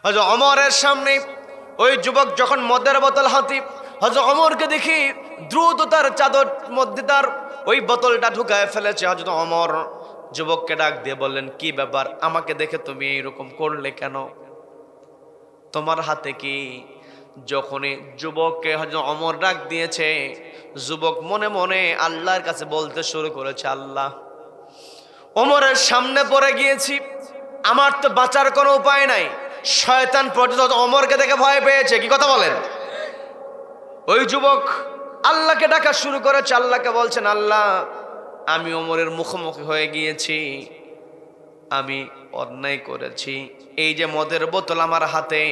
হযরত ওমরের সামনে ওই যুবক যখন মদের বোতল হাতে, হযরত ওমরকে দেখি দ্রুত তার চাদর মধ্যে তার ওই বোতলটা ঢুকায় ফেলেছে। হযরত ওমর যুবককে ডাক দিয়ে বললেন, কি ব্যাপার, আমাকে দেখে তুমি এইরকম করলে কেন? তোমার হাতে কি? যখনই যুবককে হযরত ওমর ডাক দিয়েছে, যুবক মনে মনে আল্লাহর কাছে বলতে শুরু করেছে, আল্লাহ, ওমরের সামনে পড়ে গিয়েছি, আমার তো বাঁচার কোনো উপায় নাই। শয়তান পর্যন্ত ওমরকে দেখে ভয় পেয়েছে। কি কথা বলেন? ওই যুবক আল্লাহকে ডাকা শুরু করেছে, আল্লাহকে বলছেন, আল্লাহ, আমি ওমরের মুখোমুখি হয়ে গিয়েছি, আমি অন্যায় করেছি। এই যে মদের বোতল আমার হাতে,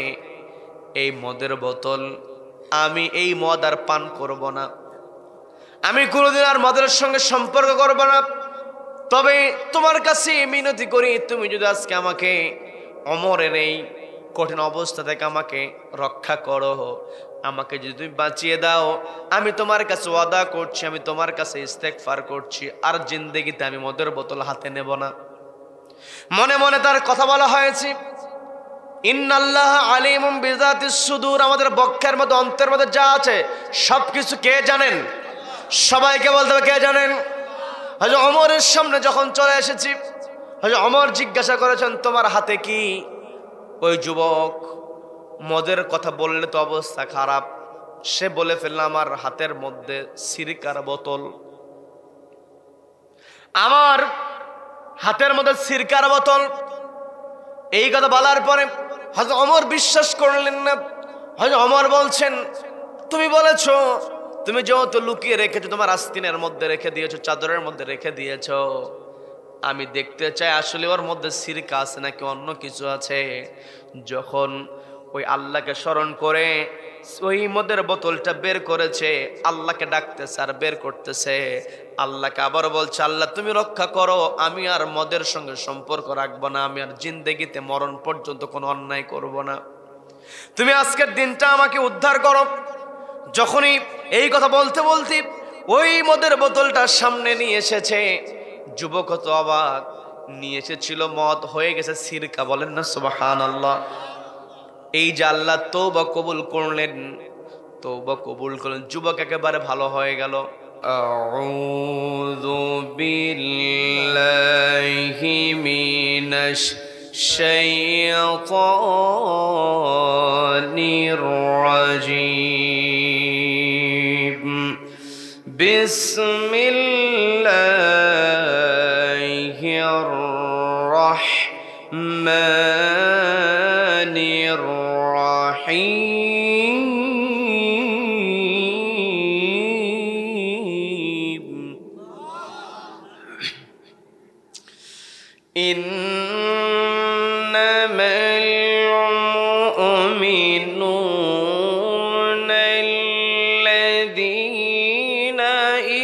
এই মদের বোতল, আমি এই মদ আর পান করব না, আমি কোনোদিন আর মদের সঙ্গে সম্পর্ক করব না। তবে তোমার কাছে মিনতি করি, তুমি যদি আজকে আমাকে ওমরের এই কঠিন অবস্থা থেকে আমাকে রক্ষা করো, আমাকে যদি তুমি বাঁচিয়ে দাও, আমি তোমার কাছে ওয়াদা করছি, আমি তোমার কাছে ইস্তেগফার করছি, আর জিন্দেগিতে আমি মদের বোতল হাতে নেব না। মনে মনে তার কথা বলা হয়েছে, ইন্নাল্লাহ আলিমুম বিযাতিস সুদূর, আমাদের বক্ষের মধ্যে অন্তরের মধ্যে যা আছে সবকিছু কে জানেন? সবাইকে বলতে হবে, কে জানেন? হযরত ওমরের সামনে যখন চলে এসেছি, হযরত ওমর জিজ্ঞাসা করেছেন, তোমার হাতে কি? ওই যুবক মদের কথা বললে তো অবস্থা খারাপ, সে বলে ফেলল, আমার হাতের মধ্যে সিরকার বোতল। আমার হাতের মধ্যে সিরকার বোতল। এই কথা বলার পরে হযরত ওমর বিশ্বাস করলেন না। হযরত ওমর বলছেন, তুমি বলেছো, তুমি যেহেতু লুকিয়ে রেখেছো, তোমার আস্তিনের মধ্যে রেখে দিয়েছো, চাদরের মধ্যে রেখে দিয়েছো, আমি দেখতে চাই আসলে ওর মধ্যে সিরকা আছে নাকি অন্য কিছু আছে। যখন ওই আল্লাহকে স্মরণ করে ওই মদের বোতলটা বের করেছে, আল্লাহকে ডাকতেছে আর বের করতেছে, আল্লাহকে আবার বলছে, আল্লাহ তুমি রক্ষা করো, আমি আর মদের সঙ্গে সম্পর্ক রাখবো না, আমি আর জিন্দেগিতে মরণ পর্যন্ত কোনো অন্যায় করব না, তুমি আজকের দিনটা আমাকে উদ্ধার করো। যখনই এই কথা বলতে বলতে ওই মদের বোতলটা সামনে নিয়ে এসেছে, যুবক তো অবাক, নিয়ে এসেছিল মদ, হয়ে গেছে সিরকা। বলেন না সুবহানাল্লাহ। এই যে আল্লাহ তওবা কবুল করলেন, তওবা কবুল করলেন, যুবক একেবারে ভালো হয়ে গেল। আউযু বিল্লাহি মিনাশ শাইতানির রাজীম। বিসমিল্লাহির রাহমানির রাহিম। ইন্নামাল মুমিনুনা আল্লাযীনা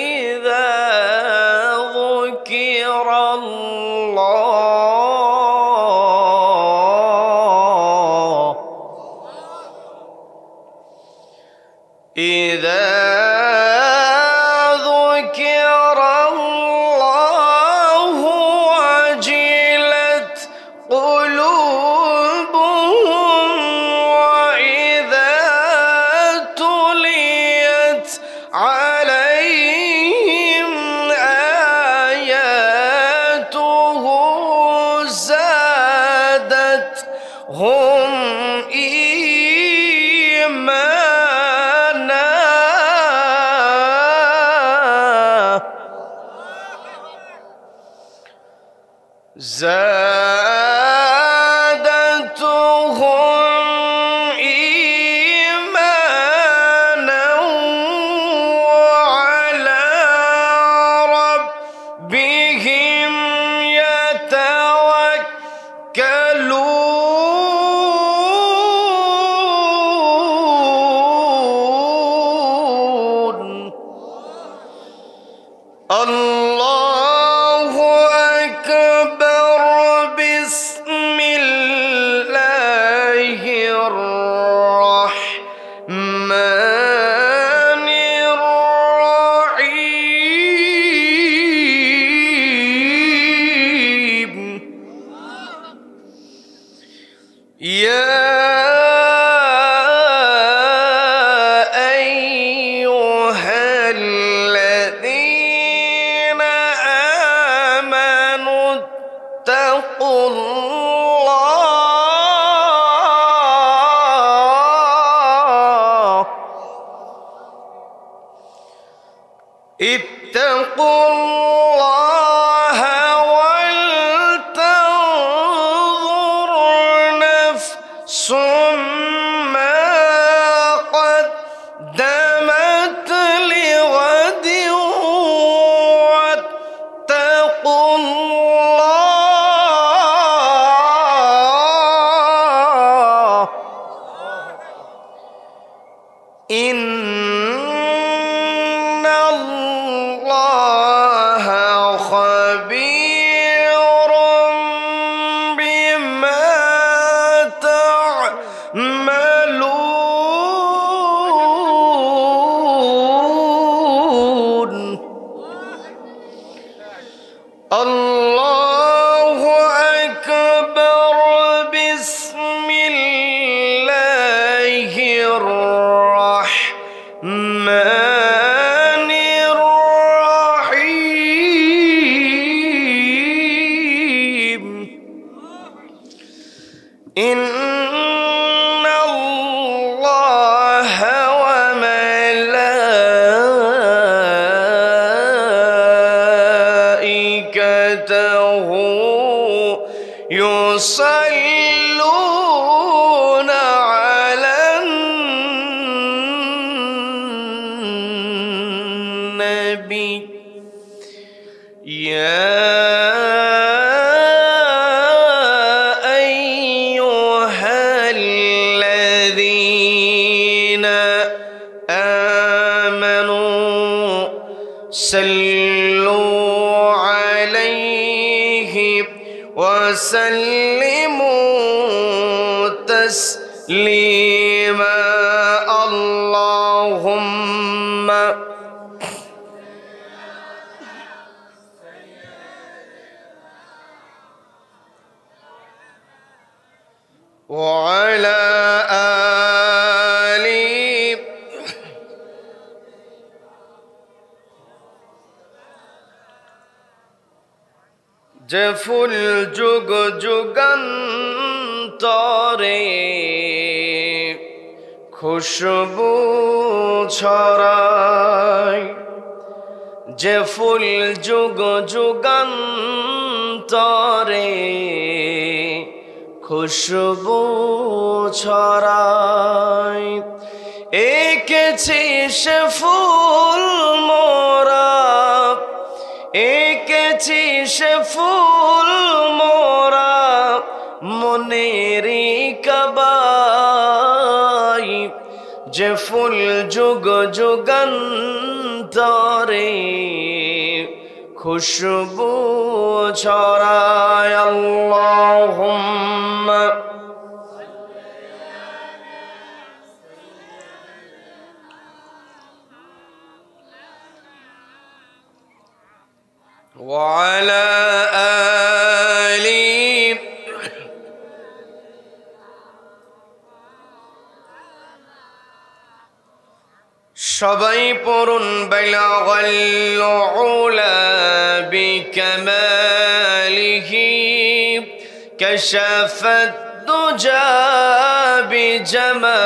ইযা যুকিরাল্লাহ إذا ذكر الله وجلت قلوبهم وإذا تليت عليهم آياته زادتهم إيمانا زادتهم إيمانا وعلى ربهم يتوكلون. الله أكبر. اتقوا الله ولتنظر نفس ما قدمت لغد واتقوا الله إن الله خبير بما تعملون الله أكبر بسم الله الرحمن الرحيم إن الله وملائكته يصلون على النبي يا أيها الذين آمنوا صلوا عليه وسلموا تسليما اللهم وعلى آله جفل যুগ যুগান্তরে খুশবু ছড়ায় যে ফুল যুগ যুগান্তরে খুশবু ছড়ায় এঁকেছি সে ফুল মোরা এঁকেছি সে ফুল মোরা মনেরি কাবাই যে ফুল যুগ যুগান্তরে খুশবু ছড়ায় আল্লাহুম্মা وعلى آله সবাই পড়ুন বালাগাল উলা বিকামালিহি কাশাফাত দুজা বিজামালিহি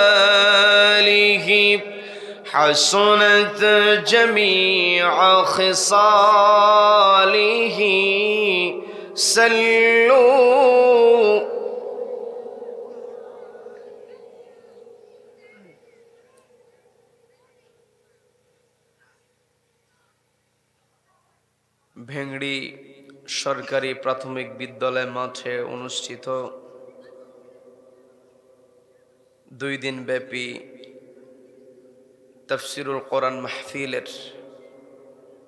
حسنت جميع خصاله صلوا ভেংড়ি সরকারি প্রাথমিক বিদ্যালয় মাঠে অনুষ্ঠিত 2 দিন ব্যাপী তাফসিরুল কোরআন মাহফিলের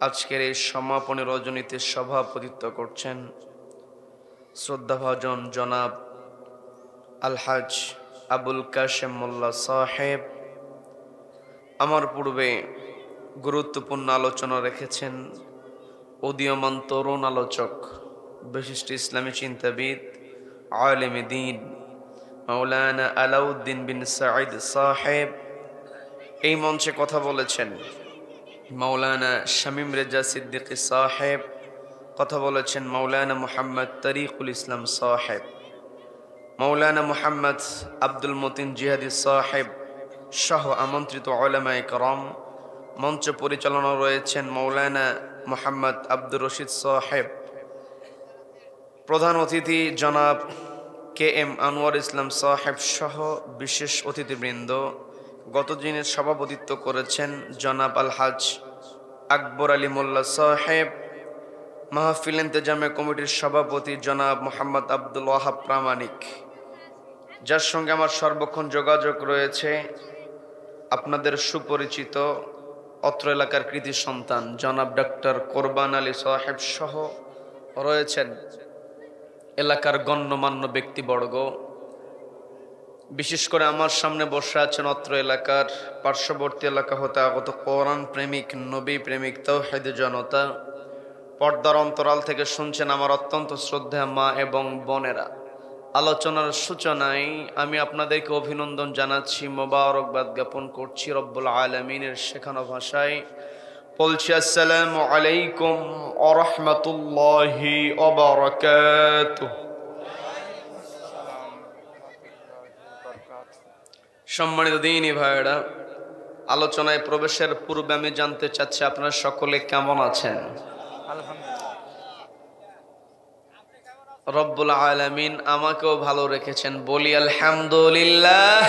আজকের এই সমাপনী রজনীতে সভাপতিত্ব করছেন শ্রদ্ধাভাজন জনাব আলহাজ আবুল কাশেম মোল্লা সাহেব। আমার পূর্বে গুরুত্বপূর্ণ আলোচনা রেখেছেন উদীয়মান তরুণ আলোচক বিশিষ্ট ইসলামী চিন্তাবিদ আলেমে দ্বীন মাওলানা আলাউদ্দিন বিন সাঈদ সাহেব। এই মঞ্চে কথা বলেছেন মাওলানা শামীম রেজা সিদ্দিকী সাহেব, কথা বলেছেন মাওলানা মুহাম্মদ তরিকুল ইসলাম সাহেব, মাওলানা মুহাম্মদ আব্দুল মতিন জিহাদি সাহেব সহ আমন্ত্রিত উলামায়ে কেরাম মঞ্চ পরিচালনা রয়েছেন মৌলানা মোহাম্মদ আব্দুর রশিদ সাহেব, প্রধান অতিথি জনাব কে এম আনোয়ার ইসলাম সাহেব সহ বিশেষ অতিথিবৃন্দ। গত দিনের সভাপতিত্ব করেছেন জনাব আলহাজ আকবর আলী মোল্লা সাহেব। মাহফিল ইন্তেজামে কমিটির সভাপতি জনাব মোহাম্মদ আব্দুল ওয়াহাব প্রামাণিক, যার সঙ্গে আমার সর্বক্ষণ যোগাযোগ রয়েছে। আপনাদের সুপরিচিত অত্র এলাকার কৃতি সন্তান জনাব ডক্টর কোরবান আলী সাহেব সহ রয়েছেন এলাকার গণ্যমান্য ব্যক্তিবর্গ। বিশেষ করে আমার সামনে বসে আছেন অত্র এলাকার পার্শ্ববর্তী এলাকা হতে আগত কোরআন প্রেমিক, নবী প্রেমিক, তাওহীদ জনতা। পর্দার অন্তরাল থেকে শুনছেন আমার অত্যন্ত শ্রদ্ধেয় মা এবং বোনেরা। আলোচনার সূচনায় আমি আপনাদেরকে অভিনন্দন জানাচ্ছি, মোবারকবাদ জ্ঞাপন করছি রব্বুল আলামিনের শেখানো ভাষায়। বলছি আসসালামু আলাইকুম ওয়া রাহমাতুল্লাহি ওয়া বারাকাতুহু। সম্মানিত দিনী ভাইরা, আলোচনায় প্রবেশের পূর্বে আমি জানতে চাচ্ছি আপনারা সকলে কেমন আছেন? রব্বুল আলামিন আমাকেও ভালো রেখেছেন, বলি আলহামদুলিল্লাহ।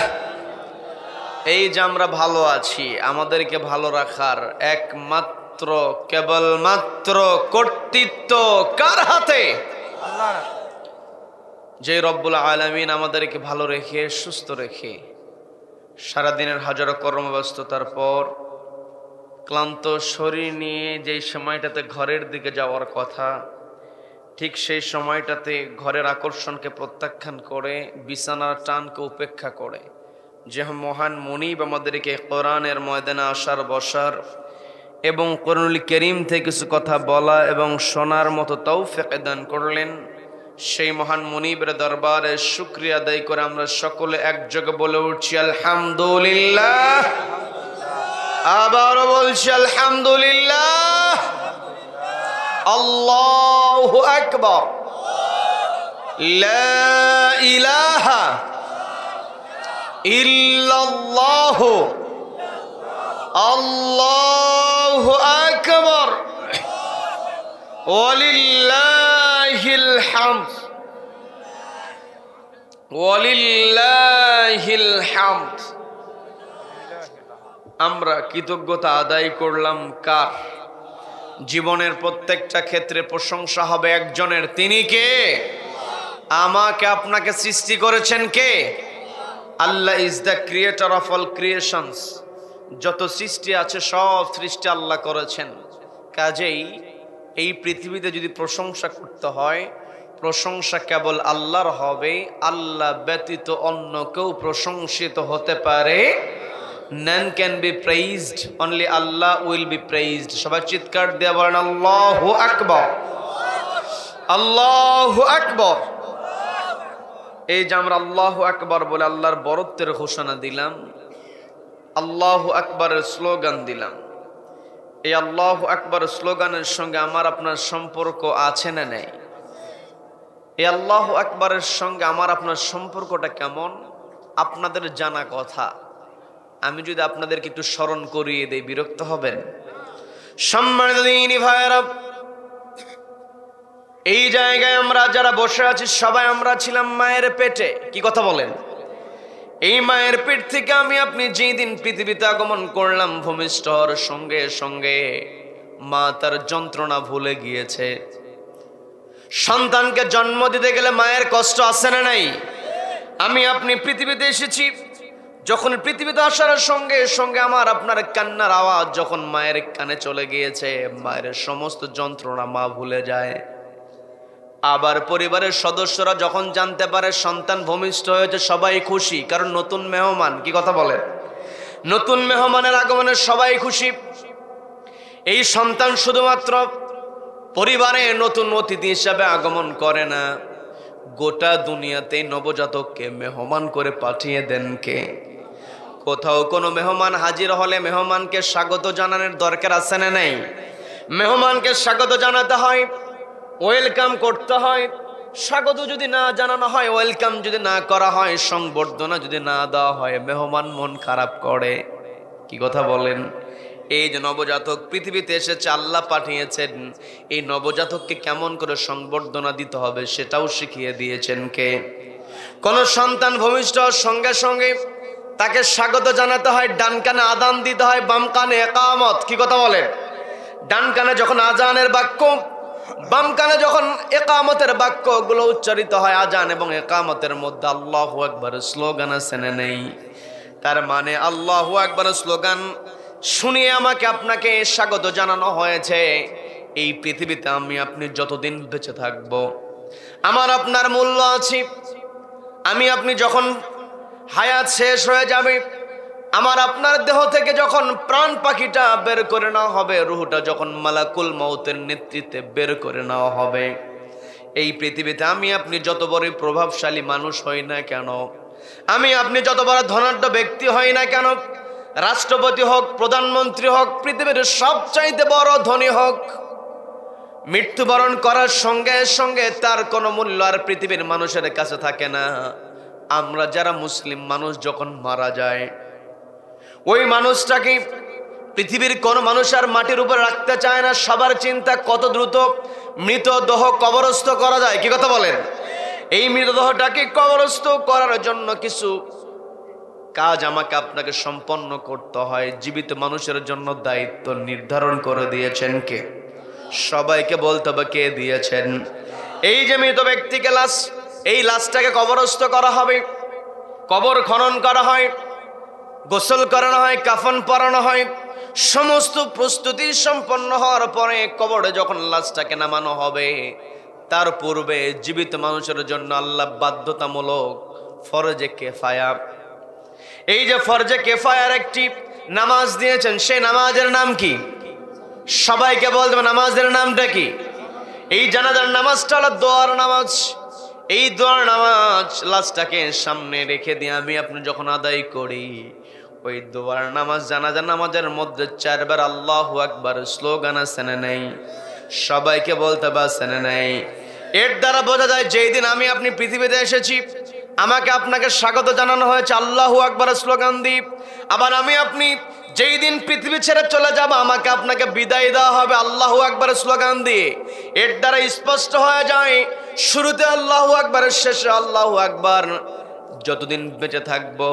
এই যে আমরা ভালো আছি, আমাদেরকে ভালো রাখার একমাত্র কেবলমাত্র কর্তৃত্ব কার হাতে? আল্লাহর। যে রব্বুল আলামিন আমাদেরকে ভালো রেখে সুস্থ রেখে সারাদিনের হাজারো কর্মব্যস্ততার পর ক্লান্ত শরীর নিয়ে যেই সময়টাতে ঘরের দিকে যাওয়ার কথা, ঠিক সেই সময়টাতে ঘরের আকর্ষণকে প্রত্যাখ্যান করে বিছানার টানকে উপেক্ষা করে যে মহান মুনিব আমাদেরকে কোরআনের ময়দানে আসার বসার এবং কোরআনুল কারীম থেকে কিছু কথা বলা এবং শোনার মতো তৌফিক দান করলেন, সেই মহান মুনিবের দরবারে শুকরিয়া আদায় করে আমরা সকলে একযোগে বলে উঠছি আলহামদুলিল্লাহ। আবারও বলছি আলহামদুলিল্লাহ। আল্লাহু আকবার। লা ইলাহা ইল্লাল্লাহু আল্লাহু আকবার ওয়ালিল্লাহিল হামদ ওয়ালিল্লাহিল হামদ। আমরা কৃতজ্ঞতা আদায় করলাম কার? জীবনের প্রত্যেকটা ক্ষেত্রে প্রশংসা হবে একজনের, তিনি কে? আমাকে আপনাকে সৃষ্টি করেছেন কে? Allah is the creator of all creations. যত সৃষ্টি আছে সব সৃষ্টি আল্লাহ করেছেন। কাজেই এই পৃথিবীতে যদি প্রশংসা করতে হয়, প্রশংসা কেবল আল্লাহর হবে। আল্লাহ ব্যতীত অন্য কেউ প্রশংসিত হতে পারে। None can be praised, only Allah will be praised. সবাই চিৎকার দিয়ে বলেন আল্লাহু আকবার, আল্লাহু আকবার। এই যে আমরা আল্লাহু আকবার বলে আল্লাহর বরত্বের ঘোষণা দিলাম, আল্লাহু আকবারের স্লোগান দিলাম, এই আল্লাহু আকবারের স্লোগানের সঙ্গে আমার আপনার সম্পর্ক আছে না নেই? এই আল্লাহু আকবারের সঙ্গে আমার আপনার সম্পর্কটা কেমন আপনাদের জানা কথা। আমি যদি আপনাদেরকে একটু স্মরণ করিয়ে দেই বিরক্ত হবেন? সম্মানিত দিনী ভাইরা, এই জায়গায় আমরা যারা বসে আছি সবাই আমরা ছিলাম মায়ের পেটে। কি কথা বলেন? এই মায়ের পেট থেকে আমি আপনি যেই দিন পৃথিবীতে আগমন করলাম, ভূমিষ্ঠ হওয়ার সঙ্গে সঙ্গে মা তার যন্ত্রণা ভুলে গিয়েছে। সন্তানকে জন্ম দিতে গেলে মায়ের কষ্ট আছে না নাই? আমি আপনি পৃথিবীতে এসেছি, যখন পৃথিবীতে আসার সঙ্গে সঙ্গে আমার আপনার কান্নার আওয়াজ যখন মায়ের কানে চলে গিয়েছে, মায়ের সমস্ত যন্ত্রণা মা ভুলে যায়। আবার পরিবারের সদস্যরা যখন জানতে পারে সন্তান ভূমিষ্ঠ হয়েছে, সবাই খুশি, কারণ নতুন মেহমান। কি কথা বলেন? নতুন মেহমানের আগমনে সবাই খুশি। এই সন্তান শুধুমাত্র পরিবারে নতুন অতিথি হিসাবে আগমন করে না, গোটা দুনিয়াতে নবজাতককে মেহমান করে পাঠিয়ে দেন কে? কোথাও কোনো মেহমান হাজির হলে মেহমানকে স্বাগত জানানোর দরকার আছে না নাই? মেহমানকে স্বাগত জানাতে হয়, ওয়েলকাম করতে হয়। স্বাগত যদি না জানানো হয়, ওয়েলকাম যদি না করা হয়, সংবর্ধনা যদি না দেওয়া হয়, মেহমান মন খারাপ করে। কি কথা বলেন? এই যে নবজাতক পৃথিবীতে এসেছে, আল্লাহ পাঠিয়েছেন, এই নবজাতককে কেমন করে সংবর্ধনা দিতে হবে সেটাও শিখিয়ে দিয়েছেন কে? কোন সন্তান ভূমিষ্ঠ সঙ্গে সঙ্গে তাকে স্বাগত জানাতে হয়, ডান কানে আযান দিতে হয়, বাম কানে ইকামত। কি কথা বলেন? ডান কানে যখন আজানের বাক্য, বাম কানে যখন ইকামতের বাক্যগুলো উচ্চারিত হয়, আজান এবং ইকামতের মধ্যে আল্লাহু আকবার স্লোগান আছে না নেই? তার মানে আল্লাহু আকবার স্লোগান শুনিয়ে আমাকে আপনাকে স্বাগত জানানো হয়েছে। এই পৃথিবীতে আমি আপনি যতদিন বেঁচে থাকব, আমার আপনার মূল্য আছে। আমি আপনি যখন হায়াত শেষ হয়ে যাবে, আমার আপনার দেহ থেকে যখন প্রাণ পাখিটা বের করে নেওয়া হবে, রুহটা যখন মালাকুল মউতের নেতৃত্বে বের করে নেওয়া হবে, এই পৃথিবীতে আমি আপনি যত বড় প্রভাবশালী মানুষ হই না কেন, আমি আপনি যত বড় ধনাঢ্য ব্যক্তি হই না কেন, রাষ্ট্রপতি হোক, প্রধানমন্ত্রী হোক, পৃথিবীর সবচাইতে বড় ধনী হোক, মৃত্যুবরণ করার সঙ্গে সঙ্গে তার কোনো মূল্য আর পৃথিবীর মানুষের কাছে থাকে না। আমরা যারা মুসলিম মানুষ যখন মারা যায়, ওই মানুষটাকে পৃথিবীর কোন মানুষ আর মাটির উপর রাখতে চায় না। সবার চিন্তা কত দ্রুত মৃতদেহ কবরস্থ করা যায়। কি কথা বলেন? এই মৃতদেহটাকে কবরস্থ করার জন্য কিছু কাজ আমাকে আপনাকে সম্পন্ন করতে হয়। জীবিত মানুষের জন্য দায়িত্ব নির্ধারণ করে দিয়েছেন কে? সবাইকে বলতে হবে কে দিয়েছেন। এই যে মৃত ব্যক্তিকে লাশ, এই লাশটাকে কবরস্থ করা হবে, কবর খনন করা হয়, গোসল করানো হয়, কাফন পরানো হয়, সমস্ত প্রস্তুতি সম্পন্ন হওয়ার পরে কবরে যখন লাশটাকে নামানো হবে, তার পূর্বে জীবিত মানুষের জন্য আল্লাহ বাধ্যতামূলক ফরজে কিফায়া, এই যে ফরজে কিফায়ার একটি নামাজ দিয়েছেন, সেই নামাজের নাম কি? সবাইকে বলতে হবে নামাজের নামটা কি? এই জানাজার নামাজটা হলো দোয়ার নামাজ। এই দোয়ার নামাজ লাশটাকে সামনে রেখে দিয়ে আমি আপনি যখন আদায় করি, ওই দোয়ার নামাজ জানাজার নামাজের মধ্যে 4 বার আল্লাহু আকবার স্লোগান আছে না নাই? সবাইকে বলতে হবে আছে না নাই? এর দ্বারা বোঝা যায় যেই দিন আমি আপনি পৃথিবীতে এসেছি, আমাকে আপনাকে স্বাগত জানানো হয়েছে আল্লাহু আকবার স্লোগান দিয়ে। আবার আমি আপনি যেই দিন পৃথিবী ছেড়ে চলে যাব, আমাকে আপনাকে বিদায় দেওয়া হবে আল্লাহু আকবার স্লোগান দিয়ে। এর দ্বারা স্পষ্ট হয়ে যায় শুরুতে আল্লাহু আকবারের শেষে আল্লাহু আকবার। যতদিন বেঁচে থাকবো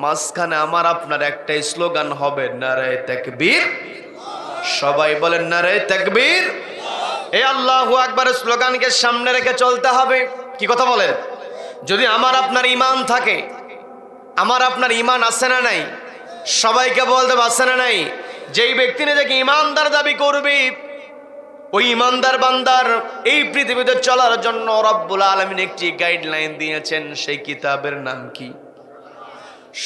মাঝখানে আমার আপনার একটাই স্লোগান হবে, নারে তাকবীর। সবাই বলেন নারে তাকবীর। এই আল্লাহু আকবারের স্লোগানকে সামনে রেখে চলতে হবে। কি কথা বলেন? যদি আমার আপনার ঈমান থাকে, আমার আপনার ঈমান আছে না নাই? সবাইকে বলতে আছে না নাই? যেই ব্যক্তি নিজেকে ঈমানদার দাবি করবে, ওই ঈমানদার বান্দার এই পৃথিবীতে চলার জন্য রব্বুল আলামিন একটি গাইডলাইন দিয়েছেন। সেই কিতাবের নাম কি?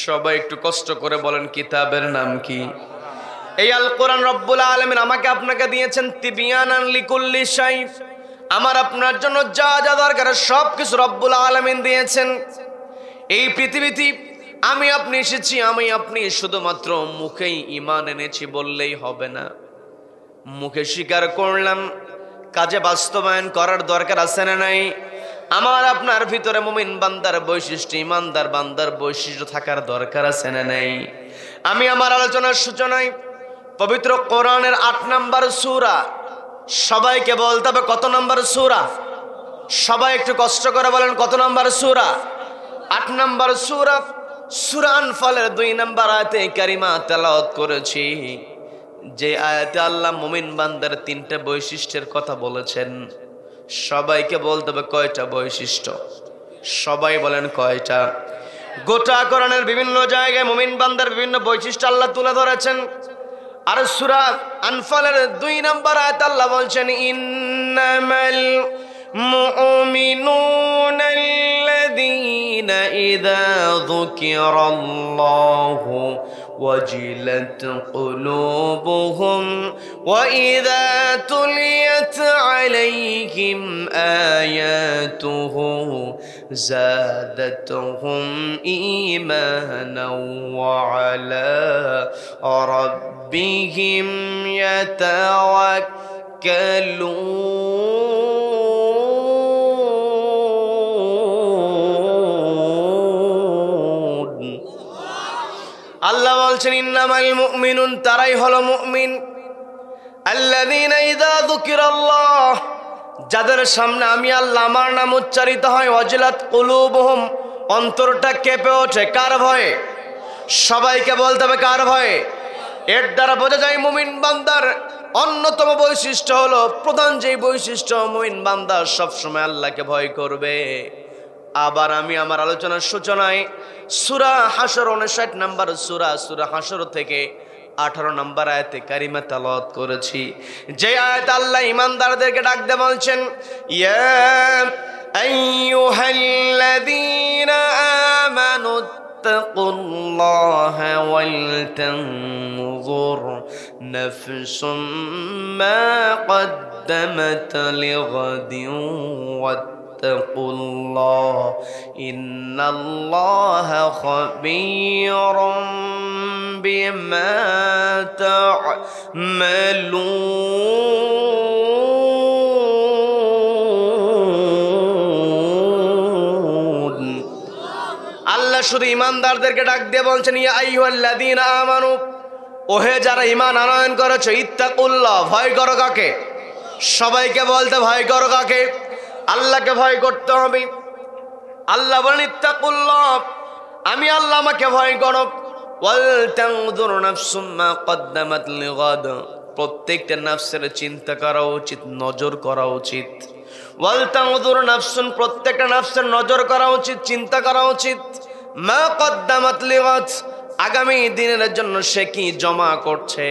সবাই একটু কষ্ট করে বলেন, কিতাবের নাম কি? এই আল কোরআন রব্বুল আলামিন আমাকে আপনাকে দিয়েছেন তিবিয়ানান লিকুল্লি শাই। আমার আপনার জন্য যা যা দরকার সবকিছু রব্বুল আলামিন দিয়েছেন। এই পৃথিবীতে আমি আপনি এসেছি, আমি আপনি শুধুমাত্র মুখেই ঈমান এনেছি বললেই হবে না। মুখে স্বীকার করলাম, কাজে বাস্তবায়ন করার দরকার আছে না নাই? আমার আপনার ভিতরে মুমিন বান্দার বৈশিষ্ট্য, ঈমানদার বান্দার বৈশিষ্ট্য থাকার দরকার আছে না নাই? আমি আমার আলোচনার সূচনায় পবিত্র কোরআনের 8 নম্বর সূরা, সবাইকে বলতে হবে কত নম্বর সূরা? সবাই একটু কষ্ট করে বলেন কত নম্বর সূরা? 8 নম্বর সূরা, সূরা আনফালের 2 নম্বর আয়াতে কারিমা তেলাওয়াত করেছি। যে আয়াতে আল্লাহ মুমিন বান্দার 3টা বৈশিষ্ট্যের কথা বলেছেন। সবাইকে বলতে হবে কয়টা বৈশিষ্ট্য? সবাই বলেন কয়টা? গোটা কোরআনের বিভিন্ন জায়গায় মুমিন বান্দার বিভিন্ন বৈশিষ্ট্য আল্লাহ তুলে ধরেছেন। আর সূরা আনফালের 2 নম্বর আয়াতে আল্লাহ বলছেন, ইন্নামাল মুমিনুনা আল্লাযীনা ইযা যুকিরাল্লাহু وجلت قلوبهم وإذا تليت عليهم آياته زادتهم إيمانا وعلى ربهم يتوكلون। আল্লাহ বলছেন ইন্নামাল মুমিনুন, তারাই হলো মুমিন আল্লাযীনা ইযা যুকিরাল্লাহ, যাদের সামনে আমি আল্লাহ আমার নাম উচ্চারিত হয়, ওয়াজিলাত কুলুবুহুম, অন্তরটা কেঁপে ওঠে। কার ভয়ে? সবাইকে বলতে হবে কার ভয়ে? এর দ্বারা বোঝা যায় মুমিন বান্দার অন্যতম বৈশিষ্ট্য হলো, প্রধান যে বৈশিষ্ট্য, মুমিন বান্দা সবসময় আল্লাহকে ভয় করবে। আবার আমি আমার আলোচনার সূচনায় সূরা হাশর 59 নম্বর সূরা হাশর থেকে 18 নম্বর আয়াতে কারিমা তেলাওয়াত করেছি, যে আয়াত আল্লাহ ঈমানদারদেরকে ডাক দিয়ে বলছেন, ইয়া আইয়ুহাল্লাযীনা আমানু ইত্তাকুল্লাহা ওয়াল তানজুর নাফসুম মা কদ্দামাত লিগাদিন ওয়াত্তাকুল্লাহ ইন্নাল্লাহা খাবীরুম বিমা তা'মালুন। আল্লাহ শুধু ঈমানদারদেরকে ডাক দিয়ে বলছেন, ইয়া আইয়ুহাল্লাযীনা আমানু, ওহে যারা ঈমান আনয়ন করেছো, ইত্তাকুল্লাহ, ভয় করো কাকে? সবাইকে বলতে ভয় করো কাকে? আল্লাহকে ভয় করতে হবে। আল্লাহ বলেন ইত্তাকুল্লাহ, আমি আল্লাহ, আমাকে ভয় করো। ওয়াল তানজুর নাফসুম মা কদ্দামাত লিগাদ, প্রত্যেকটা নাফসের চিন্তা করা উচিত, নজর করা উচিত। ওয়াল তানজুর নাফসুন, প্রত্যেকটা নাফসের নজর করা উচিত, চিন্তা করা উচিত। মা কদ্দামাত লিগাদ, আগামী দিনের জন্য সে কি জমা করছে।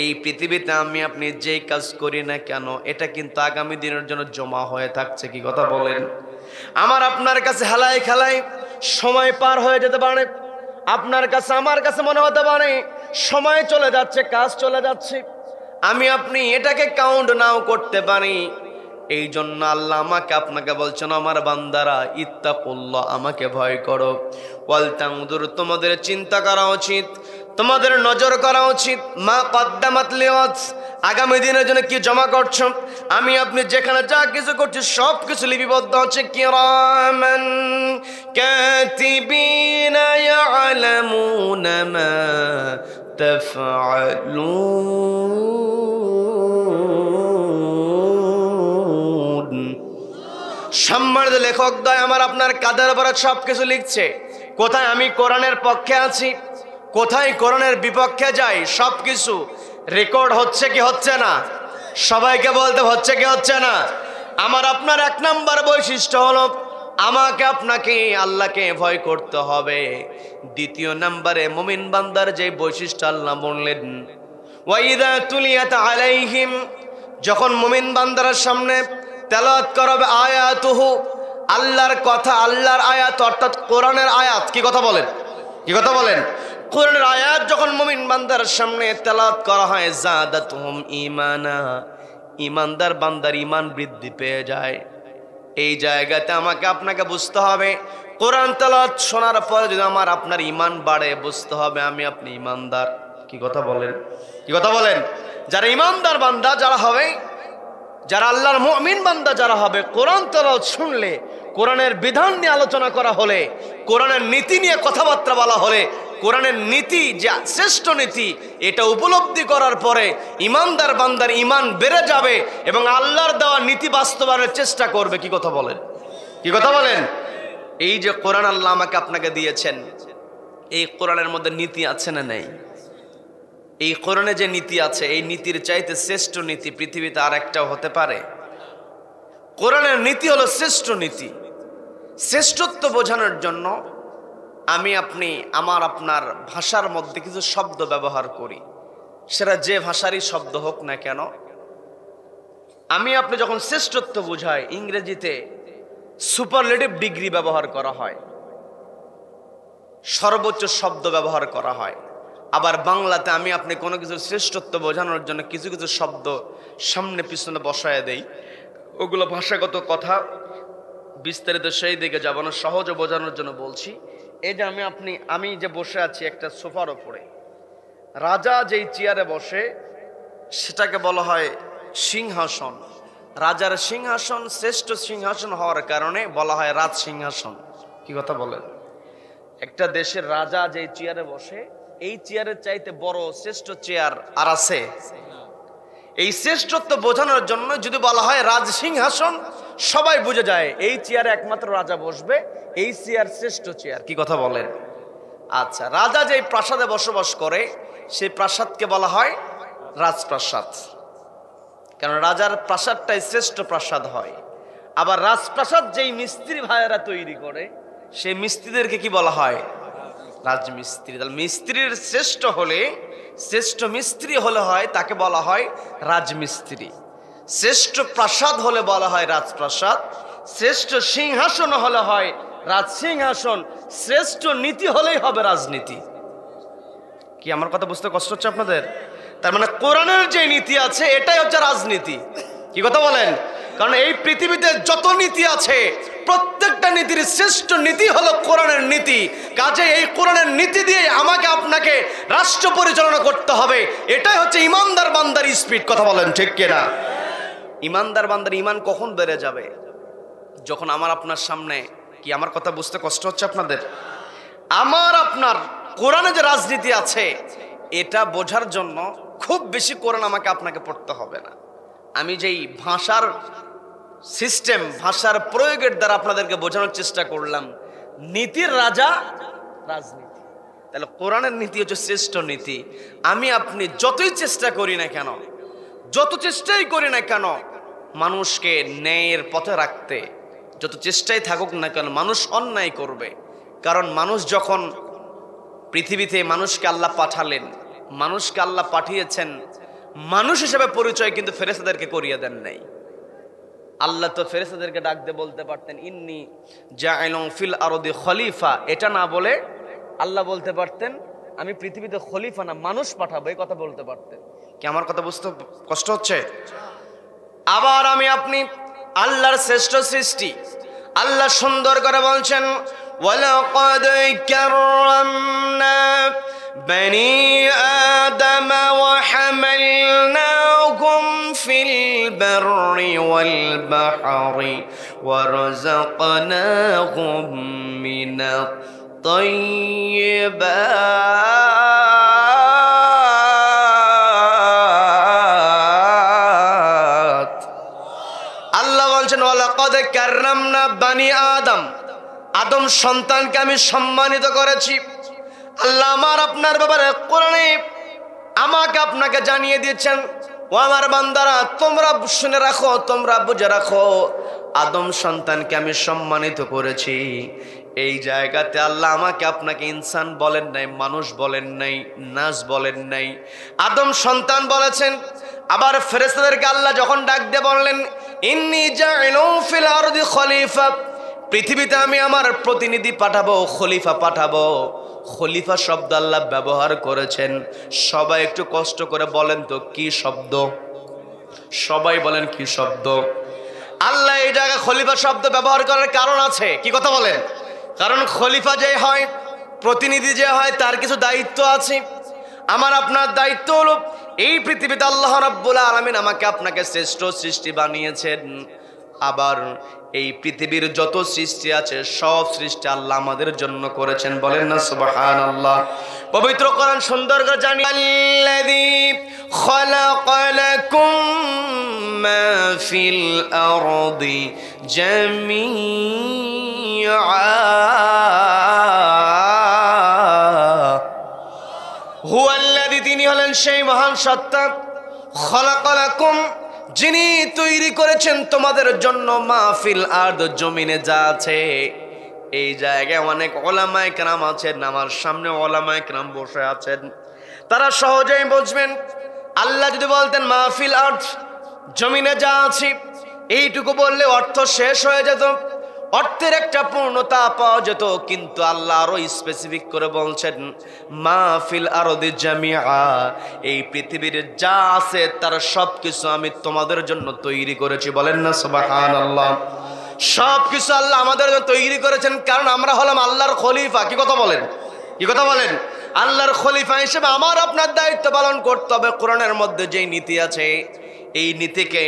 এই পৃথিবীতে আমি আপনি যেই কাজ করি না কেন, এটা কিন্তু আগামী দিনের জন্য জমা হয়ে থাকছে। কি কথা বলেন? আমার আপনার কাছে হালাই খেলাই সময় পার হয়ে যেতে পারে, আপনার কাছে আমার কাছে মনে হতে পারে সময় চলে যাচ্ছে, কাজ চলে যাচ্ছে, আমি আপনি এটাকে কাউন্ট নাও করতে পারি। এই জন্য আল্লাহ আমাকে আপনাকে বলছেন, আমার বান্দারা ইত্তাকুল্লাহ, আমাকে ভয় করো। ওয়াল তানজুর, তোমাদের চিন্তা করা উচিত, তোমাদের নজর করা উচিত। মা কদ্দামাত লিগাদ, আগামী দিনের জন্য কি জমা করছো। আমি আপনি যেখানে যা কিছু করছি সব কিছু লিপিবদ্ধ আছে। কিরামান কাতিবিনা ইয়ালামুনা মা তাফআলুন। সম্মানিত লেখক দয় আমার আপনার কাঁধের উপর সবকিছু লিখছে। কোথায় আমি কোরআনের পক্ষে আছি, কোথায় কোরআনের বিপক্ষে যাই, সবকিছু রেকর্ড হচ্ছে কি হচ্ছে না? সবাইকে বলতে হচ্ছে কি হচ্ছে না? আমার আপনার এক নাম্বার বৈশিষ্ট্য হলো আমাকে আপনাকে আল্লাহকে ভয় করতে হবে। দ্বিতীয় নাম্বারে মুমিন বান্দার যে বৈশিষ্ট্য আল্লাহ বললেন, ওয়াইদা তুলিয়াত আলাইহিম, যখন মুমিন বান্দার সামনে তেলাওয়াত করবে আয়াতুহু, আল্লাহর কথা, আল্লাহর আয়াত অর্থাৎ কোরআনের আয়াত। কি কথা বলেন? কি কথা বলেন? কোরআনের আয়াত যখন মুমিন বান্দার সামনে তেলাওয়াত করা হয়, যাদাতুহুম ঈমানা, ঈমানদার বান্দার ঈমান বৃদ্ধি পেয়ে যায়। এই জায়গাতে আমাকে আপনাকে বুঝতে হবে, কোরআন তেলাওয়াত শোনার পরে যদি আমার আপনার ঈমান বাড়ে, বুঝতে হবে আমি আপনি ঈমানদার। কি কথা বলেন? কি কথা বলেন? যারা ঈমানদার বান্দা যারা হবে, যারা আল্লাহর মুমিন বান্দা যারা হবে, কোরআন তেলাওয়াত শুনলে, কোরআনের বিধান নিয়ে আলোচনা করা হলে, কোরআনের নীতি নিয়ে কথাবার্তা বলা হলে, কোরআনের নীতি যে শ্রেষ্ঠ নীতি, এটা উপলব্ধি করার পরে ঈমানদার বান্দার ঈমান বেড়ে যাবে এবং আল্লাহর দেওয়া নীতি বাস্তবায়নের চেষ্টা করবে। কি কথা বলেন? কি কথা বলেন? এই যে কোরআন আল্লাহ আমাকে আপনাকে দিয়েছেন, এই কোরআনের মধ্যে নীতি আছে না নেই? এই কোরআনে যে নীতি আছে, এই নীতির চাইতে শ্রেষ্ঠ নীতি পৃথিবীতে আর একটাও হতে পারে? কোরআনের নীতি হলো শ্রেষ্ঠ নীতি। শ্রেষ্ঠত্ব বোঝানোর জন্য আমি আপনি আমার আপনার ভাষার মধ্যে কিছু শব্দ ব্যবহার করি, সেটা যে ভাষারই শব্দ হোক না কেন। আমি আপনি যখন শ্রেষ্ঠত্ব বোঝাই, ইংরেজিতে সুপারলেটিভ ডিগ্রি ব্যবহার করা হয়, সর্বোচ্চ শব্দ ব্যবহার করা হয়। আবার বাংলাতে আমি আপনি কোনো কিছুর শ্রেষ্ঠত্ব বোঝানোর জন্য কিছু কিছু শব্দ সামনে পিছনে বসায় দেই। ওগুলো ভাষাগত কথা, বিস্তারিত সেই দিকে যাব না, সহজে বোঝানোর জন্য বলছি। এই যে আমি যে বসে আছি একটা সোফার ওপরে, রাজা যেই চেয়ারে বসে সেটাকে বলা হয় সিংহাসন। রাজার সিংহাসন শ্রেষ্ঠ সিংহাসন হওয়ার কারণে বলা হয় রাজ সিংহাসন। কি কথা বলেন? একটা দেশের রাজা যেই চেয়ারে বসে এই চেয়ারের চাইতে বড় শ্রেষ্ঠ চেয়ার আর আছে? এই শ্রেষ্ঠত্ব বোঝানোর জন্য যদি বলা হয় রাজসিংহাসন, সবাই বুঝে যায় এই চেয়ারে একমাত্র রাজা বসবে, এই চেয়ার শ্রেষ্ঠ চেয়ার। কি কথা বলেন? আচ্ছা, রাজা যে প্রাসাদে বসবাস করে সেই প্রাসাদকে বলা হয় রাজপ্রাসাদ, কারণ রাজার প্রাসাদটাই শ্রেষ্ঠ প্রাসাদ হয়। আবার রাজপ্রাসাদ যেই মিস্ত্রি ভাইয়েরা তৈরি করে সেই মিস্ত্রিদেরকে কি বলা হয়? রাজমিস্ত্রি। তাহলে মিস্ত্রির শ্রেষ্ঠ হলে, শ্রেষ্ঠ মিস্ত্রি হলে হয় তাকে বলা হয় রাজমিস্ত্রি। শ্রেষ্ঠ প্রাসাদ হলে বলা হয় রাজপ্রাসাদ, শ্রেষ্ঠ সিংহাসন হলে হয় রাজসিংহাসন, শ্রেষ্ঠ নীতি হলেই হবে রাজনীতি। কি আমার কথা বুঝতে কষ্ট হচ্ছে আপনাদের? তার মানে কোরআনের যে নীতি আছে এটাই হচ্ছে রাজনীতি। কি কথা বলেন? কারণ এই পৃথিবীতে যত নীতি আছে প্রত্যেকটা নীতির শ্রেষ্ঠ নীতি হলো কোরআনের নীতি। কাজে এই কোরআনের নীতি দিয়ে আমাকে আপনাকে রাষ্ট্র পরিচালনা করতে হবে। এটাই হচ্ছে ইমানদার বান্দার স্পিড। কথা বলেন ঠিক কিনা? ইমানদার বান্দার ইমান কখন বেড়ে যাবে? যখন আমার আপনার সামনে, কি আমার কথা বুঝতে কষ্ট হচ্ছে আপনাদের? আমার আপনার কোরআনে যে রাজনীতি আছে এটা বোঝার জন্য খুব বেশি কোরআন আমাকে আপনাকে পড়তে হবে না। আমি যেই ভাষার সিস্টেম, ভাষার প্রয়োগের দ্বারা আপনাদেরকে বোঝানোর চেষ্টা করলাম, নীতির রাজা রাজনীতি। তাহলে কোরআনের নীতি হচ্ছে শ্রেষ্ঠ নীতি। আমি আপনি যতই চেষ্টা করি না কেন, যত চেষ্টাই করি না কেন মানুষকে ন্যায়ের পথে রাখতে, যত চেষ্টাই থাকুক না কেন মানুষ অন্যায় করবে। কারণ মানুষ যখন পৃথিবীতে, মানুষকে আল্লাহ পাঠালেন, মানুষকে আল্লাহ পাঠিয়েছেন মানুষ হিসেবে পরিচয় কিন্তু ফেরেশতাদেরকে করিয়ে দেন নাই। আল্লাহ তো ফেরেশতাদেরকে ডাক দিয়ে বলতে পারতেন ইন্নী জাইলুন ফিল আরদি খলিফা, এটা না বলে আল্লাহ বলতে পারতেন আমি পৃথিবীতে খলিফা না মানুষ পাঠাবো, এই কথা বলতে পারতেন। কি আমার কথা বুঝতে কষ্ট হচ্ছে? আবার আমি আপনি আল্লাহর শ্রেষ্ঠ সৃষ্টি, আল্লাহ সুন্দর করে বলছেন ওয়ালাকাদ কাররামনা বনি আদম ওয়া হামালনাহুম ফিল বাররি ওয়াল বাহরি ওয়া রাযাকনাহুম মিনাত তাইয়্যিবাত। আল্লাহ বলছেন ওয়ালাকাদ কাররামনা বনি আদম, আদম সন্তানকে আমি সম্মানিত করেছি। আল্লাহ আমার আপনার ব্যাপারে কোরআনে আমাকে আপনাকে জানিয়ে দিয়েছেন, ও আমার বান্দারা তোমরা শুনে রাখো, তোমরা বুঝে রাখো, আদম সন্তানকে আমি সম্মানিত করেছি। এই জায়গাতে আল্লাহ আমাকে আপনাকে ইনসান বলেন নাই, মানুষ বলেন নাই, নাস বলেন নাই, আদম সন্তান বলেছেন। আবার ফেরেশতাদেরকে আল্লাহ যখন ডাক দিয়ে বললেন ইন্নী জাইলুন ফিল আরদি খলিফা, পৃথিবীতে আমি আমার প্রতিনিধি পাঠাবো, খলিফা পাঠাবো। খলিফা শব্দ আল্লাহ ব্যবহার করেছেন। সবাই একটু কষ্ট করে বলেন তো কি শব্দ? সবাই বলেন কি শব্দ? আল্লাহ এই জায়গায় খলিফা শব্দ ব্যবহার করার কারণ আছে। কি কথা বলেন? কারণ খলিফা যে হয়, প্রতিনিধি যে হয়, তার কিছু দায়িত্ব আছে। আমার আপনার দায়িত্ব হলো এই পৃথিবীতে আল্লাহ রাব্বুল আলামিন আমাকে আপনাকে শ্রেষ্ঠ সৃষ্টি বানিয়েছেন। আবার এই পৃথিবীর যত সৃষ্টি আছে সব সৃষ্টি আল্লাহ আমাদের জন্য করেছেন। বলেন না সুবহানাল্লাহ। পবিত্র কোরআন সুন্দর করে জানি আল্লাযী খালাকা লাকুম মা ফিল আরদি জামিআ, হুয়াল্লাযী, তিনি হলেন সেই মহান সত্তা, খালাকা লাকুম, যিনি তৈরি করেছেন তোমাদের জন্য মাহফিল আরদ, জমিনে যা আছে। এই জায়গায় অনেক ওলামায়ে কেরাম আছেন, আমার সামনে ওলামায়ে কেরাম বসে আছেন, তারা সহজেই বুঝবেন। আল্লাহ যদি বলতেন মাহফিল আরদ, জমিনে যা আছে, এইটুকু বললে অর্থ শেষ হয়ে যেত, অর্থের একটা পূর্ণতা পাওয়া যেত। কিন্তু আল্লাহ আরো স্পেসিফিক করে বলছেন মাহফিল আরদি জামিআ, এই পৃথিবীর যা আছে তার সবকিছু আমি তোমাদের জন্য তৈরি করেছি। বলেন না সুবহানাল্লাহ। সবকিছু আল্লাহ আমাদের জন্য তৈরি করেছেন, কারণ আমরা হলাম আল্লাহর খলিফা। কি কথা বলেন? কি কথা বলেন? আল্লাহর খলিফা হিসেবে আমার আপনার দায়িত্ব পালন করতে হবে। কোরআনের মধ্যে যেই নীতি আছে এই নীতিকে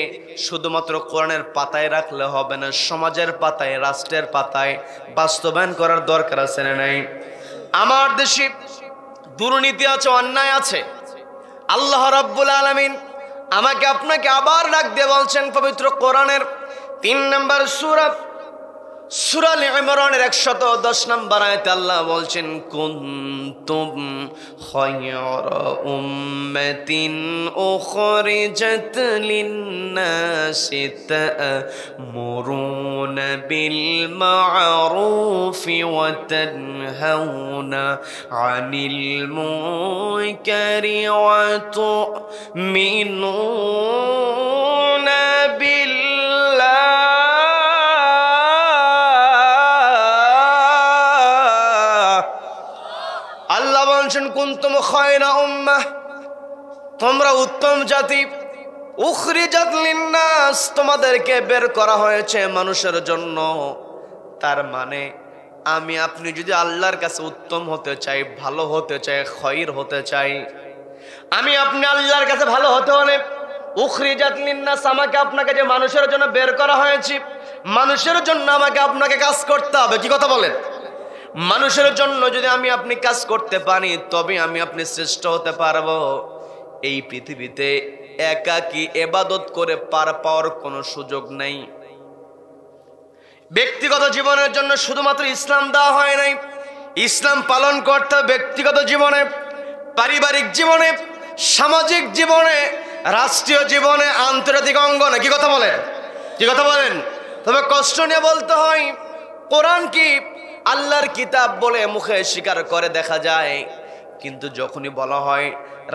শুধুমাত্র কোরআনের পাতায় রাখলে হবে না, সমাজের পাতায়, রাষ্ট্রের পাতায় বাস্তবায়ন করার দরকার আছে না নাই? আমার দেশে দুর্নীতি আছে, অন্যায় আছে। আল্লাহ রাব্বুল আলামিন আমাকে আপনাকে আবার ডাক দিয়ে বলছেন পবিত্র কোরআনের 3 নম্বর সূরা সূরা আল ইমরানের 110 নম্বর আয়াতে আল্লাহ বলছেন, কুনতুম খায়রা উম্মাতিন উখরিজাত লিন-নাসি তা'মুরুনা বিল মা'রুফি ওয়া তানহাউনা আনিল মুনকারি ওয়া তু'মিনুনা বিল্লাহ। কুনতুম খায়রা উম্মাহ, তোমরা উত্তম জাতি, উখরিজাত লিন-নাস, তোমাদেরকে বের করা হয়েছে মানুষের জন্য। তার মানে আমি আপনি যদি আল্লাহর কাছে উত্তম হতে চাই, ভালো হতে চাই, খয়র হতে চাই, আমি আপনি আল্লাহর কাছে ভালো হতে হলে উখরিজাত লিন-নাস, আমাকে আপনাকে যে মানুষের জন্য বের করা হয়েছে, মানুষের জন্য আমাকে আপনাকে কাজ করতে হবে। কি কথা বলেন? মানুষের জন্য যদি আমি আপনি কাজ করতে পারি তবে আমি আপনি শ্রেষ্ঠ হতে পারবো। এই পৃথিবীতে একাকী ইবাদত করে পার পাওয়ার কোনো সুযোগ নেই। ব্যক্তিগত জীবনের জন্য শুধুমাত্র ইসলাম দেওয়া হয় নাই, ইসলাম পালন করতে ব্যক্তিগত জীবনে, পারিবারিক জীবনে, সামাজিক জীবনে, রাষ্ট্রীয় জীবনে, আন্তর্জাতিক অঙ্গনে। কি কথা বলেন? কি কথা বলেন? তবে কষ্ট নিয়ে বলতে হয়, কোরআন কি আল্লাহর কিতাব বলে মুখে স্বীকার করে দেখা যায়, কিন্তু যখনই বলা হয়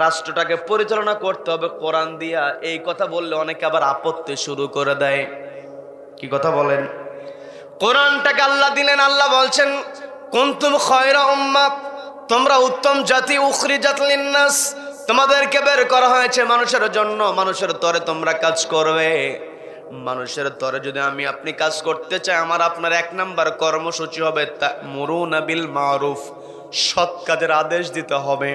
রাষ্ট্রটাকে পরিচালনা করতে হবে কোরআন দিয়া, এই কথা বললে অনেকে আবার আপত্তি শুরু করে দেয়। কি কথা বলেন? কোরআনটাকে আল্লাহ দিলেন, আল্লাহ বলছেন কুনতুম খায়রা উম্মাহ, তোমরা উত্তম জাতি, উখরিজাত লিন-নাস, তোমাদেরকে বের করা হয়েছে মানুষের জন্য, মানুষের তরে তোমরা কাজ করবে। মানুষের তরে যদি আমি আপনি কাজ করতে চাই, আমার আপনার 1 নাম্বার কর্মসূচি হবে তা'মুরুনা বিল মা'রুফ, সৎ কাজের আদেশ দিতে হবে।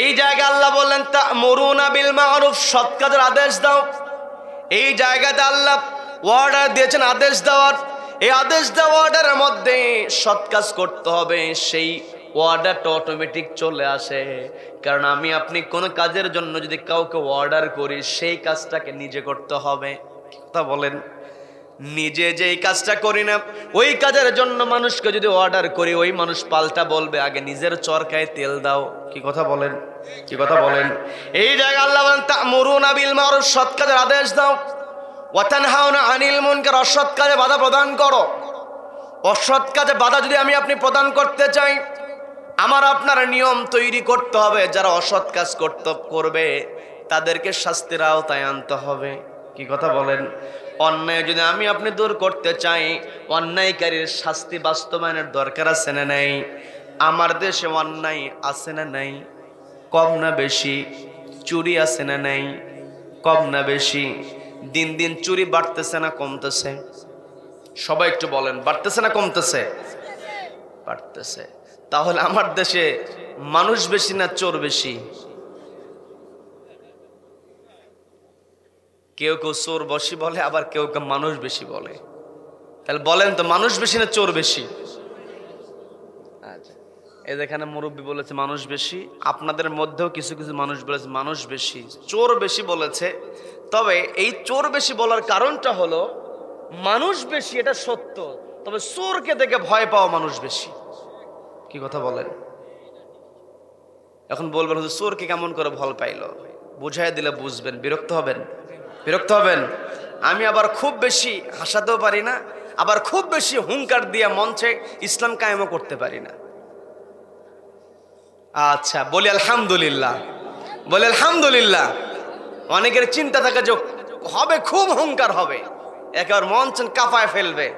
এই জায়গায় আল্লাহ বললেন তা'মুরুনা বিল মা'রুফ, সৎ কাজের আদেশ দাও। এই জায়গাতে আল্লাহ অর্ডার দিয়েছেন আদেশ দেওয়ার। এই আদেশ দেওয়া অর্ডারের মধ্যে সৎ কাজ করতে হবে, সেই অর্ডারটা অটোমেটিক চলে আসে। কারণ আমি আপনি কোন কাজের জন্য যদি কাউকে অর্ডার করি, সেই কাজটাকে নিজে করতে হবে। কথা বলেন? নিজে যেই কাজটা করি না, ওই কাজের জন্য মানুষকে যদি অর্ডার করি, ওই মানুষ পাল্টা বলবে আগে নিজের চরকায় তেল দাও। কি কথা বলেন? কি কথা বলেন? এই জায়গায় আল্লাহ বলেন তা'মুরুনা বিল মা'রুফ, সৎ কাজের আদেশ দাও, ওয়া তানহাউনা আনিল মুনকার, অসৎ কাজে বাধা প্রদান করো। অসৎ কাজে বাধা যদি আমি আপনি প্রদান করতে চাই, আমার আপনার নিয়ম তৈরি করতে হবে, যারা অসৎ কাজ করবে তাদেরকে শাস্তির আওতায় আনতে হবে। কি কথা বলেন? অন্যায় যদি আমি আপনি দূর করতে চাই, অন্যায়কারীর শাস্তি বাস্তবায়নের দরকার আছে না নাই? আমার দেশে অন্যায় আছে না নাই? কম না বেশি? চুরি আছে না নাই? কম না বেশি? দিন দিন চুরি বাড়তেছে না কমতেছে? সবাই একটু বলেন, বাড়তেছে না কমতেছে? বাড়তেছে। তাহলে আমার দেশে মানুষ বেশি না চোর বেশি? কেউ কেউ চোর বেশি বলে, আবার কেউ কেউ মানুষ বেশি বলে। তাহলে বলেন তো, মানুষ বেশি না চোর বেশি? আচ্ছা, এই যেখানে মুরব্বী বলেছে মানুষ বেশি, আপনাদের মধ্যেও কিছু কিছু মানুষ বলেছে মানুষ বেশি, চোর বেশি বলেছে। তবে এই চোর বেশি বলার কারণটা হলো, মানুষ বেশি এটা সত্য, তবে চোরকে দেখে ভয় পাওয়া মানুষ বেশি। কি কথা বলেন? এখন বলবেন চোরকে কেমন করে ভয় পাইলো, বুঝাই দিলে বুঝবেন। বিরক্ত হবেন? বিরক্ত হবেন? আমি আবার খুব বেশি হাসাতেও পারি না, আবার খুব বেশি হুঙ্কার দিয়ে মঞ্চে ইসলাম কায়েমও করতে পারি না। আচ্ছা, বলি আলহামদুলিল্লাহ, বলি আলহামদুলিল্লাহ। অনেকের চিন্তা থাকে যে হবে খুব হুঙ্কার হবে, একেবারে মঞ্চ কাঁপায় ফেলবে।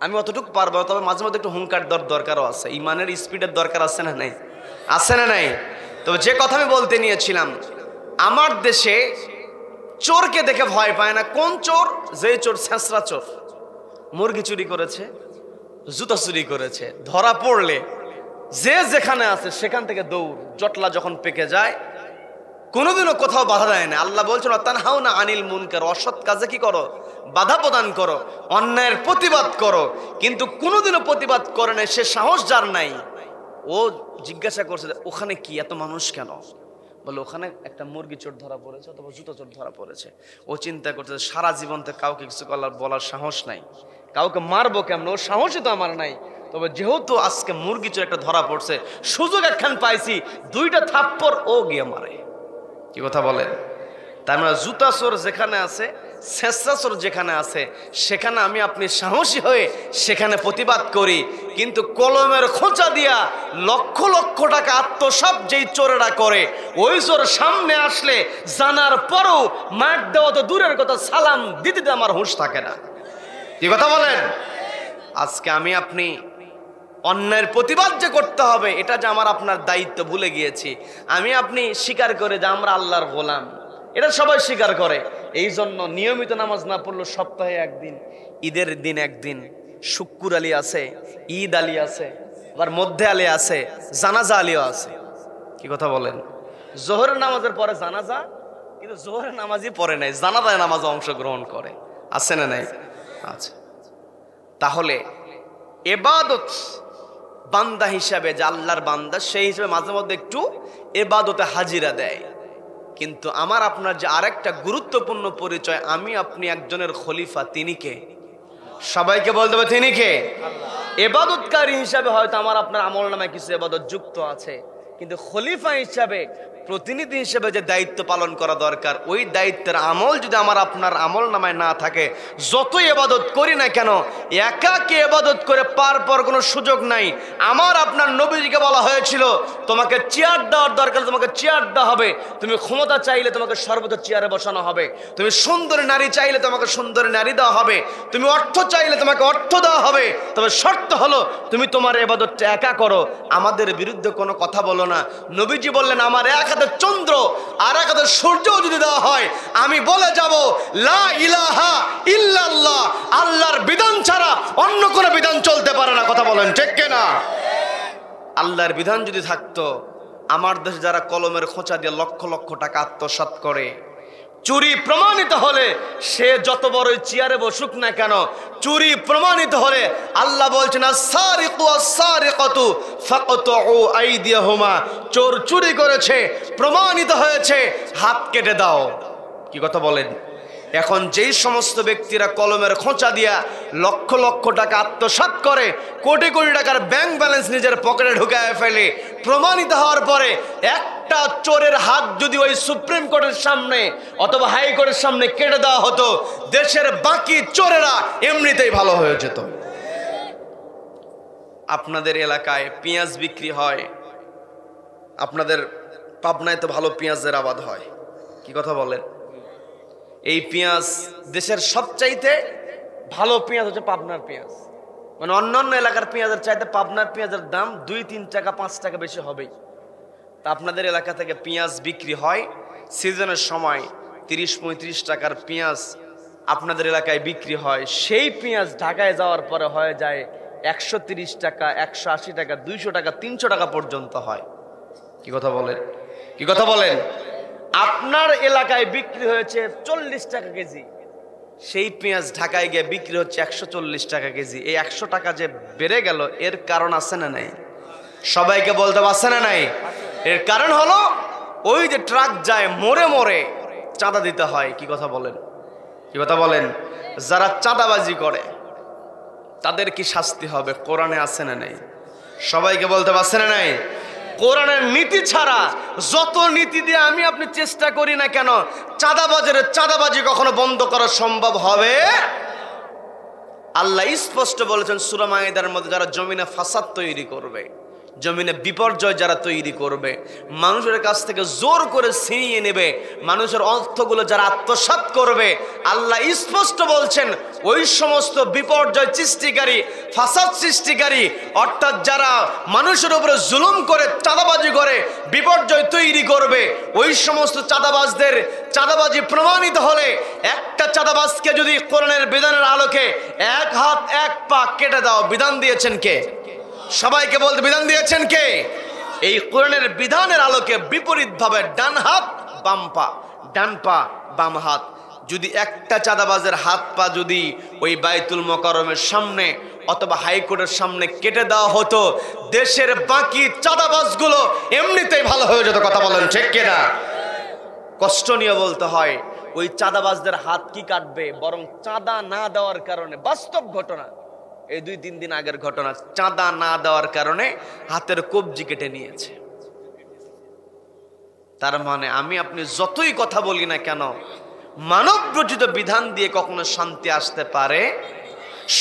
আমি অতটুকু পারবো, তবে মাঝে মধ্যে একটু হুঙ্কার দরকারও আছে, ইমানের স্পিডের দরকার আছে না নাই? আছে না নাই? তবে যে কথা আমি বলতে নিয়েছিলাম, আমার দেশে চোরকে দেখে ভয় পায় না। কোন চোর? যে চোর ছেঁচড়া চোর, মুরগি চুরি করেছে, জুতা চুরি করেছে, ধরা পড়লে যে যেখানে আছে সেখান থেকে দৌড়। জটলা যখন পেকে যায়, কোনোদিনও কোথাও বাধা দেয় না। আল্লাহ বলছেন তানহাউনা আনিল মুনকার, অসৎ কাজে কি করো? বাধা প্রদান করো, অন্যায়ের প্রতিবাদ করো। কিন্তু কোনোদিনও প্রতিবাদ করে নাই, সে সাহস যার নাই, ও জিজ্ঞাসা করছে ওখানে কি এত মানুষ কেন? বলে ওখানে একটা মুরগি চোর ধরা পড়েছে অথবা জুতো চোর ধরা পড়েছে। ও চিন্তা করছে সারা জীবন তো কাউকে কিছু বলার সাহস নাই, কাউকে মারবো কেমন, ওর সাহসই তো আমার নাই। তবে যেহেতু আজকে মুরগি চোর একটা ধরা পড়ছে, সুযোগ একখান পাইছি, 2টা থাপ্পড় ও গিয়ে মারে। কি কথা বলেন? তার মানে জুতা চোর যেখানে আছে, ছেঁচড়া চোর যেখানে আছে, সেখানে আমি আপনি সাহসী হয়ে সেখানে প্রতিবাদ করি। কিন্তু কলমের খোঁচা দিয়া লক্ষ লক্ষ টাকা আত্মসাৎ যেই চোরেরা করে, ওই চোর সামনে আসলে জানার পরও মার দেওয়া তো দূরের কথা, সালাম দিতে আমার হুঁশ থাকে না। কি কথা বলেন? আজকে আমি আপনি অন্যায়ের প্রতিবাদ যে করতে হবে, এটা যে আমার আপনার দায়িত্ব ভুলে গিয়েছি। আমি আপনি স্বীকার করে যে আমরা আল্লাহর গোলাম, এটা সবাই স্বীকার করে। এই জন্য নিয়মিত নামাজ না পড়লো সপ্তাহে একদিন, ঈদের দিন একদিন, শুক্কুর আলী আছে, ঈদ আলী আছে, আবার মধ্যে আলী আছে, জানাজা আলীও আছে। কি কথা বলেন? জোহরের নামাজের পরে জানাজা, কিন্তু জোহরের নামাজই পড়ে নাই, জানাজায় নামাজে অংশগ্রহণ করে, আছে না নাই? আচ্ছা, তাহলে এবাদত বান্দা হিসাবে, যে আল্লাহর বান্দা, সেই হিসাবে মাঝে মধ্যে একটু এবাদতে হাজিরা দেয়। কিন্তু আমার আপনার যে আরেকটা গুরুত্বপূর্ণ পরিচয়, আমি আপনি একজনের খলিফা, তিনি কে? সবাইকে বলতে হবে তিনি কে? এবাদতকারী হিসাবে হয়তো আমার আপনার আমল নামায় কিছু এবাদত যুক্ত আছে, কিন্তু খলিফা হিসাবে, প্রতিনিধি হিসেবে যে দায়িত্ব পালন করা দরকার, ওই দায়িত্বের আমল যদি আমার আপনার আমল নামায় না থাকে, যতই এবাদত করি না কেন, একাকে এবাদত করে পার পর কোনো সুযোগ নাই। আমার আপনার নবীজিকে বলা হয়েছিল, তোমাকে চেয়ার দেওয়ার দরকার, তোমাকে চেয়ার দেওয়া হবে। তুমি ক্ষমতা চাইলে তোমাকে সর্বোচ্চ চেয়ারে বসানো হবে। তুমি সুন্দরী নারী চাইলে তোমাকে সুন্দরী নারী দেওয়া হবে। তুমি অর্থ চাইলে তোমাকে অর্থ দেওয়া হবে। তবে শর্ত হলো তুমি তোমার ইবাদতটা একা করো, আমাদের বিরুদ্ধে কোনো কথা বলো না। নবীজি বললেন, আমার এক হাতে চন্দ্র আর এক হাতে সূর্য যদি দেওয়া হয়, আমি বলে যাব লা ইলাহা ইল্লাল্লাহ, আল্লাহর বিধান ছাড়া অন্য কোনো বিধান চলতে পারে না। কথা বলেন ঠিক কিনা? আল্লাহর বিধান যদি থাকতো, আমার দেশে যারা কলমের খোঁচা দিয়ে লক্ষ লক্ষ টাকা আত্মসাৎ করে, চুরি প্রমাণিত হলে সে যত বড়ই চেয়ারে বসুক না কেন, চুরি প্রমাণিত হলে আল্লাহ বলছেন, আস-সারিকু আস-সারিকাতু ফাকতুউ আইদিয়াহুমা, চোর চুরি করেছে, প্রমাণিত হয়েছে, হাত কেটে দাও। কি কথা বলেন? এখন যেই সমস্ত ব্যক্তিরা কলমের খোঁচা দিয়া লক্ষ লক্ষ টাকা আত্মসাৎ করে, কোটি কোটি টাকার ব্যাংক ব্যালেন্স নিজের পকেটে ঢুকায় ফেলে, প্রমাণিত হওয়ার পরে একটা চোরের হাত যদি ওই সুপ্রিম কোর্টের সামনে অথবা হাইকোর্টের সামনে কেটে দেওয়া হতো, দেশের বাকি চোরেরা এমনিতেই ভালো হয়ে যেত। আপনাদের এলাকায় পেঁয়াজ বিক্রি হয়, আপনাদের পাবনায় তো ভালো পেঁয়াজের আবাদ হয়। কি কথা বলেন? এই পেঁয়াজ, দেশের সবচাইতে ভালো পেঁয়াজ হচ্ছে পাবনার পেঁয়াজ। মানে অন্যান্য এলাকার পেঁয়াজের চাইতে পাবনার পেঁয়াজের দাম 2-3 টাকা 5 টাকা বেশি হবেই। তা আপনাদের এলাকা থেকে পেঁয়াজ বিক্রি হয়, সিজনের সময় 30-35 টাকার পেঁয়াজ আপনাদের এলাকায় বিক্রি হয়। সেই পেঁয়াজ ঢাকায় যাওয়ার পরে হয়ে যায় 130 টাকা, 180 টাকা, 200 টাকা, 300 টাকা পর্যন্ত হয়। কি কথা বলেন? কি কথা বলেন? আপনার এলাকায় বিক্রি হয়েছে 40 টাকা কেজি, সেই পেঁয়াজ ঢাকায় গিয়ে বিক্রি হচ্ছে 140 টাকা কেজি। এই 100 টাকা যে বেড়ে গেল, এর কারণ আছে না নাই? সবাইকে বলতে পারছে না নাই? এর কারণ হলো ওই যে ট্রাক যায়, মোড়ে মোড়ে চাঁদা দিতে হয়। কি কথা বলেন? কি কথা বলেন? যারা চাঁদাবাজি করে তাদের কি শাস্তি হবে? কোরআনে আছে না নাই? সবাইকে বলতে পারছে না নাই? কোরআনের নীতি ছাড়া যত নীতি দিয়ে আমি আপনি চেষ্টা করি না কেন, চাঁদাবাজি কখনো বন্ধ করা সম্ভব হবে? আল্লাহ স্পষ্ট বলেছেন সূরা মাইদার মধ্যে, যারা জমিনে ফাসাদ তৈরি করবে, জমিনে বিপর্যয় যারা তৈরি করবে, মানুষের কাছ থেকে জোর করে ছিনিয়ে নেবে, মানুষের অর্থগুলো যারা আত্মসাৎ করবে, আল্লাহ স্পষ্ট বলছেন ওই সমস্ত বিপর্যয় সৃষ্টিকারী, ফাসাদ সৃষ্টিকারী, অর্থাৎ যারা মানুষের উপরে জুলুম করে, চাঁদাবাজি করে বিপর্যয় তৈরি করবে, ওই সমস্ত চাঁদাবাজদের চাঁদাবাজি প্রমাণিত হলে, একটা চাঁদাবাজকে যদি কোরআনের বিধানের আলোকে 1 হাত 1 পা কেটে দাও, বিধান দিয়েছেন কে? সবাইকে বলতে বিধান দিয়েছেন কে? এই কোরআনের বিধানের আলোকে বিপরীত ভাবে ডান হাত বাম পা, ডান পা বাম হাত, যদি একটা চাঁদাবাজের হাত পা যদি ওই বাইতুল মোকাররমের সামনে অথবা হাইকোর্টের সামনে কেটে দেওয়া হতো, দেশের বাকি চাঁদাবাজগুলো এমনিতেই ভালো হয়ে যেত। কথা বলেন ঠিক কিনা? কষ্ট নিয়ে বলতে হয়, ওই চাঁদাবাজদের হাত কি কাটবে, বরং চাঁদা না দেওয়ার কারণে, বাস্তব ঘটনা, এই 2-3 দিন আগের ঘটনা, চাঁদা না দেওয়ার কারণে হাতের কবজি কেটে নিয়েছে। তার মানে আমি আপনি যতই কথা বলি না কেন, মানব রচিত বিধান দিয়ে কখনো শান্তি আসতে পারে?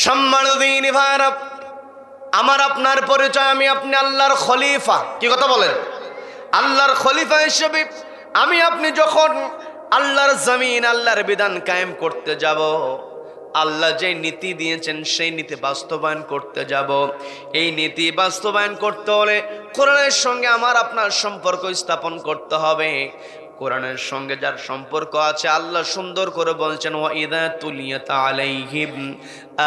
সম্মানিত ভাইরা, আমার আপনার পরিচয়, আমি আপনি আল্লাহর খলিফা। কি কথা বলেন? আল্লাহর খলিফা হিসেবে আমি আপনি যখন আল্লাহর জমিন, আল্লাহর বিধান কায়েম করতে যাব, আল্লাহ যে নীতি দিয়েছেন সেই নীতি বাস্তবায়ন করতে যাব। এই নীতি বাস্তবায়ন করতে হলে কোরআনের সঙ্গে আমার আপনার সম্পর্ক স্থাপন করতে হবে। কোরআনের সঙ্গে যার সম্পর্ক আছে, আল্লাহ সুন্দর করে বলছেন, ওয়া ইযা তুলিয়াত আলাইহিম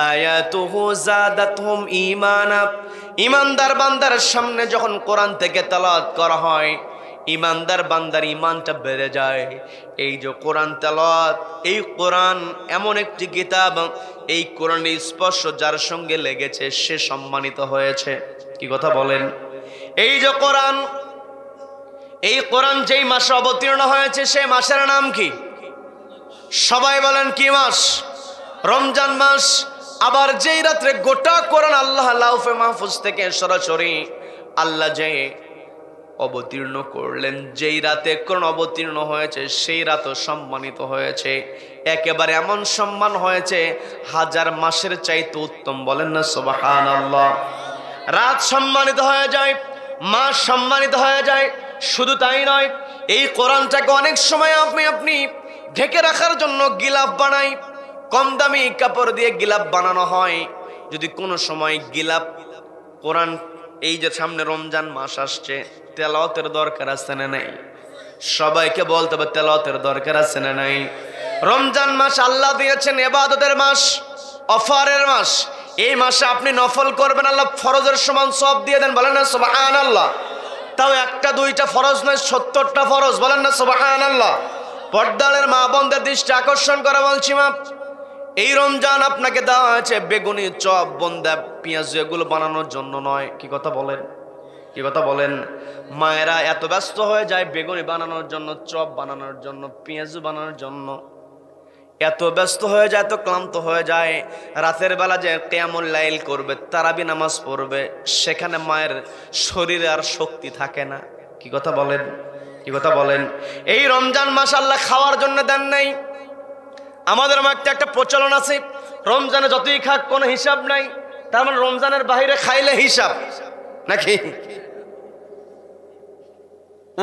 আয়াতুহু যাদাতহুম ঈমানা। ঈমানদার বান্দার সামনে যখন কোরআন থেকে তেলাওয়াত করা হয়, ঈমানদার বান্দার ঈমানটা বেড়ে যায়। এই যে কোরআন তেলাওয়াত, এই কোরআন এমন একটি কিতাব, এই কোরআনের স্পর্শ যার সঙ্গে লেগেছে সে সম্মানিত হয়েছে। কি কথা বলেন? এই যে কোরআন, এই কোরআন যেই মাসে অবতীর্ণ হয়েছে সেই মাসের নাম কি? সবাই বলেন কি মাস? রমজান মাস। আবার যেই রাত্রে গোটা কোরআন আল্লাহ লাউফে মাহফুজ থেকে সরাসরি আল্লাহ যে অবতীর্ণ করলেন, যেই রাতে কোরআন অবতীর্ণ হয়েছে সেই রাতও সম্মানিত হয়েছে। একেবারে এমন সম্মান হয়েছে 1000 মাসের চাইতে উত্তম। বলেন না সুবহানাল্লাহ। রাত সম্মানিত হয়ে যায়, মাস সম্মানিত হয়ে যায়। শুধু তাই নয়, এই কোরআনটাকে অনেক সময় আপনি ঢেকে রাখার জন্য গিলাফ বানাই, কম দামি কাপড় দিয়ে গিলাফ বানানো হয়। যদি কোনো সময় গিলাফ, কোরআন এই যে সামনে রমজান মাস আসছে, তেলাওয়াতের দরকার আছে না নাই? সবাইকে বলতে হবে তেলাওয়াতের দরকার আছে না নাই? রমজান মাস আল্লাহ দিয়েছেন ইবাদতের মাস, অফারের মাস। এই মাসে আপনি নফল করবেন, আল্লাহ ফরজের সমান সওয়াব দিয়ে দেন। বলেন না সুবহানাল্লাহ। তাও 1টা 2টা ফরজ নয়, 70টা ফরজ। বলেন না সুবহানাল্লাহ। পর্দারের মা বোনদের দৃষ্টি আকর্ষণ করা বলছি, মা, এই রমজান আপনাকে দেওয়া হয়েছে বেগুনি, চপ, বন্দা, পেঁয়াজ এগুলো বানানোর জন্য নয়। কি কথা বলেন? কি কথা বলেন? মায়েরা এত ব্যস্ত হয়ে যায় বেগুনি বানানোর জন্য, চপ বানানোর জন্য, পেঁয়াজ বানানোর জন্য, এত ব্যস্ত হয়ে যায়, এত ক্লান্ত হয়ে যায়, রাতের বেলা যে কিয়ামুল লাইল করবে, তারাবি নামাজ পড়বে, সেখানে মায়ের শরীরে আর শক্তি থাকে না। কি কথা বলেন? কি কথা বলেন? এই রমজান মাস আল্লাহ খাওয়ার জন্য দেন নাই। আমাদের একটা প্রচলন আছে, রমজানে যতই খাক কোনো হিসাব নাই। তার মানে রমজানের বাইরে খাইলে হিসাব নাকি?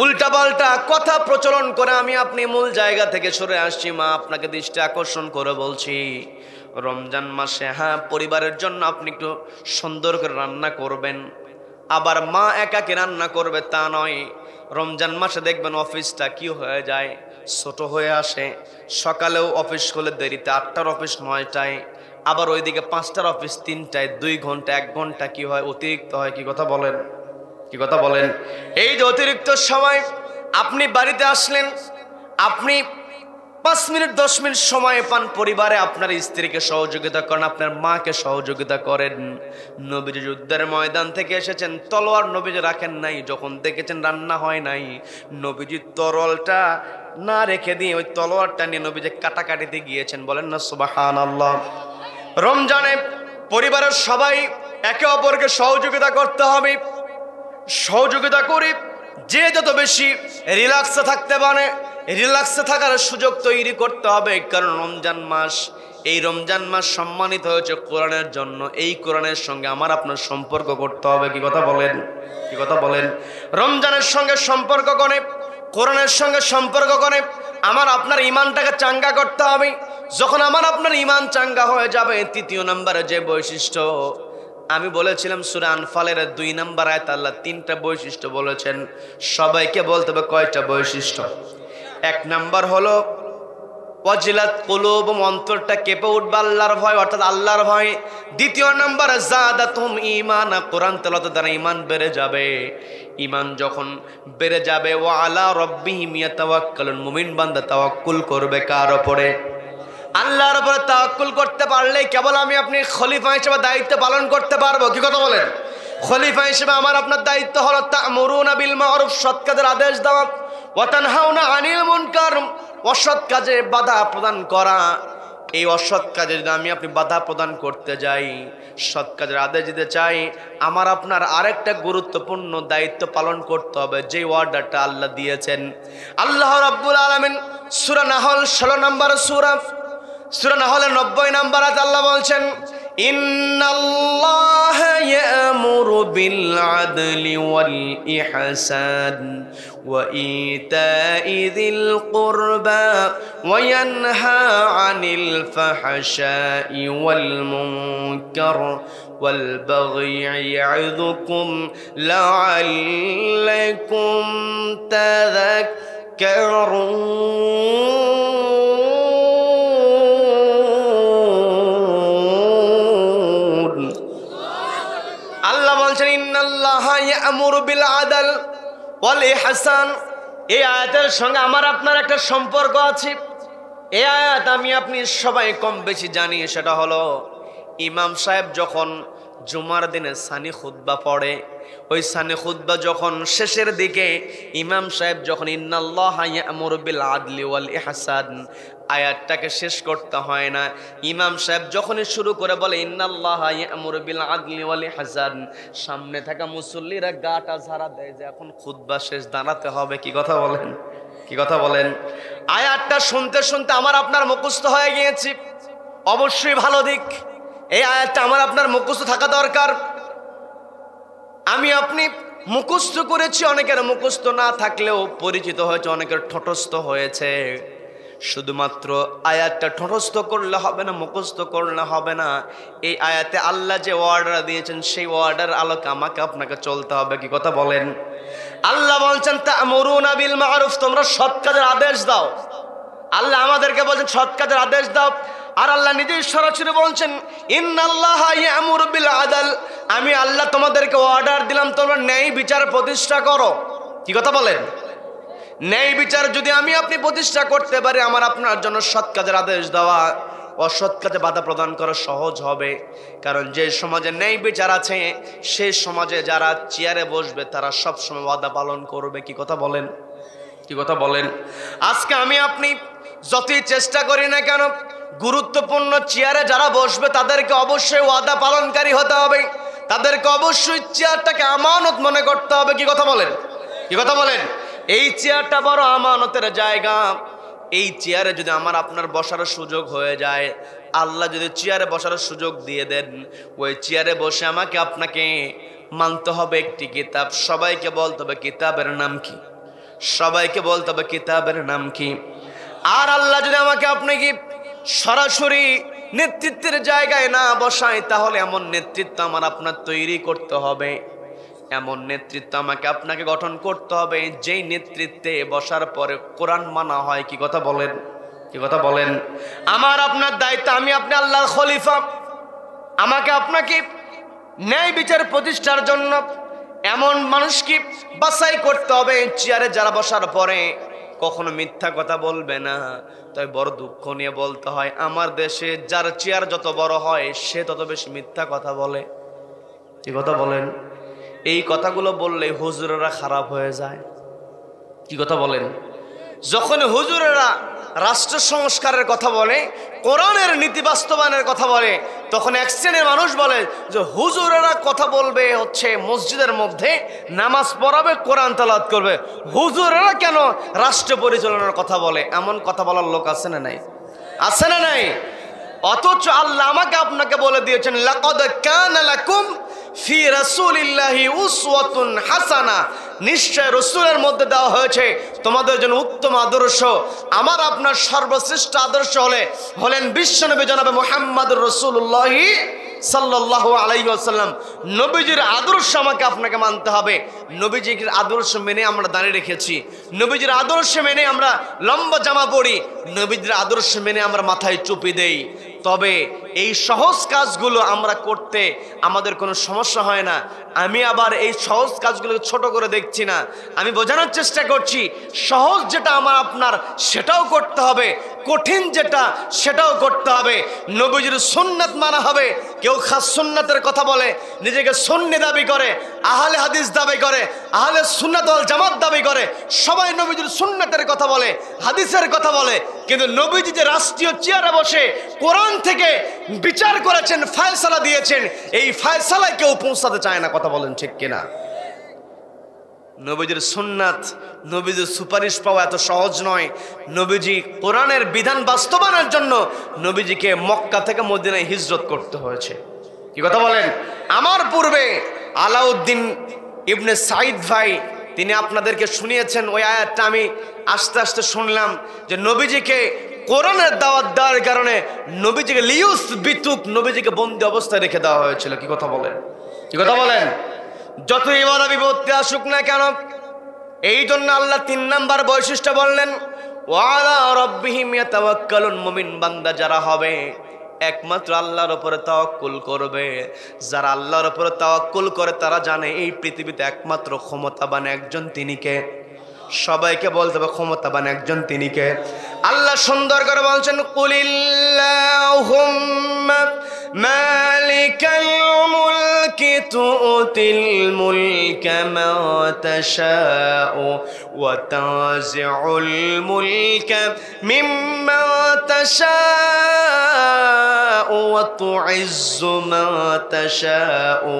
উল্টা পাল্টা কথা প্রচলন করে আমি আপনি মূল জায়গা থেকে সরে আসছি। মা, আপনাকে দৃষ্টি আকর্ষণ করে বলছি, রমজান মাসে হ্যাঁ, পরিবারের জন্য আপনি একটু সুন্দর করে রান্না করবেন। আবার মা একাকে রান্না করবে তা নয়। রমজান মাসে দেখবেন অফিসটা কি হয়ে যায়, ছোট হয়ে আসে। সকালেও অফিস করলে দেরিতে, 8টার অফিস 9টায়, আবার ওইদিকে 5টার অফিস 3টায়, 2 ঘন্টা 1 ঘন্টা কি হয়, অতিরিক্ত হয়। কি কথা বলেন? কি কথা বলেন? এই যে অতিরিক্ত সময়, আপনি বাড়িতে আসলেন, আপনি 5 মিনিট 10 মিনিট সময় পান পরিবারে, আপনার স্ত্রীকে সহযোগিতা করেন, আপনার মাকে সহযোগিতা করেন। নবীজি যুদ্ধের ময়দান থেকে এসেছেন, তলোয়ার নবীজি রাখেন নাই। যখন দেখেছেন রান্না হয় নাই, নবীজি তরলটা না রেখে দিয়ে ওই তলোয়ারটা নিয়ে নবীজি কাটাকাটিতে গিয়েছেন। বলেন না সুবহানাল্লাহ। রমজানে পরিবারের সবাই একে অপরকে সহযোগিতা করতে হবে। সহযোগিতা করে যে যত বেশি রিল্যাক্সে থাকতে পারে, রিল্যাক্সে থাকার সুযোগ তৈরি করতে হবে। কারণ রমজান মাস, এই রমজান মাস সম্মানিত হয়েছে কোরআনের জন্য। এই কোরআনের সঙ্গে আমার আপনার সম্পর্ক করতে হবে। কি কথা বলেন? কি কথা বলেন? রমজানের সঙ্গে সম্পর্ক করে, কোরআনের সঙ্গে সম্পর্ক করে আমার আপনার ইমানটাকে চাঙ্গা করতে হবে। যখন আমার আপনার ইমান চাঙ্গা হয়ে যাবে, 3 নম্বরে যে বৈশিষ্ট্য আমি বলেছিলাম, সূরা আনফালের 2 নম্বর আয়াত আল্লাহ 3টা বৈশিষ্ট্য বলেছেন। সবাইকে বলতে হবে কয়টা বৈশিষ্ট্য? 1 নম্বর হলো ওয়াজিলাত কুলুবুহুম, অন্তরটা কেঁপে উঠবে আল্লাহর ভয়, অর্থাৎ আল্লাহর ভয়। 2 নম্বর যাদাতুহুম ঈমানা, কোরআন তেলাওয়াতের দ্বারা ঈমান বেড়ে যাবে। ঈমান যখন বেড়ে যাবে, ওয়া আলা রাব্বিহিম ইয়াতাওয়াক্কালুন, মুমিন বান্দা তাওয়াক্কুল করবে কার উপরে? আল্লাহর উপরে তাওয়াক্কুল করতে পারলেই কেবল আমি আপনি খলিফা হিসেবে দায়িত্ব পালন করতে পারবো। কি কথা বলেন? খলিফা হিসেবে আমার আপনার দায়িত্ব হলো তা'মুরুনা বিল মা'রুফ, সৎ কাজের আদেশ দেওয়া, ওয়া তানহাউনা আনিল মুনকার, অসৎ কাজে বাধা প্রদান করা। এই অসৎ কাজে যদি আমি আপনি বাধা প্রদান করতে যাই, সৎ কাজের আদেশ দিতে চাই, আমার আপনার আরেকটা গুরুত্বপূর্ণ দায়িত্ব পালন করতে হবে, যে অর্ডারটা আল্লাহ দিয়েছেন। আল্লাহ রাব্বুল আলামিন সূরা নাহল 16 নম্বর সূরা নাহলের 90 নম্বর আয়াতে আল্লাহ বলছেন, ইন্নাল্লাহা ইয়া'মুরু বিল আদলি ওয়াল ইহসান ওয়া ইতাই যিল কুরবা ওয়া ইয়ানহা আনিল ফাহশাই ওয়াল মুনকার ওয়াল বাগই ইয়া'যুকুম লা'আল্লাকুম তাযাক্কারুন। ইন্নাল্লাহা ইয়া'মুরু বিল আদল ওয়াল ইহসান। এই আয়াতের সঙ্গে আমার আপনার একটা সম্পর্ক আছে। এই আয়াত আমি আপনি সবাই কম বেশি জানি। সেটা হলো ইমাম সাহেব যখন জুমার দিনে সানি খুতবা পড়ে, ওই সানি খুতবা যখন শেষের দিকে ইমাম সাহেব যখন ইন্নাল্লাহা ইয়া'মুরু বিল আদলি ওয়াল ইহসান আয়াতটাকে শেষ করতে হয় না, ইমাম সাহেব যখনই শুরু করে বলে ইন্নাল্লাহা ইয়া'মুরু বিল আদলি ওয়াল ইহসান, সামনে থাকা মুসল্লিরা গাটা ঝাড়া দেয় যে এখন খুতবা শেষ, দাঁড়াতে হবে। কি কথা বলেন? কি কথা বলেন? আয়াতটা শুনতে শুনতে আমার আপনার মুখস্থ হয়ে গিয়েছি, অবশ্যই ভালো দিক। এই আয়াতটা আমার আপনার মুখস্থ থাকা দরকার। আমি আপনি মুখস্থ করেছি, অনেকের মুখস্থ না থাকলেও পরিচিত হয়েছে, অনেকের ঠোঁটস্থ হয়েছে। শুধুমাত্র আয়াতটা ঠোঁটস্থ করলে হবে না, মুখস্থ করলে হবে না। এই আয়াতে আল্লাহ যে অর্ডার দিয়েছেন সেই অর্ডার আলোকে আমাকে আপনাকে চলতে হবে। কি কথা বলেন? আল্লাহ বলছেন তা'মুরুনা বিল মা'রুফ, তোমরা সৎ কাজের আদেশ দাও। আল্লাহ আমাদেরকে বলছেন সৎ কাজের আদেশ দাও। আর আল্লাহ নিজেই সরাসরি বলছেন ইন্নাল্লাহা ইয়া'মুরু বিল আদল, আমি আল্লাহ তোমাদেরকে অর্ডার দিলাম তোমরা ন্যায় বিচার প্রতিষ্ঠা করো। কি কথা বলেন? ন্যায় বিচার যদি আমি আপনি প্রতিষ্ঠা করতে পারি, আমার আপনার জন্য সৎ কাজের আদেশ দেওয়া, অসৎ কাজে বাধা প্রদান করা সহজ হবে। কারণ যে সমাজে ন্যায় বিচার আছে সেই সমাজে যারা চেয়ারে বসবে তারা সবসময় ওয়াদা পালন করবে। কি কথা বলেন? কি কথা বলেন? আজকে আমি আপনি যতই চেষ্টা করি না কেন, গুরুত্বপূর্ণ চেয়ারে যারা বসবে তাদেরকে অবশ্যই ওয়াদা পালনকারী হতে হবে, তাদেরকে অবশ্যই চেয়ারটাকে আমানত মনে করতে হবে। কি কথা বলেন? কি কথা বলেন? এই চেয়ারটা বড় আমানতের জায়গা। এই চেয়ারে যদি আমার আপনার বসার সুযোগ হয়ে যায়, আল্লাহ যদি চেয়ারে বসার সুযোগ দিয়ে দেন, ওই চেয়ারে বসে আমাকে আপনাকে মানতে হবে একটি কিতাব। সবাইকে বলতে হবে কিতাবের নাম কি, সবাইকে বলতে হবে কিতাবের নাম কি। আর আল্লাহ যদি আমাকে আপনাকে সরাসরি নেতৃত্বের জায়গায় না বসায়, তাহলে এমন নেতৃত্ব আমার আপনার তৈরি করতে হবে, এমন নেতৃত্ব আমাকে আপনাকে গঠন করতে হবে যেই নেতৃত্বে বসার পরে কোরআন মানা হয়। কি কথা বলেন? কি কথা বলেন? আমার আপনার দায়িত্ব, আমি আপনি আল্লাহর খলিফা, আমাকে আপনাকে ন্যায় বিচার প্রতিষ্ঠার জন্য এমন মানুষকে বাছাই করতে হবে চেয়ারে যারা বসার পরে কখনো মিথ্যা কথা বলবে না। তাই বড় দুঃখ নিয়ে বলতে হয়, আমার দেশে যার চেয়ার যত বড় হয় সে তত বেশি মিথ্যা কথা বলে। কি কথা বলেন? এই কথাগুলো বললে হুজুরেরা খারাপ হয়ে যায়। কি কথা বলেন? যখন হুজুরেরা রাষ্ট্র সংস্কারের কথা বলে, কোরআনের নীতি বাস্তবায়নের কথা বলে, তখন এক শ্রেণীর মানুষ বলে যে হুজুরেরা কথা বলবে হচ্ছে মসজিদের মধ্যে নামাজ পড়াবে, কোরআন তেলাওয়াত করবে, হুজুরেরা কেন রাষ্ট্র পরিচালনার কথা বলে? এমন কথা বলার লোক আছে না নাই? আছে না নাই? অথচ আল্লাহ আমাকে আপনাকে বলে দিয়েছেন লাকাদ কানা লাকুম ফি রাসূলিল্লাহি উসওয়াতুন হাসানা, নিশ্চয় রাসূলের মধ্যে দেওয়া হয়েছে তোমাদের জন্য উত্তম আদর্শ। আমার আপনার সর্বশ্রেষ্ঠ আদর্শ হলেন বিশ্বনবী জনাবে মুহাম্মদুর রাসূলুল্লাহ সাল্লাল্লাহু আলাইহি ওয়াসাল্লাম। নবীজির আদর্শ আমাকে আপনাকে মানতে হবে। নবীজির আদর্শ মেনে আমরা দাঁড়িয়ে রেখেছি, নবীজির আদর্শ মেনে আমরা লম্বা জামা পরি, নবীজির আদর্শ মেনে আমরা মাথায় টুপি দেই। তবে এই সহজ কাজগুলো আমরা করতে আমাদের কোনো সমস্যা হয় না। আমি আবার এই সহজ কাজগুলোকে ছোট করে দেখছি না, আমি বোঝানোর চেষ্টা করছি সহজ যেটা আমার আপনার সেটাও করতে হবে, কঠিন যেটা সেটাও করতে হবে। নবীজির সুন্নাত মানা হবে। কেউ খাস সুন্নাতের কথা বলে, নিজেকে সুন্নি দাবি করে, আহলে হাদিস দাবি করে, আহলে সুন্নাত ওয়াল জামাত দাবি করে, সবাই নবীজির সুন্নাতের কথা বলে, হাদিসের কথা বলে, কিন্তু নবীজি যে রাষ্ট্রীয় চেয়ারে বসে কোরআন থেকে বিচার করেছেন, ফয়সালা দিয়েছেন, এই ফয়সালায় কেউ পৌঁছাতে চায় না। কথা বলেন ঠিক কিনা? নবীজির সুন্নাত, নবীজির সুপারিশ পাওয়া এত সহজ নয়। নবীজি কোরআনের বিধান বাস্তবায়নের জন্য নবীজিকে মক্কা থেকে মদিনায় হিজরত করতে হয়েছে। কি কথা বলেন? আমার পূর্বে আলাউদ্দিন ইবনে সাইদ ভাই তিনি আপনাদেরকে শুনিয়েছেন, ওই আয়াতটা আমি আস্তে আস্তে শুনলাম যে নবীজিকে কোরআনের দাওয়াত দেওয়ার কারণে নবীজিকে লিউস বিতুক, নবীজিকে বন্দি অবস্থায় রেখে দেওয়া হয়েছিল। কি কথা বলেন? কি কথা বলেন? যত এবার বিপত্তি আসুক না কেন, এই জন্য আল্লাহ 3 নাম্বার বৈশিষ্ট্য বললেন, ওয়ালা রাব্বিহিম ইয়াতাওয়াক্কালুন। মুমিন বান্দা যারা হবে একমাত্র আল্লাহর উপরে তাওয়াক্কুল করবে। যারা আল্লাহর উপরে তাওয়াক্কুল করে তারা জানে এই পৃথিবীতে একমাত্র ক্ষমতাবান একজন তিনি কে। সবাইকে বলতে হবে ক্ষমতাবান একজন তিনি কে। আল্লাহ সুন্দর করে বলছেন, কুলিল্লাহুম্মা মালিকাল মুলকি তুতিল মুলকা মা তাশাউ ওয়া তানজিউল মুলকা মিম্মা তাশাউ ওয়া তুইজ্জু মা তাশাউ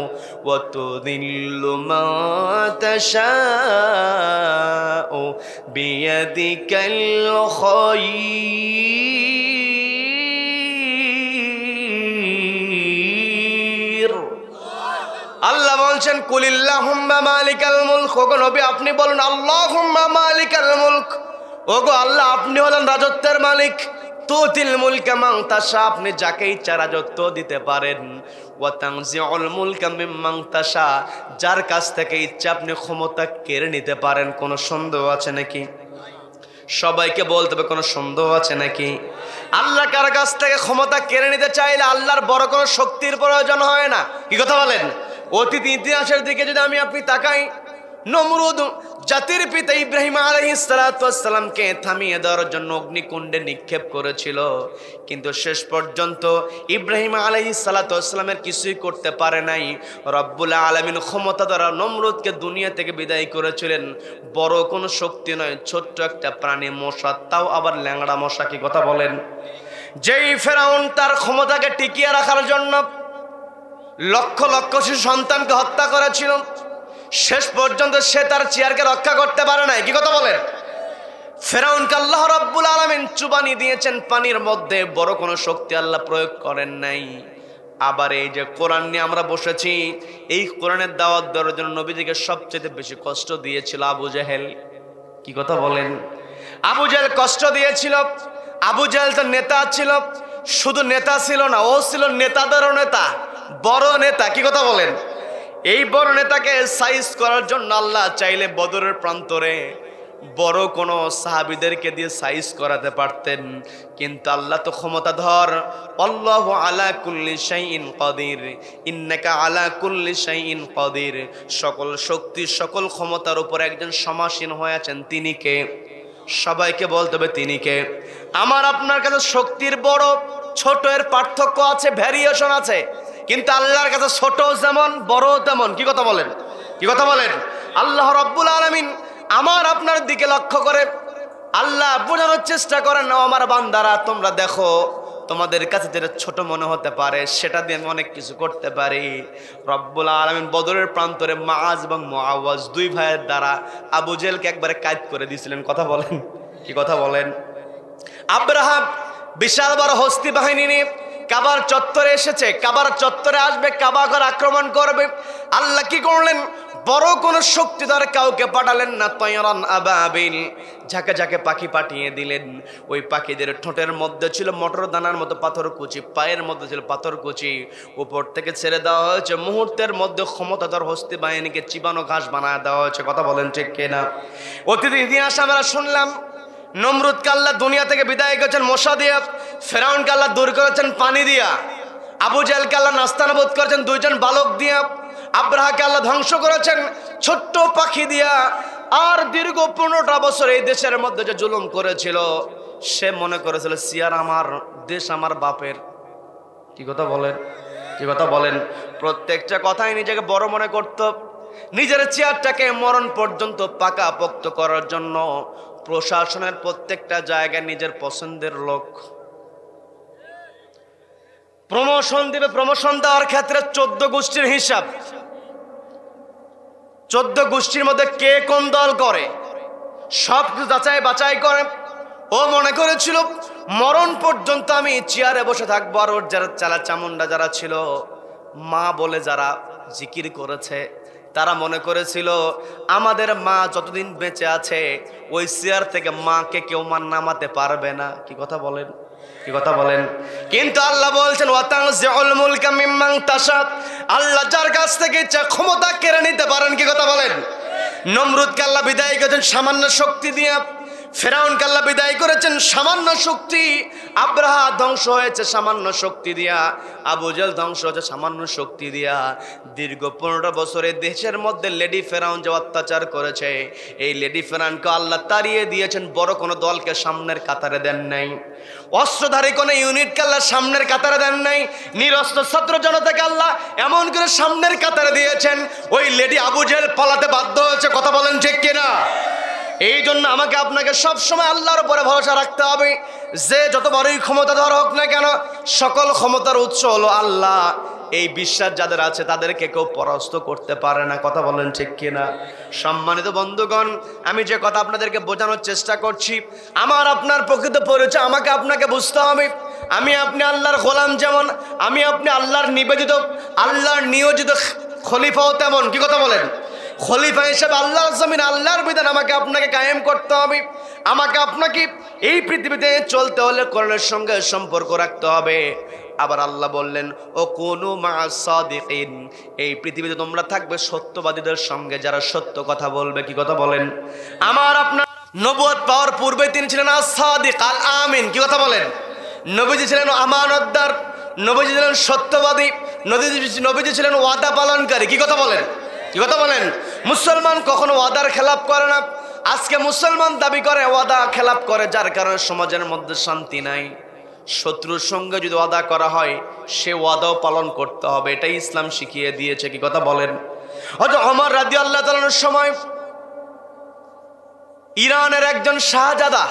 ওয়া তুযিল্লু মা তাশাউ বিয়াদিকাল খায়র। আল্লাহ বলছেন, কুলিল্লাহুম্মা মালিকাল মুলক। ওগো নবী আপনি বলুন আল্লাহুম্মা মালিকাল মুলক। ওগো আল্লাহ আপনি হলেন রাজত্বের মালিক। তুতিল মুলকা মান তাশা, আপনি যাকে ইচ্ছা রাজত্ব দিতে পারেন। ওয়া তানজিউল মুলকা মিম্মান তাশা, যার কাছ থেকে ইচ্ছা আপনি ক্ষমতা কেড়ে নিতে পারেন। কোনো সন্দেহ আছে নাকি? সবাইকে বলতে হবে কোনো সন্দেহ আছে নাকি? আল্লাহ কার কাছ থেকে ক্ষমতা কেড়ে নিতে চাইলে আল্লাহর বড় কোনো শক্তির প্রয়োজন হয় না। কি কথা বলেন? অতীত ইতিহাসের দিকে যদি আমি আপনি তাকাই, নমরুদ জাতির পিতা ইব্রাহিম আলাইহিস সালাতু ওয়াস সালামকে থামিয়ে দেওয়ার জন্য অগ্নিকুণ্ডে নিক্ষেপ করেছিল, কিন্তু শেষ পর্যন্ত ইব্রাহিম আলাইহিস সালাতু ওয়াস সালামের কিছুই করতে পারে নাই। রব্বুল আলামিন ক্ষমতা দ্বারা নমরুদকে দুনিয়া থেকে বিদায় করেছিলেন। বড় কোনো শক্তি নয়, ছোট্ট একটা প্রাণী মশা, তাও আবার ল্যাংড়া মশা। কি কথা বলেন? যেই ফেরাউন তার ক্ষমতাকে টিকিয়ে রাখার জন্য লক্ষ লক্ষ শিশু সন্তানকে হত্যা করেছিল, শেষ পর্যন্ত সে তার চেয়ারকে রক্ষা করতে পারে নাই। কি কথা বলেন? ফেরাউনকে আল্লাহ রাব্বুল আলামিন চুবানি দিয়েছেন পানির মধ্যে, বড় কোনো শক্তি আল্লাহ প্রয়োগ করেন নাই। আবার এই যে কোরআন নিয়ে আমরা বসেছি, এই কোরআনের দাওয়াত দেওয়ার জন্য নবীজিকে সবচেয়ে বেশি কষ্ট দিয়েছিল আবু জেহেল। কি কথা বলেন? আবু জেহেল কষ্ট দিয়েছিল। আবু জেহেল তো নেতা ছিল, শুধু নেতা ছিল না, ও ছিল নেতাদেরও নেতা, বড় নেতা। কি কথা বলেন? এই বড় নেতাকে সাইজ করার জন্য আল্লাহ চাইলে বদরের প্রান্তরে বড় কোন সাহাবীদেরকে দিয়ে সাইজ করাতে পারতেন, কিন্তু আল্লাহ তো ক্ষমতাধর। আল্লাহু আলা কুল্লি শাইইন কাদির, ইন্নাকা আলা কুল্লি শাইইন কাদির। সকল শক্তি সকল ক্ষমতার উপর একজন সমাসীন হয়ে আছেন, তিনি কে? সবাইকে বলতে হবে তিনি কে। আমার আপনার কাছে শক্তির বড় ছোট এর পার্থক্য আছে, ভ্যারিয়েশন আছে, কিন্তু আল্লাহর কাছে ছোট যেমন বড় তেমন। কি কথা বলেন? কি কথা বলেন? আল্লাহ রাব্বুল আলামিন আমার আপনার দিকে লক্ষ্য করে আল্লাহ বোঝানোর চেষ্টা করেন, না আমার বান্দারা তোমরা দেখো, তোমাদের কাছে যেটা ছোট মনে হতে পারে সেটা দিয়ে আমি অনেক কিছু করতে পারি। রব্বুল আলামিন বদরের প্রান্তরে মাআজ এবং মুআওয়াজ দুই ভাইয়ের দ্বারা আবু জেহেলকে একবারে কায়েদ করে দিয়েছিলেন। কথা বলেন? কি কথা বলেন? আব্রাহা বিশাল বড় হস্তি বাহিনী নিয়ে কাবার চত্বরে এসেছে, কাবার চত্বরে আসবে, কাবা ঘর আক্রমণ করবে। আল্লাহ কি করলেন? বড় কোন শক্তিধর কাউকে পাঠালেন না, তয়রান আবাবিল, ঝাঁকে ঝাঁকে পাখি পাঠিয়ে দিলেন। ওই পাখিদের ঠোঁটের মধ্যে ছিল মটর দানার মতো পাথরকুচি, পায়ের মধ্যে ছিল পাথরকুচি, উপর থেকে ছেড়ে দেওয়া হয়েছে। মুহূর্তের মধ্যে ক্ষমতাধর হস্তি বাহিনীকে চিবানো ঘাস বানায় দেওয়া হয়েছে। কথা বলেন ঠিক কিনা? অতীত ইতিহাস আমরা শুনলাম, নমরুদকে আল্লাহ দুনিয়া থেকে বিদায় করেছেন মশা দিয়া, ফেরাউনকে আল্লাহ দূর করেছেন পানি দিয়া। আবু জেহেলকে আল্লাহ নাস্তানাবুদ করেছেন দুইজন বালক দিয়া, আব্রাহাকে আল্লাহ ধ্বংস করেছেন ছোট্ট পাখি দিয়া। আর দীর্ঘ 15টা বছর এই দেশের মধ্যে যে জুলুম করেছিল, সে মনে করেছিল সিয়ার আমার, দেশ আমার বাপের। কি কথা বলেন, কি কথা বলেন? প্রত্যেকটা কথাই নিজেকে বড় মনে করত। নিজের চেয়ারটাকে মরণ পর্যন্ত পাকাপোক্ত করার জন্য প্রশাসনের প্রত্যেকটা জায়গায় নিজের পছন্দের লোক প্রমোশন দিবে। প্রমোশন দেওয়ার ক্ষেত্রে 14 গোষ্ঠীর হিসাব, 14 গোষ্ঠীর মধ্যে কে কোন দল করে সব যাচাই বাছাই করে। ও মনে করেছিল মরণ পর্যন্ত আমি চেয়ারে বসে থাকবো। আর ওর যারা চালা চামুন্ডা যারা ছিল, মা বলে যারা জিকির করেছে, তারা মনে করেছিল আমাদের মা যতদিন বেঁচে আছে ওই চেয়ার থেকে মাকে কেউ নামাতে পারবে না। কি কথা বলেন, কি কথা বলেন? কিন্তু আল্লাহ বলছেন ওয়াতানজিউল মুলকা মিম্মান তাশা, আল্লাহ যার কাছ থেকে ইচ্ছা ক্ষমতা কেড়ে নিতে পারেন। কি কথা বলেন? নমরুদকে আল্লাহ বিদায় করেছেন সামান্য শক্তি দিয়ে, ফেরাউনকে আল্লাহ বিদায় করেছেন সামান্য শক্তি, আব্রাহা ধ্বংস হয়েছে সামান্য শক্তি দিয়া, আবু জেহেল ধ্বংস হয়েছে সামান্য শক্তি দিয়া। দীর্ঘ 15 বছরে দেশের মধ্যে লেডি ফেরাউন যে অত্যাচার করেছে, এই লেডি ফেরাউনকে আল্লাহ তাড়িয়ে দিয়েছেন। বড় কোনো দলকে সামনের কাতারে দেন নাই, অস্ত্রধারী কোনো ইউনিটকে আল্লাহ সামনের কাতারে দেন নাই, নিরস্ত্র ছাত্র জনতাকে আল্লাহ এমন করে সামনের কাতারে দিয়েছেন, ওই লেডি আবু জেহেল পালাতে বাধ্য হয়েছে। কথা বলেন ঠিক কিনা? এই জন্য আমাকে আপনাকে সবসময় আল্লাহর উপরে ভরসা রাখতে হবে। যে যত বড়ই ক্ষমতাধর হোক না কেন, সকল ক্ষমতার উৎস হলো আল্লাহ। এই বিশ্বাস যাদের আছে তাদেরকে কেউ পরাস্ত করতে পারে না। কথা বলেন ঠিক কিনা? সম্মানিত বন্ধুগণ, আমি যে কথা আপনাদেরকে বোঝানোর চেষ্টা করছি, আমার আপনার প্রকৃত পরিচয় আমাকে আপনাকে বুঝতে হবে। আমি আপনি আল্লাহর গোলাম যেমন, আমি আপনি আল্লাহর নিবেদিত, আল্লাহর নিয়োজিত খলিফাও তেমন। কি কথা বলেন? খলিফা হিসেবে আল্লাহর জমিন আল্লাহর বিধান আমাকে আপনাকে কায়েম করতে হবে। আমাকে আপনাকে এই পৃথিবীতে চলতে হলে কোরআনের সঙ্গে সম্পর্ক রাখতে হবে। আবার আল্লাহ বললেন ও কুনু মা'আস সাদিকিন, এই পৃথিবীতে তোমরা থাকবে সত্যবাদীদের সঙ্গে, যারা সত্য কথা বলবে। কি কথা বলেন? আমার আপনার নবুয়ত পাওয়ার পূর্বে তিনি ছিলেন আস-সাদিক আল আমিন। কি কথা বলেন? নবীজি ছিলেন আমানতদার, নবীজি ছিলেন সত্যবাদী, নবীজি ছিলেন ওয়াদা পালনকারী। কি কথা বলেন, কি কথা বলেন? মুসলমান কখনো ওয়াদার খেলাপ করে না। আজকে মুসলমান দাবি করে ওয়াদা খেলাপ করে, যার কারণে সমাজের মধ্যে শান্তি নাই। শত্রুর সঙ্গে যদি ওয়াদা করা হয়, সে ওয়াদাও পালন করতে হবে, এটাই ইসলাম শিখিয়ে দিয়েছে। কি কথা বলেন? হযরত ওমর রাদিয়াল্লাহু তাআলার সময় ইরানের একজন শাহজাদা,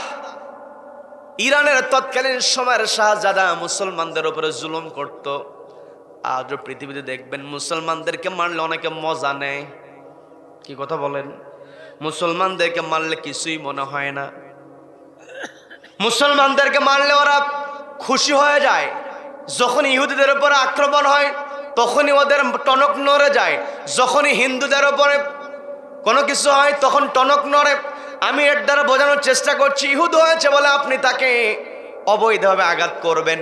ইরানের তৎকালীন সময়ের শাহজাদা মুসলমানদের উপরে জুলুম করত। আজও পৃথিবীতে দেখবেন মুসলমানদেরকে মারলে অনেকে মজা নেয়। কি কথা বলেন? মুসলমানদেরকে মারলে কিছুই মনে হয় না। মুসলমানদেরকে মারলে ওরা খুশি হয়ে যায়। যখন ইহুদিদের উপরে আক্রমণ হয় তখনই ওদের টনক নড়ে যায়। যখনই হিন্দুদের উপরে কোনো কিছু হয় তখন টনক নড়ে। আমি এর দ্বারা বোঝানোর চেষ্টা করছি, ইহুদ হয়েছে বলে আপনি তাকে অবৈধভাবে আঘাত করবেন,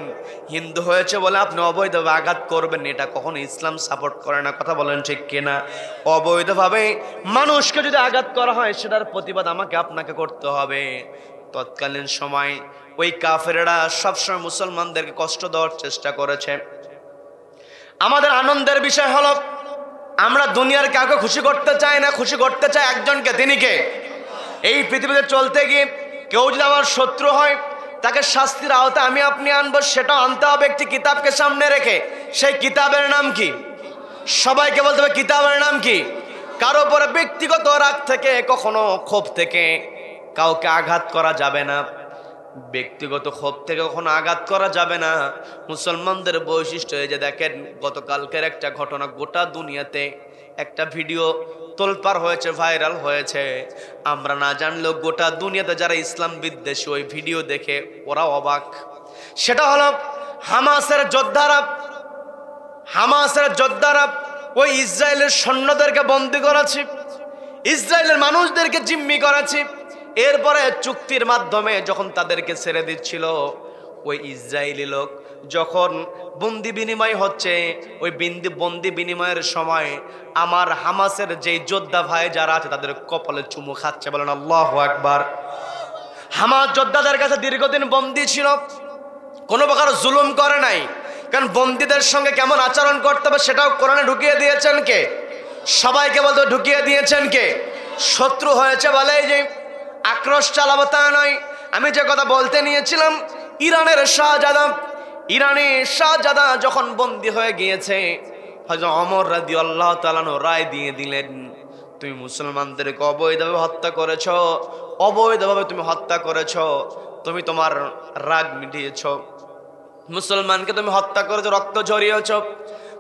হিন্দু হয়েছে বলে আপনি অবৈধভাবে আঘাত করবেন, এটা কখনো ইসলাম সাপোর্ট করে না। কথা বলেন ঠিক কিনা? অবৈধভাবে মানুষকে যদি আঘাত করা হয় সেটার প্রতিবাদ আমাকে আপনাকে করতে হবে। তৎকালীন সময় ওই কাফেররা সবসময় মুসলমানদেরকে কষ্ট দেওয়ার চেষ্টা করেছে। আমাদের আনন্দের বিষয় হলো আমরা দুনিয়ার কাউকে খুশি করতে চাই না, খুশি করতে চাই একজনকে, তিনি কে? এই পৃথিবীতে চলতে গিয়ে কেউ যদি আমার শত্রু হয় তাকে শাস্তির আওতায় আমি আপনি আনবো, সেটা আনতে হবে একটি কিতাবকে সামনে রেখে। সেই কিতাবের নাম কি? সবাইকে বলতে হবে কিতাবের নাম কি? কারো উপরে ব্যক্তিগত রাগ থেকে, কখনো ক্ষোভ থেকে কাউকে আঘাত করা যাবে না। ব্যক্তিগত ক্ষোভ থেকে কখনো আঘাত করা যাবে না। মুসলমানদের বৈশিষ্ট্য এই যে দেখেন, গতকালকের একটা ঘটনা, গোটা দুনিয়াতে একটা ভিডিও তোলপাড় হয়েছে, ভাইরাল হয়েছে। আমরা না জানলেও গোটা দুনিয়াতে যারা ইসলাম বিদ্বেষী ওই ভিডিও দেখে ওরা অবাক। সেটা হলো হামাসের যোদ্ধারা ওই ইসরায়েলের সৈন্যদেরকে বন্দী করেছে, ইসরায়েলের মানুষদেরকে জিম্মি করেছে। এরপরে চুক্তির মাধ্যমে যখন তাদেরকে ছেড়ে দিচ্ছিল, ওই ইসরায়েলি লোক যখন বন্দি বিনিময় হচ্ছে, ওই বন্দি বিনিময়ের সময় আমার হামাসের যে যোদ্ধা ভাই যারা আছে তাদের কপালে চুমু খাচ্ছে। বলেন আল্লাহু আকবার। হামাস যোদ্ধাদের কাছে দীর্ঘদিন বন্দী ছিল, কোনো প্রকার জুলুম করে নাই, কারণ বন্দীদের সঙ্গে কেমন আচরণ করতে হবে সেটাও কোরআনে ঢুকিয়ে দিয়েছেন কে? সবাইকে বলতে ঢুকিয়ে দিয়েছেন কে? শত্রু হয়েছে বলে যে আক্রোশ চালাবো তা নয়। আমি যে কথা বলতে নিয়েছিলাম, ইরানের শাহজাদা যখন বন্দী হয়ে গিয়েছে, হযরত ওমর রাদিয়াল্লাহু তাআলা রায় দিয়ে দিলেন, তুমি মুসলমানদেরকে অবৈধভাবে হত্যা করেছ, অবৈধভাবে তুমি হত্যা করেছ, তুমি তোমার রাগ মিটিয়েছ, মুসলমানকে তুমি হত্যা করেছো, রক্ত ঝরিয়েছ,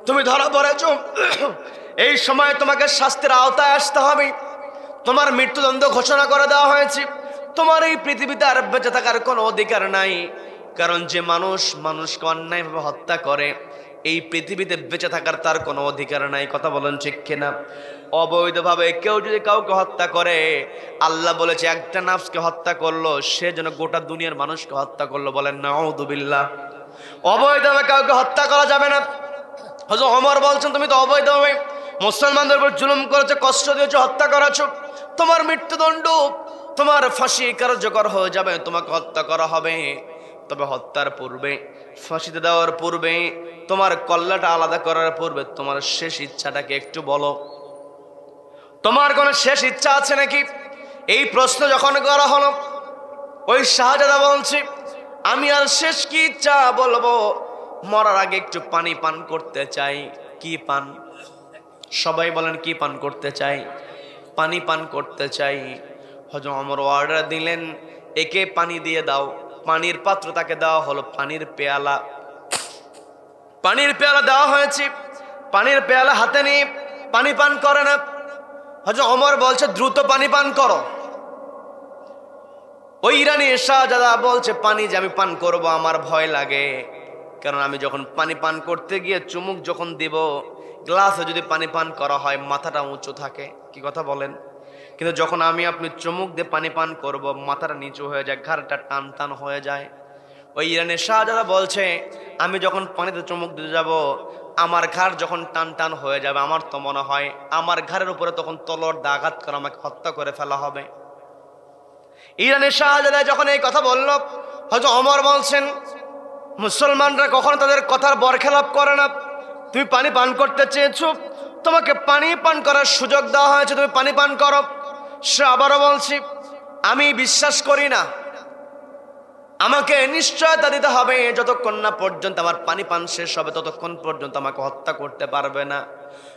তুমি ধরা পড়েছ, এই সময় তোমাকে শাস্তির আওতায় আসতে হবে, তোমার মৃত্যুদণ্ড ঘোষণা করে দেওয়া হয়েছে, তোমার এই পৃথিবীতে আর বেঁচে থাকার কোনো অধিকার নাই। কারণ যে মানুষকে অন্যায়ভাবে হত্যা করে, এই পৃথিবীতে বেঁচে থাকার তার কোনো অধিকার নাই। কথা বলেন ঠিক কিনা? অবৈধভাবে কেউ যদি কাউকে হত্যা করে, আল্লাহ বলেছে একটা নাফসকে হত্যা করলো, সে যেন গোটা দুনিয়ার মানুষকে হত্যা করলো। বলেন নাউযুবিল্লাহ। অবৈধভাবে কাউকে হত্যা করা যাবে না। হযরত ওমর বলছেন, তুমি তো অবৈধভাবে মুসলমানদের উপর জুলুম করেছো, কষ্ট দিয়েছো, হত্যা করেছো, তোমার মৃত্যুদণ্ড, তোমার ফাঁসি কার্যকর হয়ে যাবে, তোমাকে হত্যা করা হবে। তবে হত্যার পূর্বে, ফাঁসিতে দেওয়ার পূর্বে, তোমার কল্লাটা আলাদা করার পূর্বে তোমার শেষ ইচ্ছাটাকে একটু বলো। তোমার কোনো শেষ ইচ্ছা আছে নাকি? এই প্রশ্ন যখন করা হলো, ওই শাহজাদা বলছে, আমি আর শেষ কি ইচ্ছা বলবো, মরার আগে একটু পানি পান করতে চাই। কি পান? সবাই বলেন কি পান করতে চাই? পানি পান করতে চাই। হযরত ওমর অর্ডার দিলেন, একে পানি দিয়ে দাও। পানির পাত্র তাকে দেওয়া হলো, পানির পেয়ালা দেওয়া হয়েছে। পানির পেয়ালা হাতে নিয়ে পানি পান করে না। হযরত ওমর বলছে, দ্রুত পানি পান করো। ওই ইরানি শাহজাদা বলছে, পানি যে আমি পান করব আমার ভয় লাগে, কারণ আমি যখন পানি পান করতে গিয়ে চুমুক যখন দিব, গ্লাসে যদি পানি পান করা হয় মাথাটা উঁচু থাকে। কি কথা বলেন? কিন্তু যখন আপনি চুমুক দিয়ে পানি পান করব, মাথাটা নিচু হয়ে যায়, ঘাড়টা টান টান হয়ে যায়। ওই ইরানের শাহজাদা বলছে, আমি যখন পানিতে চুমুক দিতে যাব, আমার ঘাড় যখন টান টান হয়ে যাবে, আমার তো মনে হয় আমার ঘাড়ের উপরে তখন তলোয়ার দিয়ে আঘাত করে আমাকে হত্যা করে ফেলা হবে। ইরানের শাহজাদা যখন এই কথা বলল, হযরত ওমর বলছেন, মুসলমানরা কখনো তাদের কথার বরখেলাপ করে না। তুমি পানি পান করতে চেয়েছো, তোমাকে পানি পান করার সুযোগ দেওয়া হয়েছে, তুমি পানি পান করো। সে আবারও বলছি, আমি বিশ্বাস করি না, আমাকে নিশ্চয়তা দিতে হবে, যতক্ষণ না পর্যন্ত আমার পানি পান শেষ হবে ততক্ষণ পর্যন্ত আমাকে হত্যা করতে পারবে না।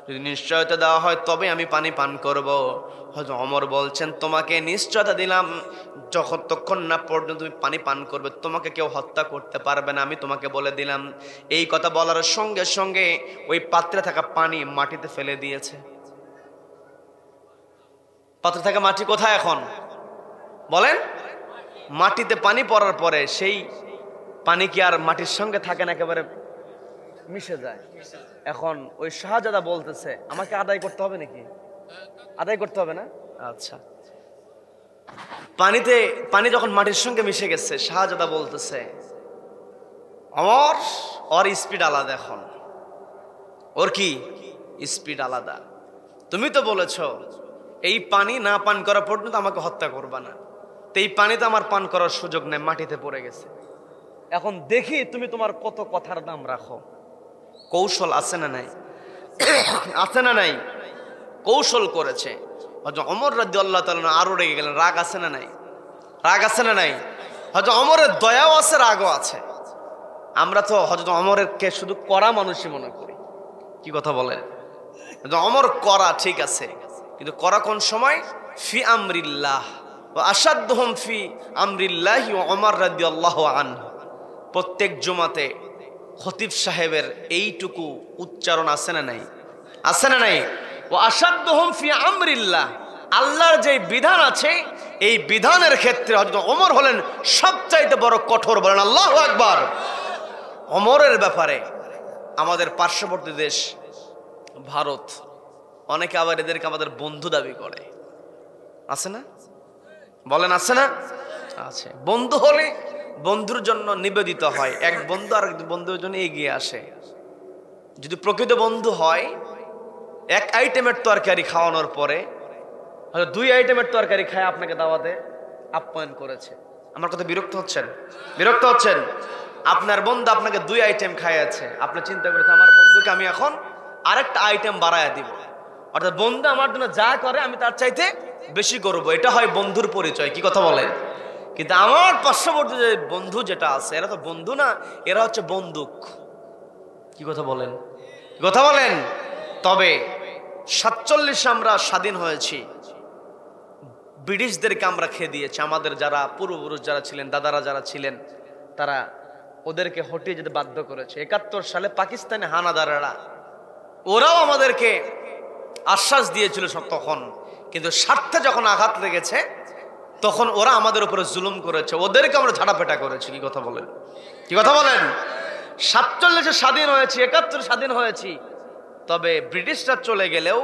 যদি নিশ্চয়তা দেওয়া হয় তবে আমি পানি পান করব। হযরত ওমর বলছেন, তোমাকে নিশ্চয়তা দিলাম, যতক্ষণ না পর্যন্ত তুমি পানি পান করবে তোমাকে কেউ হত্যা করতে পারবে না, আমি তোমাকে বলে দিলাম। এই কথা বলার সঙ্গে সঙ্গে ওই পাত্রে থাকা পানি মাটিতে ফেলে দিয়েছে। পাত্রে থাকা মাটি কোথায় এখন বলেন? মাটিতে পানি পড়ার পরে সেই পানি কি আর মাটির সঙ্গে থাকে না, একেবারে মিশে যায়। এখন ওই শাহজাদা বলতেছে, আমাকে আদায় করতে হবে নাকি? আদায় করতে হবে না? আচ্ছা, পানি যখন মাটির সঙ্গে মিশে গেছে, শাহজাদা বলতেছে, ওর স্পিড আলাদা, এখন ওর কি স্পিড আলাদা। তুমি তো বলেছ এই পানি না পান করা পর্যন্ত আমাকে হত্যা করবা না, তো এই পানি তো আমার পান করার সুযোগ নেই, মাটিতে পড়ে গেছে। এখন দেখি তুমি তোমার কত কথার দাম রাখো। কৌশল আছে না নাই? আছে না নাই? কৌশল করেছে। হযরত ওমর রাদিয়াল্লাহু তাআলা আরো রেগে গেলেন। রাগ আছে না নাই? রাগ আছে না নাই? হযরত ওমরের দয়াও আছে, রাগও আছে। আমরা তো হযরত ওমরকে শুধু কড়া মানুষই মনে করি। কি কথা বলেন? ওমর কড়া ঠিক আছে, কিন্তু কড়া কোন সময়? ফি আমরিল্লাহ ওয়া আশাদ্দুহুম ফি আমরিল্লাহি ওমর রাদিয়াল্লাহু আনহু। প্রত্যেক জুমাতে খতিব সাহেবের এইটুকু উচ্চারণ আছে না নাই? আছে না নাই? ওয়া আশাদ্দুহুম ফি আমরিল্লাহ, আল্লাহর যে বিধান আছে এই বিধানের ক্ষেত্রে হযরত ওমর হলেন সবচাইতে বড় কঠোর। বলেন আল্লাহু আকবার। ওমরের ব্যাপারে আমাদের পার্শ্ববর্তী দেশ ভারত, অনেকে আবার এদেরকে আমাদের বন্ধু দাবি করে। আছে না? বলেন আছে না? আছে। বন্ধু হলে বন্ধুর জন্য নিবেদিত হয়, এক বন্ধু আর এক বন্ধুর জন্য এগিয়ে আসে। যদি প্রকৃত বন্ধু হয়, এক আইটেমের তরকারি খাওয়ানোর পরে হয়তো 2 আইটেমের তরকারি খায় আপনাকে দাওয়াতে আপ্যায়ন করেছে। আমার কথা বিরক্ত হচ্ছেন? বিরক্ত হচ্ছেন? আপনার বন্ধু আপনাকে 2 আইটেম খাইয়েছে, আপনি চিন্তা করেছেন আমার বন্ধুকে আমি এখন আরেকটা আইটেম বাড়ায়া দিব, অর্থাৎ বন্ধু আমার জন্য যা করে আমি তার চাইতে বেশি করব, এটা হয় বন্ধুর পরিচয়। কি কথা বলেন? কিন্তু আমার পার্শ্ববর্তী যে বন্ধু যেটা আছে, এরা তো বন্ধু না, এরা হচ্ছে বন্দুক। কি কথা বলেন? কথা বলেন। তবে 47 আমরা স্বাধীন হয়েছি, ব্রিটিশদেরকে আমরা খেয়ে দিয়েছি। আমাদের যারা পূর্বপুরুষ যারা ছিলেন, দাদারা যারা ছিলেন, তারা ওদেরকে হটিয়ে যেতে বাধ্য করেছে। 71 সালে পাকিস্তানে হানাদারেরা, ওরাও আমাদেরকে আশ্বাস দিয়েছিল তখন, কিন্তু স্বার্থে যখন আঘাত লেগেছে তখন ওরা আমাদের উপরে জুলুম করেছে, ওদেরকে আমরা ঝাড়াপেটা করেছি। কি কথা বলেন? কি কথা বলেন? 47 স্বাধীন হয়েছি, 71 স্বাধীন হয়েছি, তবে ব্রিটিশরা চলে গেলেও,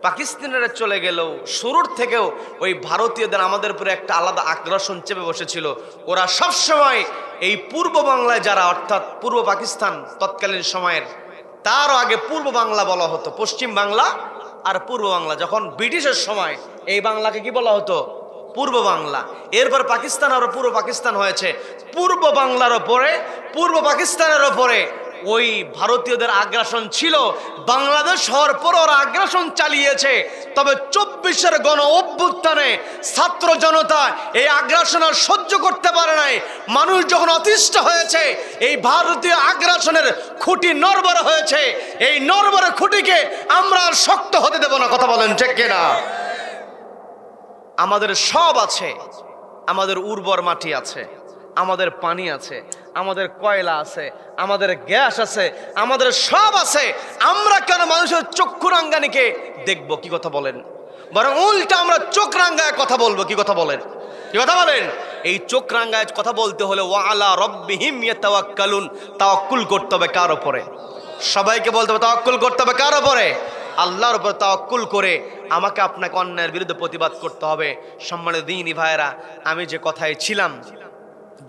পাকিস্তানিরা চলে গেলেও, শুরুর থেকেও ওই ভারতীয়দের আমাদের উপরে একটা আলাদা আগ্রাসন চেপে বসেছিল। ওরা সবসময় এই পূর্ব বাংলায় যারা, অর্থাৎ পূর্ব পাকিস্তান তৎকালীন সময়ের, তারও আগে পূর্ব বাংলা বলা হতো, পশ্চিম বাংলা আর পূর্ব বাংলা। যখন ব্রিটিশের সময় এই বাংলাকে কি বলা হতো? পূর্ব বাংলা। এরপর পাকিস্তান আর পূর্ব পাকিস্তান হয়েছে। পূর্ব বাংলার ওপরে, পূর্ব পাকিস্তানের ওপরে ওই ভারতীয়দের আগ্রাসন ছিল। বাংলাদেশ হওয়ার পর ওরা আগ্রাসন চালিয়েছে, তবে 24-এর গণ অভ্যুত্থানে ছাত্র জনতা এই আগ্রাসন আর সহ্য করতে পারে নাই। মানুষ যখন অতিষ্ঠ হয়েছে, এই ভারতীয় আগ্রাসনের খুঁটি নড়বড়ে হয়েছে। এই নড়বড়ে খুঁটিকে আমরা আর শক্ত হতে দেব না। কথা বলেন ঠিক কিনা? আমাদের সব আছে, আমাদের উর্বর মাটি আছে, আমাদের পানি আছে, আমাদের কয়লা আছে, আমাদের গ্যাস আছে, আমাদের সব আছে। আমরা কেন মানুষের চক্ষু রাঙ্গানিকে দেখবো? কি কথা বলেন? বরং উল্টা আমরা চোখ রাঙ্গায় কথা বলবো। কি কথা বলেন? কি কথা বলেন? এই চোখ রাঙ্গায় কথা বলতে হলে ওয়া আলা রাব্বিহিম ইয়াতাওয়াক্কালুন, তাওয়াক্কুল করতে হবে কার উপরে? সবাইকে বলতে হবে তাওয়াক্কুল করতে হবে কার উপরে? আল্লাহর উপর তাওয়াক্কুল করে আমাকে আপনাকে অন্যায়ের বিরুদ্ধে প্রতিবাদ করতে হবে। সম্মানিত দ্বীনি ভাইয়েরা, আমি যে কথায় ছিলাম,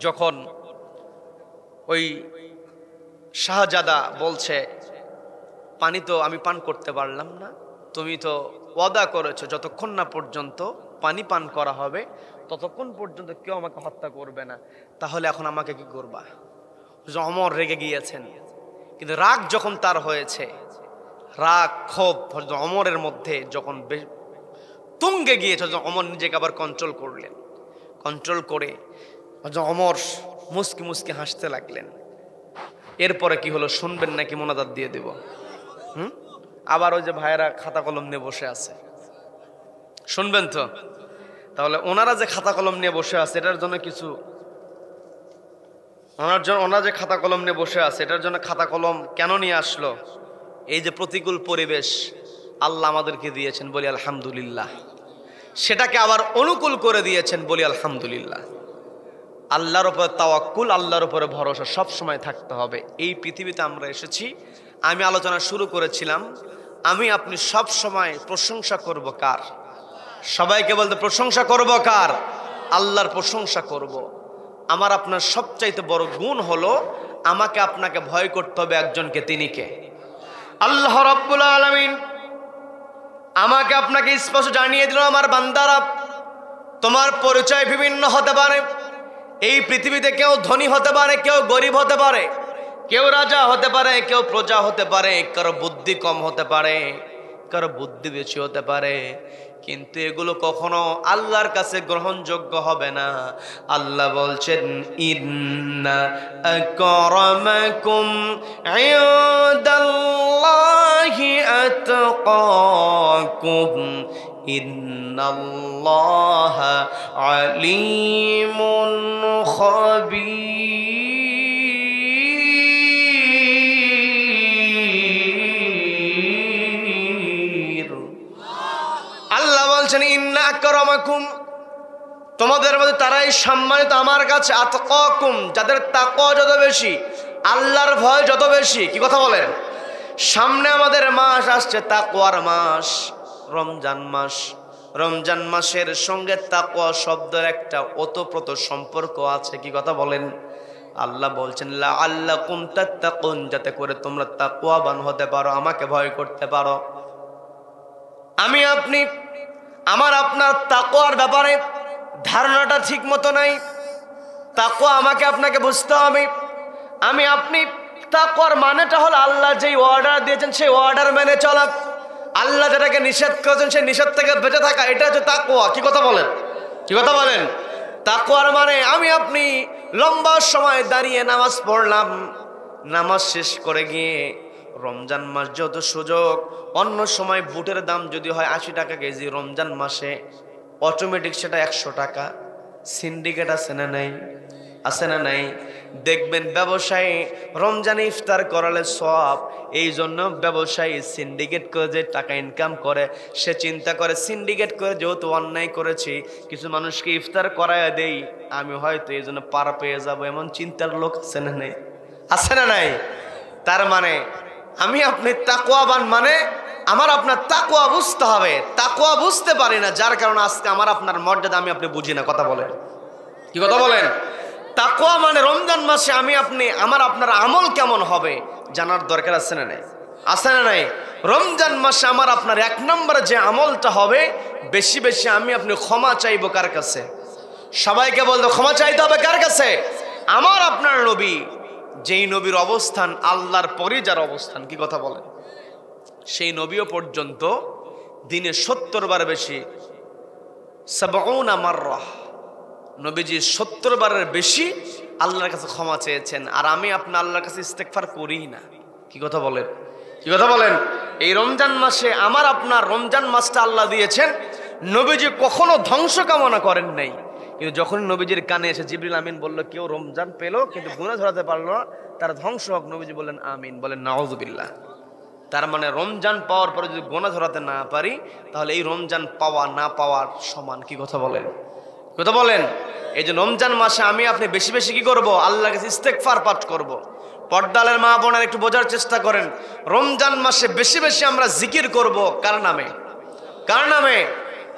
যখন ওই শাহজাদা বলছে পানি তো আমি পান করতে পারলাম না, তুমি তো ওয়াদা করেছো যতক্ষণ না পর্যন্ত পানি পান করা হবে ততক্ষণ পর্যন্ত কেউ আমাকে হত্যা করবে না, তাহলে এখন আমাকে কি করবা? ওমর রেগে গিয়েছেন, কিন্তু রাগ যখন তার হয়েছে, রাগ ক্ষোভ ওমরের মধ্যে যখন তুঙ্গে গিয়েছে, ওমর নিজেকে আবার কন্ট্রোল করলেন। কন্ট্রোল করে ওমর মুস্কি মুস্কি হাসতে লাগলেন। এরপরে কি হলো শুনবেন নাকি মোনাজাত দিয়ে দেব? আবার ওই যে ভাইয়েরা খাতা কলম নিয়ে বসে আছে, শুনবেন তো? তাহলে ওনারা যে খাতা কলম নিয়ে বসে আছে এটার জন্য কিছু, ওনারা যে খাতা কলম নিয়ে বসে আছে এটার জন্য খাতা কলম কেন নিয়ে আসলো? এই যে প্রতিকূল পরিবেশ আল্লাহ আমাদেরকে দিয়েছেন, বলি আলহামদুলিল্লাহ। সেটাকে আবার অনুকূল করে দিয়েছেন, বলি আলহামদুলিল্লাহ। আল্লাহর উপরে তাওয়াক্কুল, আল্লাহর উপরে ভরসা সব সময় থাকতে হবে। এই পৃথিবীতে আমরা এসেছি, আমি আলোচনা শুরু করেছিলাম, আমি আপনি সব সময় প্রশংসা করব কার? সবাইকে বলতে প্রশংসা করব কার? আল্লাহর প্রশংসা করব। আমার আপনার সবচাইতে বড় গুণ হলো আমাকে আপনাকে ভয় করতে হবে একজনকে, তিনি কে? আল্লাহ রাব্বুল আলামিন আমাকে আপনাকে স্পষ্ট জানিয়ে দিল, আমার বান্দারা তোমার পরিচয় বিভিন্ন হতে পারে। এই পৃথিবীতে কেউ ধনী হতে পারে, কেউ গরিব হতে পারে, কেউ রাজা হতে পারে, কেউ প্রজা হতে পারে, কারো বুদ্ধি কম হতে পারে, কারো বুদ্ধি বেশি হতে পারে, কিন্তু এগুলো কখনো আল্লাহর কাছে গ্রহণযোগ্য হবে না। আল্লাহ বলছেন ইন্না আকরামাকুম ইনদাল্লাহি আতকাকুম ইন্নাল্লাহা আলিমুন খাবীর। আল্লাহ বলছেন ইন্না আকরামাকুম, তোমাদের মধ্যে তারাই সম্মানিত আমার কাছে, আতকাকুম, যাদের তাকওয়া যত বেশি, আল্লাহর ভয় যত বেশি। কি কথা বলেন? সামনে আমাদের মাস আসছে, তাকওয়ার মাস, রমজান মাস। রমজান মাসের সঙ্গে তাকওয়া শব্দের একটা ওতপ্রোত সম্পর্ক আছে। কি কথা বলেন? আল্লাহ বলছেন লাআল্লাকুম তাত্তাকুন, যাতে করে তোমরা তাকওয়াবান হতে পারো, আমাকে ভয় করতে পারো। আমি আপনি, আমার আপনার তাকওয়ার ব্যাপারে ধারণাটা ঠিক মতো নাই। তাকওয়া আমাকে আপনাকে বুঝতে হবে। আমি আপনি তাকওয়ার মানেটা হলো আল্লাহ যেই অর্ডার দিয়েছেন সেই অর্ডার মেনে চলা, আল্লাহ যেটাকে নিষেধ করেছেন সেই নিষেধ থেকে বেঁচে থাকা, এটা হচ্ছে তাকওয়া। কি কথা বলেন, কি কথা বলেন? তাকওয়ার মানে আমি আপনি লম্বা সময় দাঁড়িয়ে নামাজ পড়লাম, নামাজ শেষ করে গিয়ে রমজান মাস যত সুযোগ, অন্য সময় বুটের দাম যদি হয় 80 টাকা কেজি, রমজান মাসে অটোমেটিক সেটা 100 টাকা। সিন্ডিকেট আছে না নাই? আছে না নাই? দেখবেন ব্যবসায়ী রমজানে ইফতার করালে সব, এই জন্য ব্যবসায়ী সিন্ডিকেট করে যে টাকা ইনকাম করে, সে চিন্তা করে সিন্ডিকেট করে যেহেতু অন্যায় করেছি কিছু মানুষকে ইফতার করায় দেই, আমি হয়তো এই জন্য পার পেয়ে যাবো, এমন চিন্তার লোক আছে না নাই? আছে না নাই? তার মানে আমি আপনি তাকওয়াবান মানে আমার আপনার তাকওয়া বুঝতে হবে। তাকওয়া বুঝতে পারি না, যার কারণে আজকে আমার আপনার মর্যাদা আমি আপনি বুঝি না। কথা বলেন, কি কথা বলেন? তাকওয়া মানে রমজান মাসে আমি আপনি আমার আপনার আমল কেমন হবে জানার দরকার আছে না নাই? আছে না নাই? রমজান মাসে আমার আপনার 1 নম্বরে যে আমলটা হবে, বেশি বেশি আমি আপনি ক্ষমা চাইবো কার কাছে? সবাইকে বলতো ক্ষমা চাইতে হবে কার কাছে? আমার আপনার নবী, যেই নবীর অবস্থান আল্লাহর পরে যার অবস্থান, কি কথা বলেন? সেই নবীও পর্যন্ত দিনে 70 বার বেশি, 70 মাররা, নবীজি 70 বারের বেশি আল্লাহর কাছে ক্ষমা চেয়েছেন। আর আমি আপনি আল্লাহর কাছে ইস্তেগফার করি না। কি কথা বলেন, কি কথা বলেন? এই রমজান মাসে আমার আপনার রমজান মাসটা আল্লাহ দিয়েছেন, নবীজি কখনো ধ্বংস কামনা করেন নাই। কিন্তু যখন নবীজির কানে এসে জিবরিল আমিন বলল কেউ রমজান পেল কিন্তু গুনাহ ধরাতে পারলো না, তার ধ্বংস হোক, নবীজি বললেন আমিন, বলেন নাউযুবিল্লাহ। তার মানে রমজান পাওয়ার পরে যদি গুনাহ ধরাতে না পারি, তাহলে এই রমজান পাওয়া না পাওয়ার সমান। কি কথা বলেন, কথা বলেন? এই যে রমজান মাসে আমি আপনি বেশি বেশি কি করব? আল্লাহর কাছে ইস্তেগফার পাঠ করব। পর্দালের মা বোনেরা একটু বোঝার চেষ্টা করেন, রমজান মাসে বেশি বেশি আমরা জিকির করব কার নামে? কার নামে?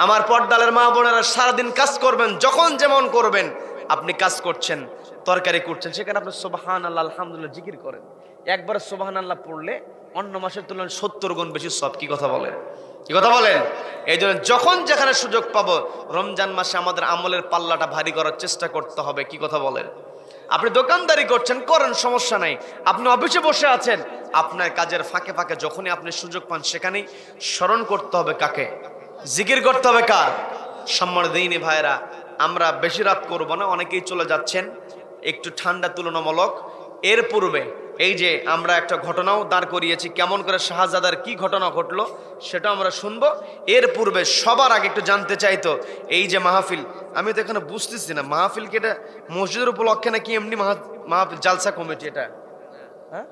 আমার পর্দালের মা বোনেরা সারাদিন কাজ করবেন, যখন যেমন করবেন, আপনি কাজ করছেন, তরকারি করছেন, সেখানে আপনি সুবহানাল্লাহ আলহামদুলিল্লাহ জিকির করেন। একবার সুবহানাল্লাহ পড়লে অন্য মাসের তুলনায় 70 গুণ বেশি সব। কি কথা বলেন, কি কথা বলেন? এই জন্য যখন যেখানে সুযোগ পাবো রমজান মাসে আমাদের আমলের পাল্লাটা ভারী করার চেষ্টা করতে হবে। কি কথা বলেন? আপনি দোকানদারি করছেন, করেন, সমস্যা নাই। আপনি অফিসে বসে আছেন, আপনার কাজের ফাঁকে ফাঁকে যখনই আপনি সুযোগ পান সেখানেই স্মরণ করতে হবে কাকে? জিকির করতে হবে কার? সম্মান দিইনি ভাইরা, আমরা বেশি রাত করব না, অনেকেই চলে যাচ্ছেন, একটু ঠান্ডা তুলনামূলক। এর পূর্বে এই যে আমরা একটা ঘটনাও দাঁড় করিয়েছি, কেমন করে শাহজাদার কি ঘটনা ঘটলো সেটা আমরা শুনবো। এর পূর্বে সবার আগে একটু জানতে চাইতো, এই যে মাহফিল, আমি তো এখানে বুঝতেছি না মাহফিলকে এটা মসজিদের উপলক্ষে নাকি এমনি মাহফিল জালসা কমিটি? এটা হ্যাঁ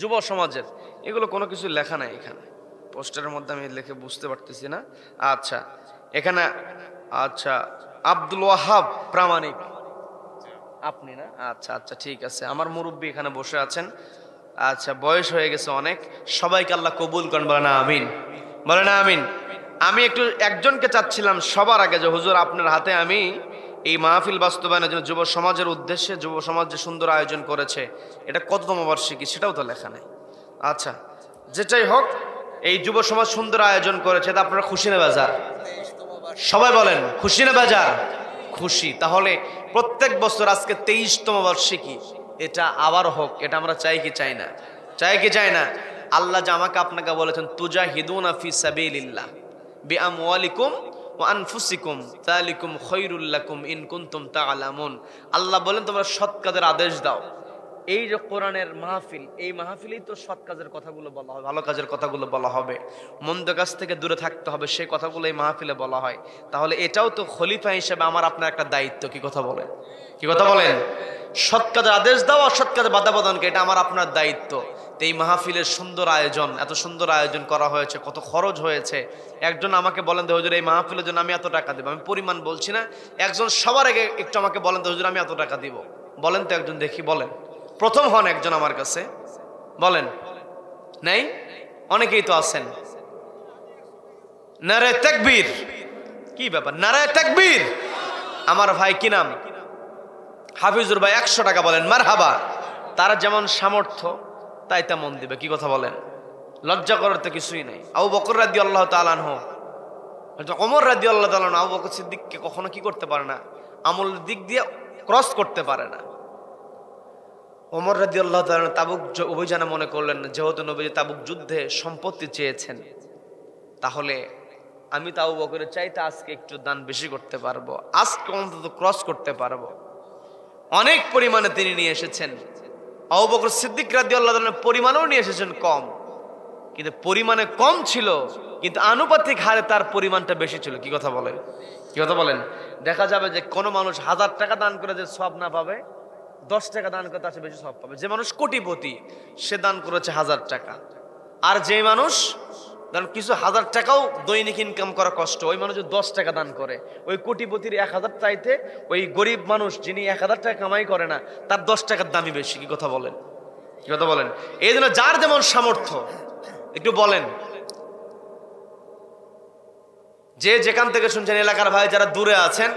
যুব সমাজের, এগুলো কোনো কিছু লেখা নাই এখানে পোস্টারের মধ্যে, আমি লিখে বুঝতে পারতেছি না। আচ্ছা এখানে, আচ্ছা আব্দুল ওয়াহাব প্রামাণিক আপনি না? আচ্ছা আচ্ছা ঠিক আছে, আমার মুরব্বী এখানে বসে আছেন। আচ্ছা বয়স হয়ে গেছে অনেক, সবাইকে আল্লাহ কবুল করেন, বলে না আমিন, বলে না আমিন। আমি একটু একজনকে চাচ্ছিলাম সবার আগে যে হুজুর আপনার হাতে আমি এই মাহফিল বাস্তবায়নের জন্য যুব সমাজের উদ্দেশ্যে, যুব সমাজ যে সুন্দর আয়োজন করেছে, এটা কততম বার্ষিকী সেটাও তো লেখা নেই। আচ্ছা যেটাই হোক, এই যুব সমাজ সুন্দর আয়োজন করেছে, তা আপনারা খুশি না বেজার? সবাই বলেন খুশি না বেজার? খুশি। তাহলে প্রত্যেক বছর আজকে 23তম বার্ষিকী, এটা আবার হোক, এটা আমরা চাই কি চাই না? চাই কি চাই না? আল্লাহ যে আমাকে আপনাকে বলেছেন তুজাহিদুনা ফি সাবিলিল্লাহ বিআমওয়ালিকুম ওয়া আনফুসিকুম যালিকুম খায়রুল লাকুম ইন কুনতুম তা'লামুন। আল্লাহ বলেন তোমরা সৎ কাজের আদেশ দাও। এই যে কোরআনের মাহফিল, এই মাহফিলেই তো সৎ কাজের কথাগুলো বলা হবে, ভালো কাজের কথাগুলো বলা হবে, মন্দ কাজ থেকে দূরে থাকতে হবে, সেই কথাগুলো এই মাহফিলে বলা হয়। তাহলে এটাও তো খলিফা হিসেবে আমার আপনার একটা দায়িত্ব। কি কথা বলেন, কি কথা বলেন? সৎ কাজের আদেশ দাও, অসৎ কাজের বাধা প্রদানকে, এটা আমার আপনার দায়িত্ব। তো এই মাহফিলের সুন্দর আয়োজন, এত সুন্দর আয়োজন করা হয়েছে, কত খরচ হয়েছে। একজন আমাকে বলেন তো হুজুর এই মাহফিলের জন্য আমি এত টাকা দেবো, আমি পরিমাণ বলছি না, একজন সবার আগে একটু আমাকে বলেন তো হুজুর আমি এত টাকা দিব, বলেন তো একজন দেখি, বলেন। প্রথম হন একজন আমার কাছে, বলেন। নাই? অনেকেই তো আছেন। নারে তাকবীর! কি ব্যাপার নারে তাকবীর? আমার ভাই কি নাম? হাফিজুর ভাই 100 টাকা বলেন মারহাবা। তার যেমন সামর্থ্য তাই তেমন দিবে। কি কথা বলেন? লজ্জা করার তো কিছুই নাই। আবু বকর রাদিয়াল্লাহু তাআলা আনহু, ওমর রাদিয়াল্লাহু তাআলা আনহু, আবু বকর সিদ্দিককে কখনো কি করতে পারে না, আমলের দিক দিয়ে ক্রস করতে পারে না। ওমর রাদিয়াল্লাহু তাআলা তাবুক অভিযানে মনে করলেন যেহেতু নবীজি তাবুক যুদ্ধে সম্পত্তি চেয়েছেন, তাহলে আমি তো আবু বকরের চাইতে আজকে একটু দান বেশি করতে পারবো, আজকে অন্তত ক্রস করতে পারবো। অনেক পরিমাণে তিনি নিয়ে এসেছেন। আবু বকর সিদ্দিক রাদিয়াল্লাহু তাআলা পরিমাণেও নিয়ে এসেছেন কম, কিন্তু পরিমাণে কম ছিল, কিন্তু আনুপাতিক হারে তার পরিমাণটা বেশি ছিল। কি কথা বলেন? কি কথা বলেন? দেখা যাবে যে কোনো মানুষ 1000 টাকা দান করে যে সওয়াব না পাবে, 10 টাকা দান করে তার চেয়ে বেশি সওয়াব পাবে। যে মানুষ কোটিপতি সে দান করেছে 1000 টাকা, আর যে মানুষ কিছু 1000 টাকাও দৈনিক ইনকাম করা কষ্ট, ওই মানুষ 10 টাকা দান করে, ওই কোটিপতির 1000 চাইতে ওই গরিব মানুষ যিনি 1000 টাকা কামাই করে না তার 10 টাকার দামই বেশি। কি কথা বলেন? কি কথা বলেন? এই জন্য যার যেমন সামর্থ্য একটু বলেন। যে যেখান থেকে শুনছেন এলাকার ভাই যারা দূরে আছেন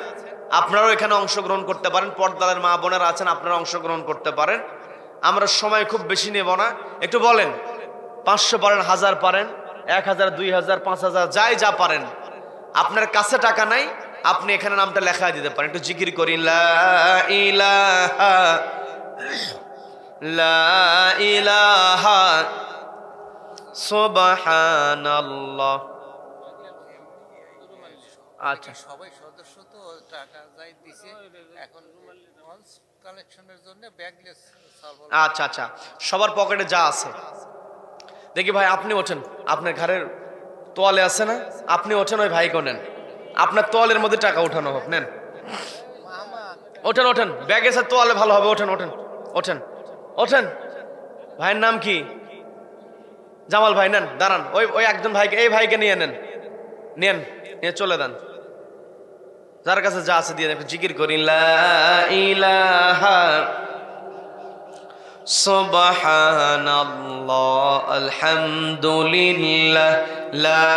আপনারাও এখানে অংশগ্রহণ করতে পারেন, পর্দার মা বোনেরা আছেন আপনারা অংশগ্রহণ করতে পারেন। আমরা সময় খুব বেশি নেব না, একটু বলেন। 500 পারেন, 1000 পারেন, 1000, 2000, 5000, যাই যা পারেন। আপনার কাছে টাকা নাই, আপনি এখানে নামটা লেখা দিতে পারেন। একটু জিকির করি, লা ইলাহা লা ইলাহা সুবহানাল্লাহ। আচ্ছা, সবাই সদস্য তো টাকা যাই দিছে, এখন কালেকশনের জন্য ব্যাগলেস। আচ্ছা আচ্ছা, সবার পকেটে যা আছে দেখি ভাই আপনি ওঠেন, আপনার ঘরের তোয়ালে আছে না, আপনি ওঠেন, ওই ভাইকে নেন, আপনার তোয়ালের মধ্যে টাকা উঠানো হোক, নেন, ওঠেন ওঠেন, ব্যাগে আছে তোয়ালে ভালো হবে, ওঠেন ওঠেন ওঠেন ওঠেন। ভাইয়ের নাম কি? জামাল ভাই, নেন, দাঁড়ান, ওই ওই একজন ভাইকে, এই ভাইকে নিয়ে নেন, নেন, নিয়ে চলে দেন, যার কাছে যা আছে দিয়ে দেন। জিকির করি, লা ইলাহা সুবহানাল্লাহ আলহামদুলিল্লাহ লা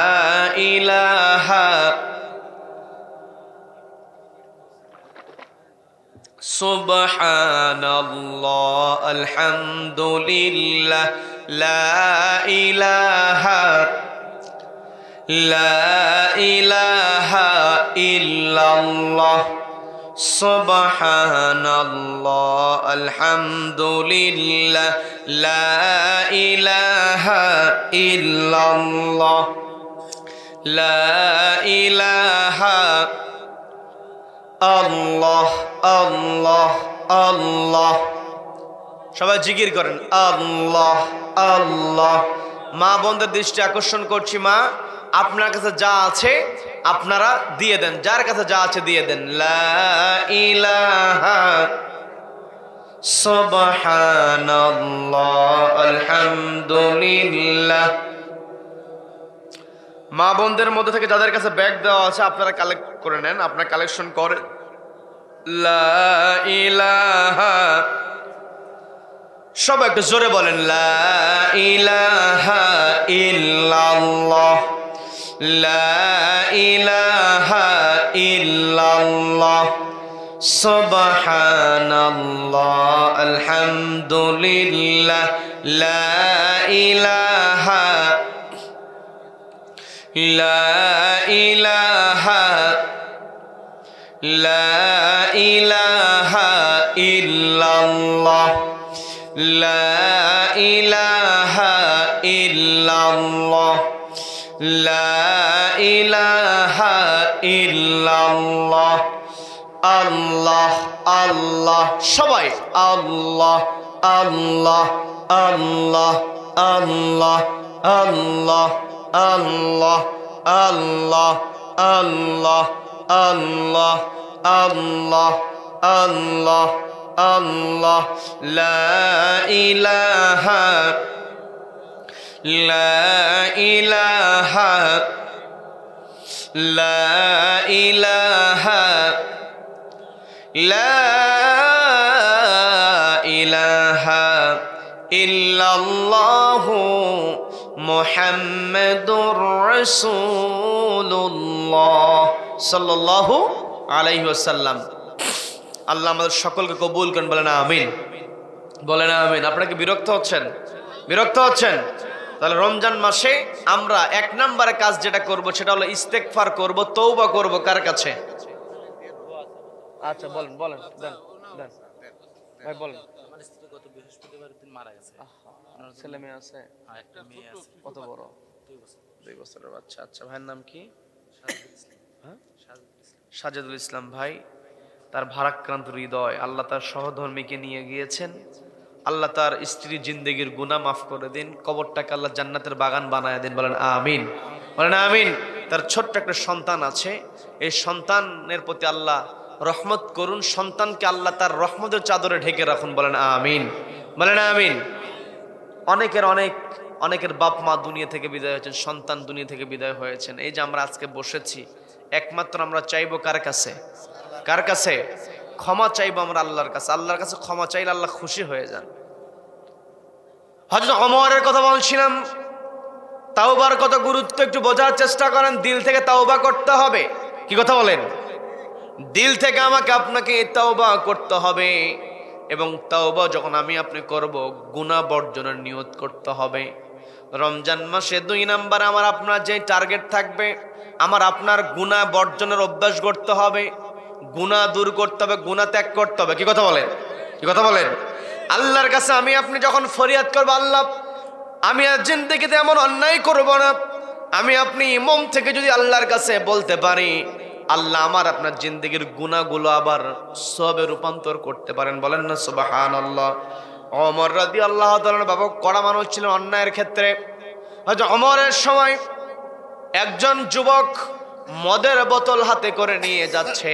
ইলাহা সুবহানাল্লাহ আলহামদুলিল্লাহ লা ইলাহা লা ইলাহা ইল্লাল্লাহ সুবহানাল্লাহ আলহামদুলিল্লাহ লা ইলাহা ইল্লাল্লাহ লা ইলাহা আল্লাহ আল্লাহ আল্লাহ। সবাই জিকির করেন, আল্লাহ আল্লাহ। মা বোনদের দৃষ্টি আকর্ষণ করছি, মা আপনার কাছে যা আছে আপনারা দিয়ে দেন, যার কাছে যা আছে দিয়ে দেন। লা ইলাহা সুবহানাল্লাহ আলহামদুলিল্লাহ। মা বোনদের মধ্যে থেকে যাদের কাছে ব্যাগ দেওয়া আছে আপনারা কালেক্ট করে নেন, আপনারা কালেকশন করেন। লা ইলাহা, সবাই একটু জোরে বলেন, লা ইলাহা ইল্লাল্লাহ লা ইলাহা ইল্লাল্লাহ সুবহানাল্লাহ আলহামদুলিল্লাহ লা ইলাহা লা ইলাহা লা ইলাহা ইল্লাল্লাহ লা ইলাহা ইল্লাল্লাহ লা ইলাহা ইল্লাল্লাহ। আল্লাহ আল্লাহ, সবাই আল্লাহ আল্লাহ আল্লাহ আল্লাহ আল্লাহ আল্লাহ আল্লাহ আল্লাহ আল্লাহ আল্লাহ আল্লাহ আল্লাহ। লা ইলাহা লা ইলাহা লা ইলাহা লা ইলাহা ইল্লাল্লাহু মুহাম্মাদুর রাসূলুল্লাহ সাল্লাল্লাহু আলাইহি ওয়াসাল্লাম। আল্লাহ আমাদের সকলকে কবুল করেন, বলেন আমিন, বলেন আমিন। আপনারা কি বিরক্ত হচ্ছেন? বিরক্ত হচ্ছেন? তাহলে রমজান মাসে আমরা 1 নম্বরে কাজ যেটা করব সেটা হলো ইস্তেগফার করব, তওবা করব। কার কাছে? আচ্ছা বলেন বলেন, দেন দেন ভাই বলেন। আমার স্ত্রী গত বৃহস্পতিবার ছেলে মেয়ে আছে? কত বড়? 2 বছরের বাচ্চা। আচ্ছা, ভাইয়ের নাম কি? সাজেদুল ইসলাম ভাই। তার ভারাক্রান্ত হৃদয়, আল্লাহ তার সহধর্মীকে নিয়ে গিয়েছেন। আল্লাহ তার স্ত্রী জিন্দেগির গুনাহ মাফ করে দিন, কবরটাকে আল্লাহ জান্নাতের বাগান বানায় দিন। বলেন আমিন, বলেন আমিন। তার ছোট্ট একটা সন্তান আছে, এই সন্তানের প্রতি আল্লাহ রহমত করুন, সন্তানকে আল্লাহ তার রহমতের চাদরে ঢেকে রাখুন। বলেন আমিন, বলেন আমিন। অনেকের বাপ মা দুনিয়া থেকে বিদায় হয়েছেন, সন্তান দুনিয়া থেকে বিদায় হয়েছেন। এই যে আমরা আজকে বসেছি, একমাত্র আমরা চাইবো কার কাছে? কার কাছে? ক্ষমা চাইবো আমরা আল্লাহর কাছে। আল্লাহর কাছে ক্ষমা চাইলে আল্লাহ খুশি হয়ে যান। হযরত ওমরের কথা বলছিলাম, তাওবার কত গুরুত্ব একটু বোঝার চেষ্টা করেন। দিল থেকে তাওবা করতে হবে। কি কথা বলেন? দিল থেকে আমাকে আপনাকে তাওবা করতে হবে, এবং তাওবা যখন আমি আপনি করব, গুনাহ বর্জনের নিয়ত করতে হবে। রমজান মাসে 2 নাম্বার আমার আপনার যে টার্গেট থাকবে, আমার আপনার গুনাহ বর্জনের অভ্যাস করতে হবে, গুনাহ দূর করতে হবে, গুনাহ ত্যাগ করতে হবে। কি কথা বলেন? কি কথা বলেন? আল্লাহর কাছে আমি আপনি যখন ফরিয়াদ করব, আল্লাহ আমি আর জিন্দেগিতে এমন অন্যায় করব না, আমি আপনি মন থেকে যদি আল্লাহর কাছে বলতে পারি, আল্লাহ আমার আপনার জিন্দেগির গুনাহগুলো আবার সওয়াবে রূপান্তর করতে পারেন। বলেন না সুবহানাল্লাহ। ওমর রাদিয়াল্লাহু তাআলা বাবা কড়া মানুষ ছিলেন অন্যায়ের ক্ষেত্রে। হযরত ওমরের সময় একজন যুবক মদের বোতল হাতে করে নিয়ে যাচ্ছে।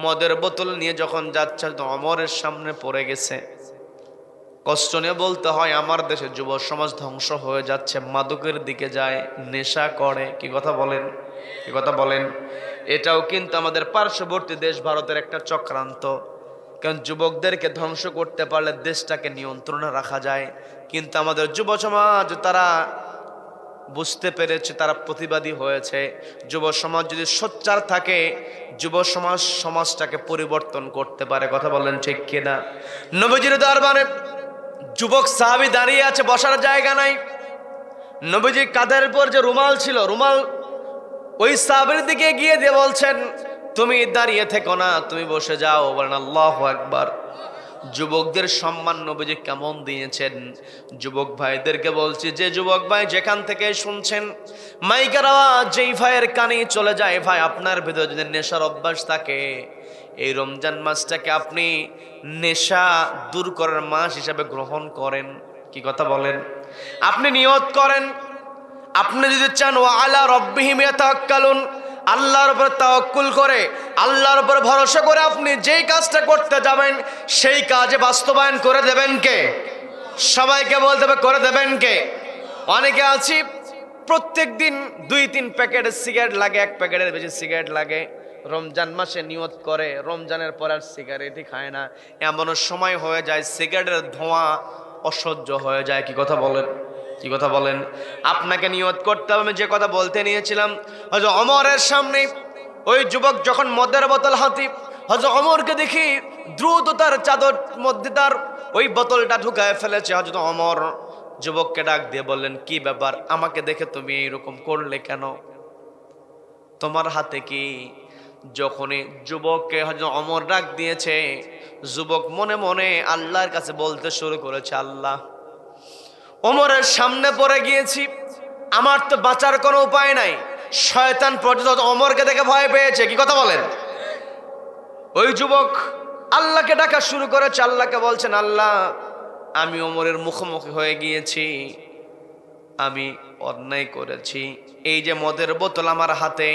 মদের বোতল নিয়ে যখন যাচ্ছে, তো ওমরের সামনে পড়ে গেছে। কষ্ট নিয়ে বলতে হয়, আমার দেশের যুব সমাজ ধ্বংস হয়ে যাচ্ছে, মাদকের দিকে যায়, নেশা করে। কি কথা বলেন? কি কথা বলেন? এটাও কিন্তু আমাদের পার্শ্ববর্তী দেশ ভারতের একটা চক্রান্ত। কারণ যুবকদেরকে ধ্বংস করতে পারলে দেশটাকে নিয়ন্ত্রণে রাখা যায়, কিন্তু আমাদের যুব সমাজ তারা বুঝতে পেরেছে, তারা প্রতিবাদী হয়েছে। যুব সমাজ যদি সোচ্চার থাকে, যুব সমাজ সমাজটাকে পরিবর্তন করতে পারে। কথা বলেন ঠিক কিনা? নবীজির দরবারে যুবক সাহাবী দাঁড়িয়ে আছে, বসার জায়গা নাই। নবীজি কাঁধের উপর যে রুমাল ছিল, রুমাল ওই সাহাবীর দিকে গিয়ে দিয়ে বলছেন, তুমি দাঁড়িয়ে থেকো না, তুমি বসে যাও। বলেন আল্লাহু আকবার। যুবকদের সম্মান নবীজি কেমন দিয়েছেন। যুবক ভাইদেরকে বলছি, যে যুবক ভাই যেখান থেকে শুনছেন, মাইকের আওয়াজ যেই ভাইয়ের কানে চলে যায়, ভাই আপনার ভিতরে যদি নেশার অভ্যাস থাকে, এই রমজান মাসটাকে আপনি নেশা দূর করার মাস হিসাবে গ্রহণ করেন। কি কথা বলেন? আপনি নিয়ত করেন, আপনি যদি চান ওয়া আলা রাব্বিহিম ইয়াতাওয়াক্কালুন, আল্লাহর উপর তাওয়াক্কুল করে, আল্লাহর উপর ভরসা করে আপনি যেই কাজটা করতে যাবেন, সেই কাজে বাস্তবায়ন করে দেবেন কে? সবাইকে বলতে হবে, করে দেবেন কে? অনেকে আছি প্রত্যেক দিন 2-3 প্যাকেট সিগারেট লাগে, 1 প্যাকেটের বেশি সিগারেট লাগে। রমজান মাসে নিয়ত করে, রমজানের পর আর সিগারেটই খায় না। এমনও সময় হয়ে যায় সিগারেটের ধোঁয়া অসহ্য হয়ে যায়। কি কথা বলেন? কি কথা বলেন? আপনাকে নিয়ত করতে হবে। আমি যে কথা বলতে নিয়েছিলাম, হযরত ওমরের সামনে ওই যুবক যখন মদের বোতল হাতে, হযরত ওমরকে দেখি দ্রুত তার চাদর মধ্যে তার ওই বোতলটা ঢুকায় ফেলেছে। হযরত ওমর যুবককে ডাক দিয়ে বললেন, কি ব্যাপার, আমাকে দেখে তুমি এইরকম করলে কেন? তোমার হাতে কি? যখনই যুবককে হযরত ওমর ডাক দিয়েছে, যুবক মনে মনে আল্লাহর কাছে বলতে শুরু করেছে, আল্লাহ, ওমরের সামনে পড়ে গিয়েছি, আমার তো বাঁচার কোনো উপায় নাই। শয়তান পর্যন্ত ওমরকে দেখে ভয় পেয়েছে। কি কথা বলেন? ওই যুবক আল্লাহকে ডাকা শুরু করেছে, আল্লাহকে বলছেন, আল্লাহ, আমি ওমরের মুখোমুখি হয়ে গিয়েছি, আমি অন্যায় করেছি। এই যে মদের বোতল আমার হাতে,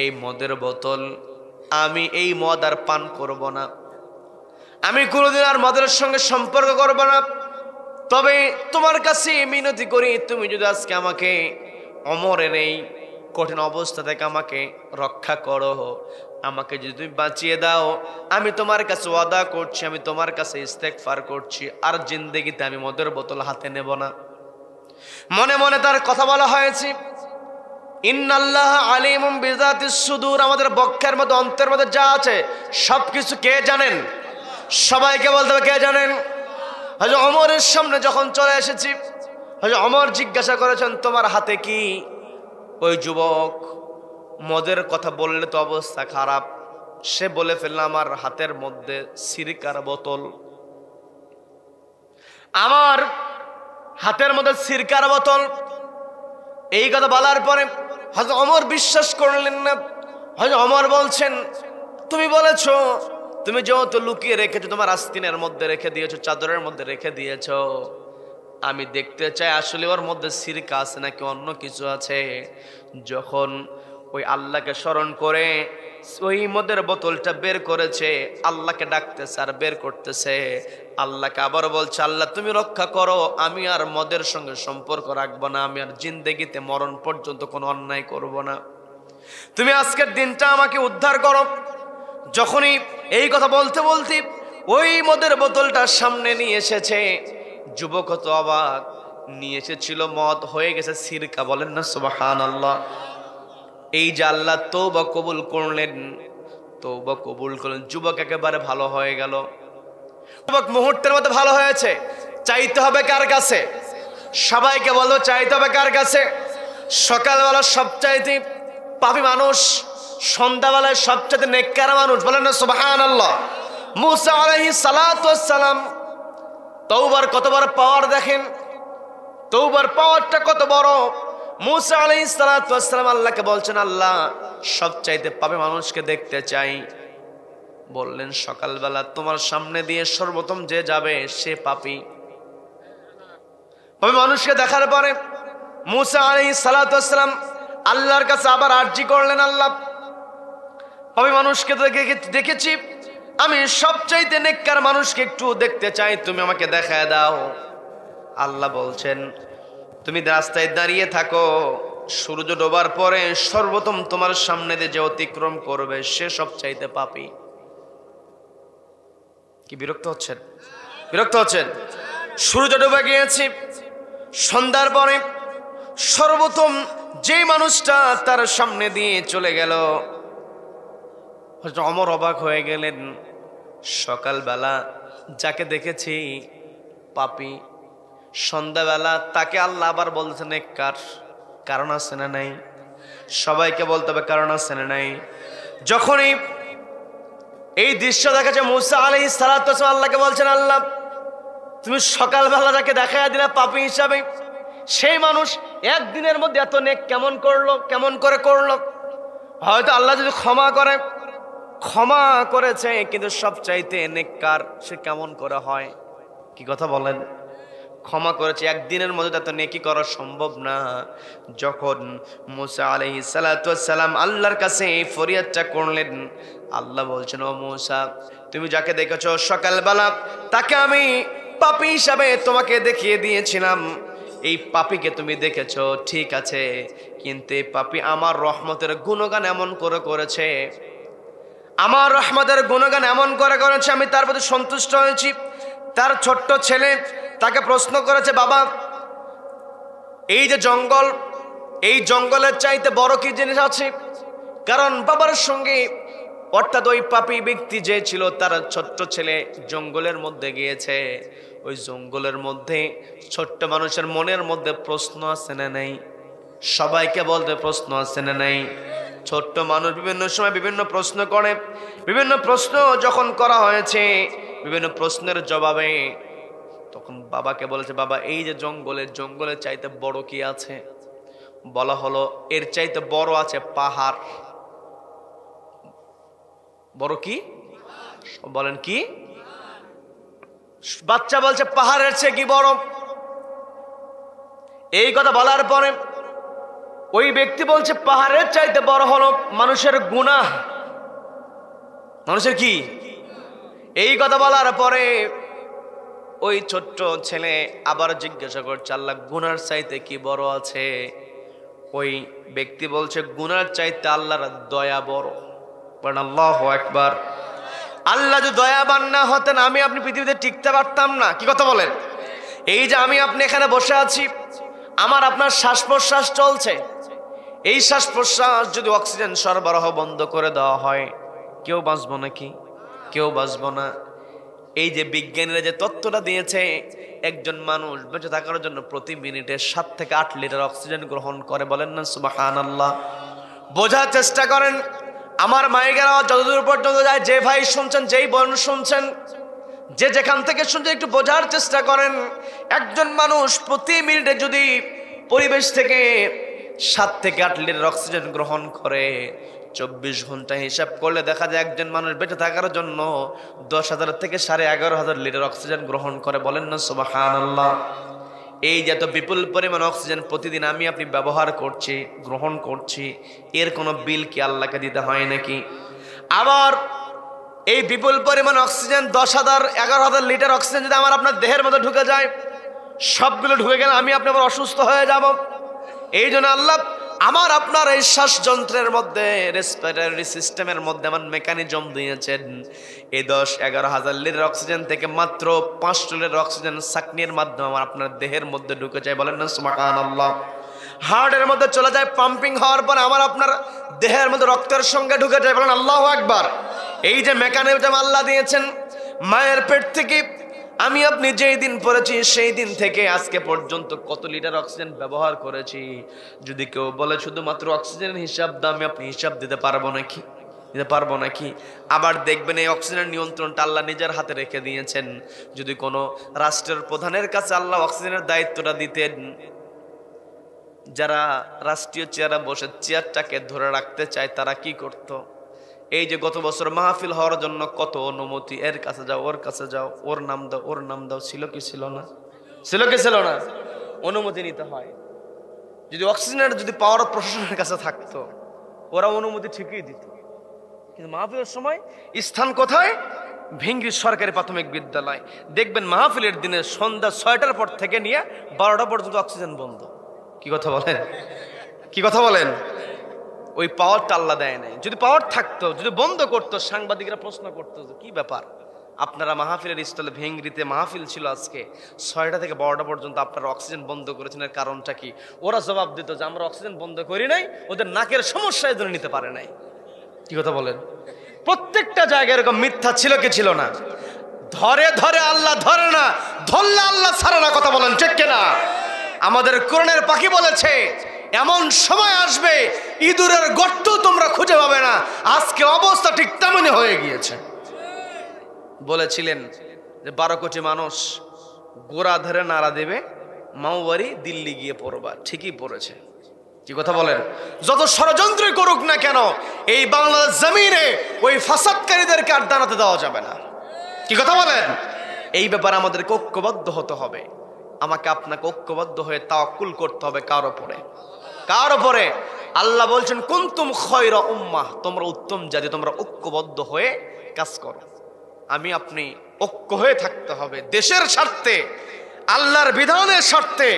এই মদের বোতল, আমি এই মদ আর পান করব না, আমি কোনোদিন আর মদের সঙ্গে সম্পর্ক করব না। তবে তোমার কাছে মিনতি করি, তুমি যদি আজকে আমাকে ওমরের এই কঠিন অবস্থা থেকে আমাকে রক্ষা করো, আমাকে যদি তুমি বাঁচিয়ে দাও, আমি তোমার কাছে ওয়াদা করছি, আমি তোমার কাছে ইস্তেগফার করছি, আর জিন্দেগিতে আমি মদের বোতল হাতে নেব না। মনে মনে তার কথা বলা হয়েছে, ইন্নাল্লাহা আলিমুম বিযাতিস সুদূর, আমাদের বক্ষের মধ্যে, অন্তরের মধ্যে যা আছে সবকিছু কে জানেন? সবাইকে বলতে হবে, কে জানেন? হযরত ওমরের সামনে যখন চলে এসেছি, হযরত ওমর জিজ্ঞাসা করেছেন, তোমার হাতে কি? ওই যুবক মদের কথা বললে তো অবস্থা খারাপ, সে বলে ফেলল, আমার হাতের মধ্যে সিরকার বোতল। আমার হাতের মধ্যে সিরকার বোতল। এই কথা বলার পরে হযরত ওমর বিশ্বাস করলেন না। হযরত ওমর বলছেন, তুমি বলেছো, তুমি যেহেতু লুকিয়ে রেখেছো, তোমার আস্তিনের মধ্যে রেখে দিয়েছো, চাদরের মধ্যে রেখে দিয়েছো, আমি দেখতে চাই আসলে ওর মধ্যে সিরকা আছে নাকি অন্য কিছু আছে। যখন ওই আল্লাহকে স্মরণ করে ওই মদের বোতলটা বের করেছে, আল্লাহকে ডাকতেছে আর বের করতেছে, আল্লাহকে আবার বলছে, আল্লাহ তুমি রক্ষা করো, আমি আর মদের সঙ্গে সম্পর্ক রাখবো না, আমি আর জিন্দেগিতে মরণ পর্যন্ত কোনো অন্যায় করব না, তুমি আজকের দিনটা আমাকে উদ্ধার করো। যখনই এই কথা বলতে বলতে ওই মদের বোতলটা সামনে নিয়ে এসেছে, যুবক তো অবাক, নিয়ে এসেছিল মদ, হয়ে গেছে সিরকা। বলেন না সুবহানাল্লাহ। এই যে আল্লাহ তওবা কবুল করলেন, তওবা কবুল করলেন, যুবক একেবারে ভালো হয়ে গেল। যুবক মুহূর্তের মধ্যে ভালো হয়েছে। চাইতে হবে কার কাছে? সবাইকে বলো, চাইতে হবে কার কাছে? সকালবেলা সবচাইতে পাপী মানুষ, সন্ধ্যাবেলায় সবচাইতে নেককার মানুষ। বলেন না সুবহানাল্লাহ। মুসা আলাইহিস সালাতু ওয়াস সালাম তওবার কত বড় পাওয়ার দেখেন, তওবার পাওয়ারটা কত বড়। মুসা আলাইহিস সালাতু ওয়াস সালাম আল্লাহকে বলছেন, আল্লাহ সবচাইতে পাপী মানুষকে দেখতে চাই। বললেন, সকালবেলা তোমার সামনে দিয়ে সর্বপ্রথম যে যাবে সে পাপী। পাপী মানুষকে দেখার পরে মুসা আলাইহিস সালাতু ওয়াস সালাম আল্লাহর কাছে আবার আরজি করলেন, আল্লাহ পাপী মানুষকে দেখেছি, আমি সবচাইতে নেককার মানুষকে একটু দেখতে চাই, তুমি আমাকে দেখায় দাও। আল্লাহ বলছেন, তুমি রাস্তায় দাঁড়িয়ে থাকো, সূর্য ডোবার পরে সর্বপ্রথম তোমার সামনে দিয়ে যে অতিক্রম করবে সে সবচাইতে পাপী। কি বিরক্ত হচ্ছেন? বিরক্ত হচ্ছেন? সূর্য ডুবে গিয়েছে, সন্ধ্যার পরে সর্বপ্রথম যে মানুষটা তার সামনে দিয়ে চলে গেল, হযরত ওমর অবাক হয়ে গেলেন। সকালবেলা যাকে দেখেছি পাপী, সন্ধ্যাবেলা তাকে আল্লাহ আবার বলছেন নেককার। কারণ আছে না নাই? সবাইকে বলতে হবে কারণ আছে না নাই? যখনই এই দৃশ্য দেখা যায়, মুসা আলাইহিস সালাতু ওয়াস সালাম আল্লাহকে বলছেন, আল্লাহ তুমি সকালবেলা যাকে দেখাইয়া দিলা পাপী হিসাবে, সেই মানুষ একদিনের মধ্যে এত নেক কেমন করলো, কেমন করে করলো? হয়তো আল্লাহ যদি ক্ষমা করে, ক্ষমা করেছে, কিন্তু সবচাইতে নেককার সে কেমন করে হয়? কি কথা বলেন? ক্ষমা করেছে, একদিনের মধ্যে এত নেকি করা সম্ভব না। যখন মুসা আলাইহিস সালাতু ওয়াস সালাম আল্লাহর কাছে এই ফরিয়াদটা করলেন, আল্লাহ বলছেন, ও মুসা তুমি যাকে দেখেছো সকালবেলা তাকে আমি পাপী হিসাবে তোমাকে দেখিয়ে দিয়েছিলাম। এই পাপীকে তুমি দেখেছো ঠিক আছে, কিন্তু এই পাপী আমার রহমতের গুণগান এমন করে করেছে, আমার রহমতের গুণগান এমন করে করেছে, আমি তার প্রতি সন্তুষ্ট হয়েছি। তার ছোট্ট ছেলে তাকে প্রশ্ন করেছে, বাবা এই যে জঙ্গল, এই জঙ্গলের চাইতে বড় কি জিনিস আছে? কারণ বাবার সঙ্গে, অর্থাৎ ওই পাপী ব্যক্তি যে ছিল তার ছোট্ট ছেলে জঙ্গলের মধ্যে গিয়েছে। ওই জঙ্গলের মধ্যে ছোট্ট মানুষের মনের মধ্যে প্রশ্ন আছে না নাই? সবাইকে বলতে প্রশ্ন আছে না নাই? ছোট্ট মানুষ বিভিন্ন সময় বিভিন্ন প্রশ্ন করে, বিভিন্ন প্রশ্ন যখন করা হয়েছে, বিভিন্ন প্রশ্নের জবাবে তখন বাবাকে বলেছে, বাবা এই যে জঙ্গলের চাইতে বড় কি আছে? বলা হলো, এর চাইতে বড় আছে পাহাড়। বড় কি? বলেন কি? বাচ্চা বলছে পাহাড়ের চেয়ে কি বড়? এই কথা বলার পরে ওই ব্যক্তি বলছে পাহাড়ের চাইতে বড় হলো মানুষের গুনাহ। মানুষের কি? এই কথা বলার পরে ওই ছোট্ট ছেলে আবার জিজ্ঞাসা করছে, আল্লাহ গুনার চাইতে কি বড় আছে? ওই ব্যক্তি বলছে গুনার চাইতে আল্লাহর দয়া বড়। বলেন আল্লাহু আকবার। আল্লাহ যদি দয়াবান না হতেন আমি আপনি পৃথিবীতে টিকতে পারতাম না। কি কথা বলেন? এই যে আমি আপনি এখানে বসে আছি, আমার আপনার শ্বাস প্রশ্বাস চলছে, এই শ্বাস প্রশ্বাস যদি অক্সিজেন সরবরাহ বন্ধ করে দেওয়া হয়, কেউ বাঁচবো নাকি? কেউ বাঁচবো না। এই যে বিজ্ঞানীরা যে তথ্যটা দিয়েছে, একজন মানুষ বেঁচে থাকার জন্য প্রতি মিনিটে 7 থেকে 8 লিটার অক্সিজেন গ্রহণ করে। বলেন না সুবহানাল্লাহ। বোঝার চেষ্টা করেন। আমার মাইকের আওয়াজ যতদূর পর্যন্ত যায়, যে ভাই শুনছেন, যেই বোন শুনছেন, যে যেখান থেকে শুনতে একটু বোঝার চেষ্টা করেন। একজন মানুষ প্রতি মিনিটে যদি পরিবেশ থেকে 7 থেকে 8 লিটার অক্সিজেন গ্রহণ করে, 24 ঘন্টা হিসাব করলে দেখা যায় একজন মানুষ বেঁচে থাকার জন্য 10,000 থেকে 11,500 লিটার অক্সিজেন গ্রহণ করে। বলেন না সুবহানাল্লাহ। এই যে এত বিপুল পরিমাণ অক্সিজেন প্রতিদিন আমি আপনি ব্যবহার করছি, গ্রহণ করছি, এর কোনো বিল কি আল্লাহকে দিতে হয় নাকি? আবার এই বিপুল পরিমাণ অক্সিজেন 10,000 11,000 লিটার অক্সিজেন যদি আমার আপনার দেহের মধ্যে ঢুকে যায়, সবগুলো ঢুকে গেলে আমি আপনি আবার অসুস্থ হয়ে যাব। এই জন্য আল্লাহ আমার আপনার এই শ্বাস যন্ত্রের মধ্যে, রেসপিরেটরি সিস্টেমের মধ্যে আমার মেকানিজম দিয়েছেন। এই 10-11,000 লিটার অক্সিজেন থেকে মাত্র 5 লিটার অক্সিজেন সাকনির মাধ্যমে আমার আপনার দেহের মধ্যে ঢুকে যায়। বলেন না সুবহানাল্লাহ। হার্টের মধ্যে চলে যায়, পাম্পিং হওয়ার পর আমার আপনার দেহের মধ্যে রক্তের সঙ্গে ঢুকে যায়। বলেন আল্লাহু আকবার। এই যে মেকানিজম আল্লাহ দিয়েছেন, মায়ের পেট থেকে আমি আপনি যেই দিন পড়েছি সেই দিন থেকে আজকে পর্যন্ত কত লিটার অক্সিজেন ব্যবহার করেছি, যদি কেউ বলে শুধুমাত্র অক্সিজেনের হিসাব দাও, আমি আপনি হিসাব দিতে পারবো নাকি? দিতে পারবো নাকি? আবার দেখবেন এই অক্সিজেনের নিয়ন্ত্রণটা আল্লাহ নিজের হাতে রেখে দিয়েছেন। যদি কোনো রাষ্ট্রের প্রধানের কাছে আল্লাহ অক্সিজেনের দায়িত্বটা দিতেন, যারা রাষ্ট্রীয় চেয়ারে বসে চেয়ারটাকে ধরে রাখতে চায় তারা কি করত? এই যে গত বছর মাহফিল হওয়ার জন্য কত অনুমতি, এর কাছে যাও, ওর কাছে যাও, ওর নাম দাও, ওর নাম দাও, ছিল কি ছিল না? ছিল কি ছিল না? অনুমতি নিতে হয়। যদি অক্সিজেনের যদি পাওয়ার প্রশাসনের কাছে থাকতো, ওরা অনুমতি ঠিকই দিত। কিন্তু মাহফিলের সময় স্থান কোথায়? ভিঙ্গি সরকারি প্রাথমিক বিদ্যালয়। দেখবেন মাহফিলের দিনে সন্ধ্যা 6টার পর থেকে নিয়ে 12টা পর্যন্ত অক্সিজেন বন্ধ। কি কথা বলেন? কি কথা বলেন? ওই পাওয়ারটা আল্লাহ দেয় নাই। যদি পাওয়ার থাকতো, যদি বন্ধ করতো, সাংবাদিকরা প্রশ্ন করতো কি ব্যাপার, আপনারা মাহফিলের স্থলে ভেঙ্গিতে মাহফিল ছিল আজকে 6টা থেকে 12টা পর্যন্ত, আপনারা অক্সিজেন বন্ধ করেছেন, এর কারণটা কি? ওরা জবাব দিত যে আমরা অক্সিজেন বন্ধ করি নাই, ওদের নাকের সমস্যা এদের নিতে পারে নাই। কি কথা বলেন? প্রত্যেকটা জায়গায় এরকম মিথ্যা ছিল কি ছিল না? ধরে ধরে আল্লাহ ধরে না, ধরলে আল্লাহ ছাড়ে না। কথা বলেন ঠিক কিনা? আমাদের কোরআনের পাখি বলেছে এমন সময় আসবে ইঁদুরের গর্ত তোমরা খুঁজে পাবে না। আজকে অবস্থা ঠিক তেমনই হয়ে গিয়েছে। বলেছিলেন যে 12 কোটি মানুষ গোড়া ধরে নাড়া দেবে, মাওবাড়ি দিল্লি গিয়ে পড়বা, ঠিকই পড়েছে। কি কথা বলেন? যত ষড়যন্ত্রই করুক না কেন, এই বাংলাদেশ জমিনে ওই ফাসাদকারীদেরকে আর দাঁড়াতে দেওয়া যাবে না। কি কথা বলেন? এই ব্যাপারে আমাদেরকে ঐক্যবদ্ধ হতে হবে। আমাকে আপনাকে ঐক্যবদ্ধ হয়ে তাওয়াক্কুল করতে হবে কার উপরে? কার উপরে? আল্লাহ বলছেন কুনতুম খায়রা উম্মাহ, তোমরা উত্তম জাতি, তোমরা ঐক্যবদ্ধ হয়ে কাজ করো। আমি আপনি ঐক্য হয়ে থাকতে হবে দেশের স্বার্থে, আল্লাহর বিধানের স্বার্থে,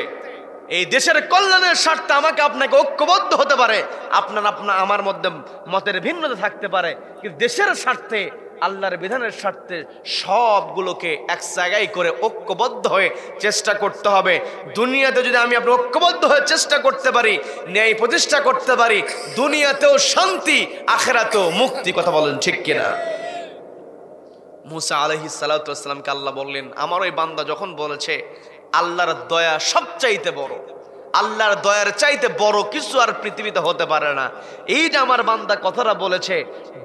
এই দেশের কল্যাণের স্বার্থে আমাকে আপনাকে ঐক্যবদ্ধ হতে পারে। আপনার আমার মধ্যে মতের ভিন্নতা থাকতে পারে, কিন্তু দেশের স্বার্থে, আল্লাহর বিধানের স্বার্থে সবগুলোকে এক জায়গায় করে ঐক্যবদ্ধ হয়ে চেষ্টা করতে হবে। দুনিয়াতে যদি আমি আপনি ঐক্যবদ্ধ হয়ে চেষ্টা করতে পারি, ন্যায় প্রতিষ্ঠা করতে পারি, দুনিয়াতেও শান্তি, আখিরাতেও মুক্তি। কথা বলেন ঠিক কিনা? মুসা আলাইহিস সালাতু ওয়াস সালামকে আল্লাহ বললেন, আমার ওই বান্দা যখন বলেছে আল্লাহর দয়া সবচাইতে বড়, আল্লাহর দয়ার চাইতে বড় কিছু আর পৃথিবীতে হতে পারে না, এই যে আমার বান্দা কথাটা বলেছে,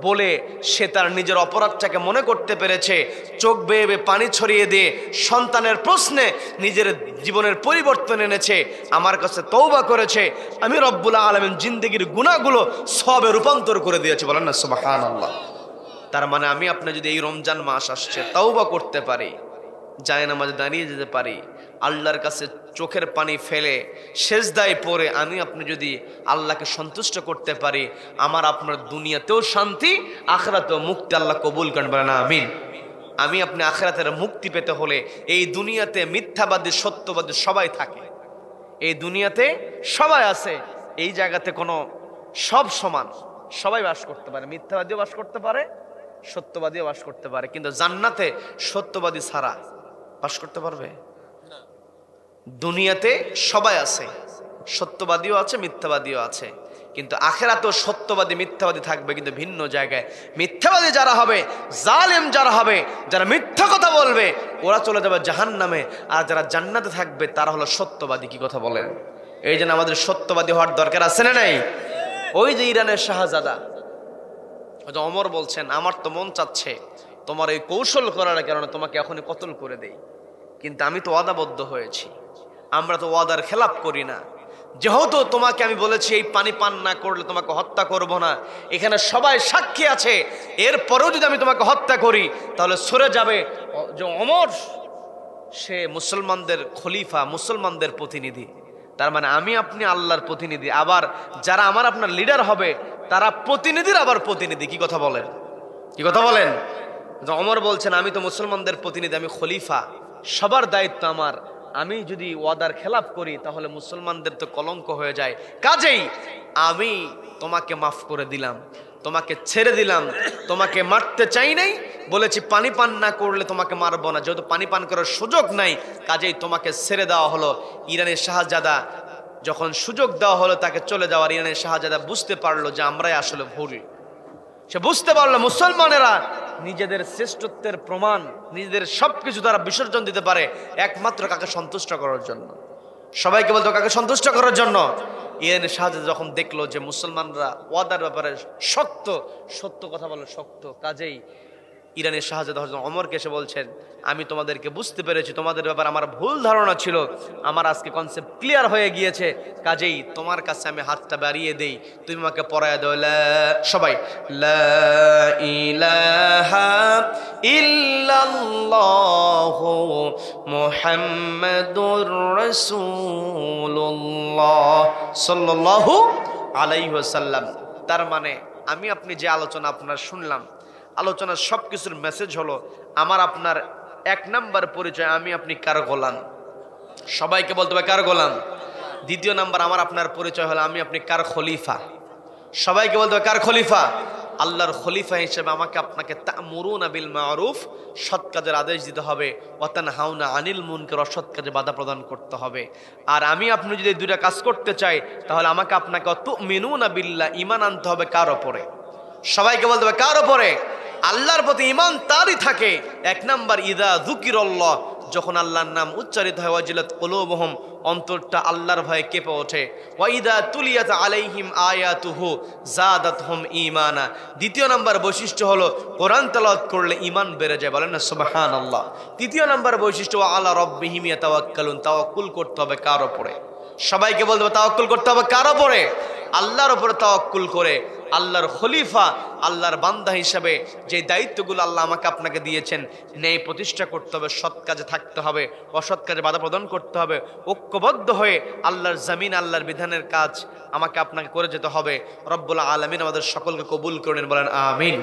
বলে সে তার নিজের অপরাধটাকে মনে করতে পেরেছে, চোখ বেয়ে বেয়ে পানি ছড়িয়ে দিয়ে সন্তানের প্রশ্নে নিজের জীবনের পরিবর্তন এনেছে, আমার কাছে তওবা করেছে, আমি রব্বুল আলামিন জিন্দেগির গুনাহগুলো সবে রূপান্তর করে দিয়েছে। বলেন না সুবহানাল্লাহ। তার মানে আমি আপনি যদি এই রমজান মাস আসছে তওবা করতে পারি, জায়নামাজে দাঁড়িয়ে যেতে পারি, আল্লাহর কাছে চোখের পানি ফেলে সেজদায় পড়ে আমি আপনি যদি আল্লাহকে সন্তুষ্ট করতে পারি, আমার আপনার দুনিয়াতেও শান্তি, আখিরাতেও মুক্তি আল্লাহ কবুল করেন। বলেন আমিন। আমি আপনি আখিরাতের মুক্তি পেতে হলে এই দুনিয়াতে মিথ্যাবাদী সত্যবাদী সবাই থাকে, এই দুনিয়াতে সবাই আছে, এই জায়গাতে কোনো সব সমান, সবাই বাস করতে পারে, মিথ্যাবাদীও বাস করতে পারে, সত্যবাদীও বাস করতে পারে, কিন্তু জান্নাতে সত্যবাদী ছাড়া বাস করতে পারবে? দুনিয়াতে সবাই আছে, সত্যবাদীও আছে, মিথ্যাবাদীও আছে, কিন্তু আখিরাতেও সত্যবাদী মিথ্যাবাদী থাকবে, কিন্তু ভিন্ন জায়গায়। মিথ্যাবাদী যারা হবে, জালেম যারা হবে, যারা মিথ্যা কথা বলবে, ওরা চলে যাবে জাহান্নামে, আর যারা জান্নাতে থাকবে তারা হলো সত্যবাদী। কি কথা বলেন? এই জন্য আমাদের সত্যবাদী হওয়ার দরকার আছে না নাই? ওই যে ইরানের শাহজাদা ওমর বলছেন, আমার তো মন চাচ্ছে তোমার এই কৌশল করার কারণে তোমাকে এখনই কতল করে দেই। কিন্তু আমি তো ওয়াদাবদ্ধ হয়েছি, আমরা তো ওয়াদার খেলাপ করি না। যেহেতু তোমাকে আমি বলেছি এই পানি পান না করলে তোমাকে হত্যা করব না, এখানে সবাই সাক্ষী আছে, এরপরেও যদি আমি তোমাকে হত্যা করি তাহলে সরে যাবে যে ওমর সে মুসলমানদের খলিফা, মুসলমানদের প্রতিনিধি। তার মানে আমি আপনি আল্লাহর প্রতিনিধি, আবার যারা আমার আপনার লিডার হবে তারা প্রতিনিধির আবার প্রতিনিধি। কি কথা বলেন, কি কথা বলেন? ওমর বলছেন আমি তো মুসলমানদের প্রতিনিধি, আমি খলিফা, সবার দায়িত্ব আমার। আমি যদি ওয়াদার খেলাপ করি তাহলে মুসলমানদের তো কলঙ্ক হয়ে যায়। কাজেই আমি তোমাকে মাফ করে দিলাম, তোমাকে ছেড়ে দিলাম, তোমাকে মারতে চাই নাই, বলেছি পানি পান না করলে তোমাকে মারবো না। যেহেতু পানি পান করার সুযোগ নাই, কাজেই তোমাকে ছেড়ে দেওয়া হলো। ইরানের শাহজাদা যখন সুযোগ দেওয়া হলো তাকে চলে যাওয়ার, ইরানের শাহজাদা বুঝতে পারলো যে আমরাই আসলে ভুল। সে বুঝতে পারলো মুসলমানেরা নিজেদের শ্রেষ্ঠত্বের প্রমাণ, নিজেদের সবকিছু তারা বিসর্জন দিতে পারে একমাত্র কাকে সন্তুষ্ট করার জন্য। সবাইকে বলতো কাকে সন্তুষ্ট করার জন্য। ইরানের শাহজাদা যখন দেখলো যে মুসলমানরা ওয়াদার ব্যাপারে শক্ত, সত্য কথা বলে শক্ত, কাজেই ইরানের শাহজাদা হযরত ওমরকে এসে বলছেন আমি তোমাদেরকে বুঝতে পেরেছি, তোমাদের ব্যাপারে আমার ভুল ধারণা ছিল, আমার আজকে কনসেপ্ট ক্লিয়ার হয়ে গিয়েছে, কাজেই তোমার কাছে আমি হাতটা বাড়িয়ে দেই, তুমি আমাকে পরায়া দাও। সবাই লা ইলাহা ইল্লাল্লাহু মুহাম্মাদুর রাসূলুল্লাহ সাল্লাল্লাহু আলাইহি ওয়াসাল্লাম। তার মানে আমি আপনি যে আলোচনা আপনার শুনলাম, আলোচনার সবকিছুর মেসেজ হলো আমার আপনার এক নাম্বার পরিচয় আমি আপনি কার গোলাম। সবাইকে বলতে হবে কার গোলাম। দ্বিতীয় নাম্বার আমার আপনার পরিচয় হলো আমি আপনি কার খলিফা। সবাইকে বলতে হবে কার খলিফা। আল্লাহর খলিফা হিসেবে আমাকে আপনাকে তা'মুরুনা বিল মা'রুফ, সৎ কাজের আদেশ দিতে হবে, ওয়া তানহাউনা আনিল মুনকার, অসৎ কাজে বাধা প্রদান করতে হবে। আর আমি আপনি যদি এই দুইটা কাজ করতে চাই তাহলে আমাকে আপনাকে তু'মিনুনা বিল্লাহ, ঈমান আনতে হবে কার উপরে। সবাইকে বলতে হবে কার উপরে। আল্লাহর প্রতি ঈমান তারই থাকে। এক নাম্বার ইযা যুকিরাল্লাহ, যখন আল্লাহর নাম উচ্চারিত হয়, ওয়াজিলাত কুলুবুহুম, অন্তরটা আল্লাহর ভয়ে কেঁপে ওঠে। ওয়া ইযা তুলিয়াত আলাইহিম আয়াতুহু যাদাতহুম ঈমানা। দ্বিতীয় নাম্বার বৈশিষ্ট্য হলো কোরআন তেলাওয়াত করলে ঈমান বেড়ে যায়, বলেন না সুবহানাল্লাহ। তৃতীয় নাম্বার বৈশিষ্ট্য ওয়া আলা রাব্বিহিম ইয়াতাওয়াক্কালুন, তাওয়াক্কুল করতে হবে কার উপরে। সবাইকে বলতে হবে তাওয়াক্কুল করতে হবে কার উপরে। আল্লাহর উপরে তাওয়াক্কুল করে আল্লাহর খলিফা, আল্লাহর বান্দা হিসাবে যে দায়িত্বগুলো আল্লাহ আমাকে আপনাকে দিয়েছেন, ন্যায় প্রতিষ্ঠা করতে হবে, সৎ কাজে থাকতে হবে, অসৎ কাজে বাধা প্রদান করতে হবে, ঐক্যবদ্ধ হয়ে আল্লাহর জমিন, আল্লাহর বিধানের কাজ আমাকে আপনাকে করে যেতে হবে। রব্বুল আলামিন আমাদের সকলকে কবুল করেন, বলেন আমিন।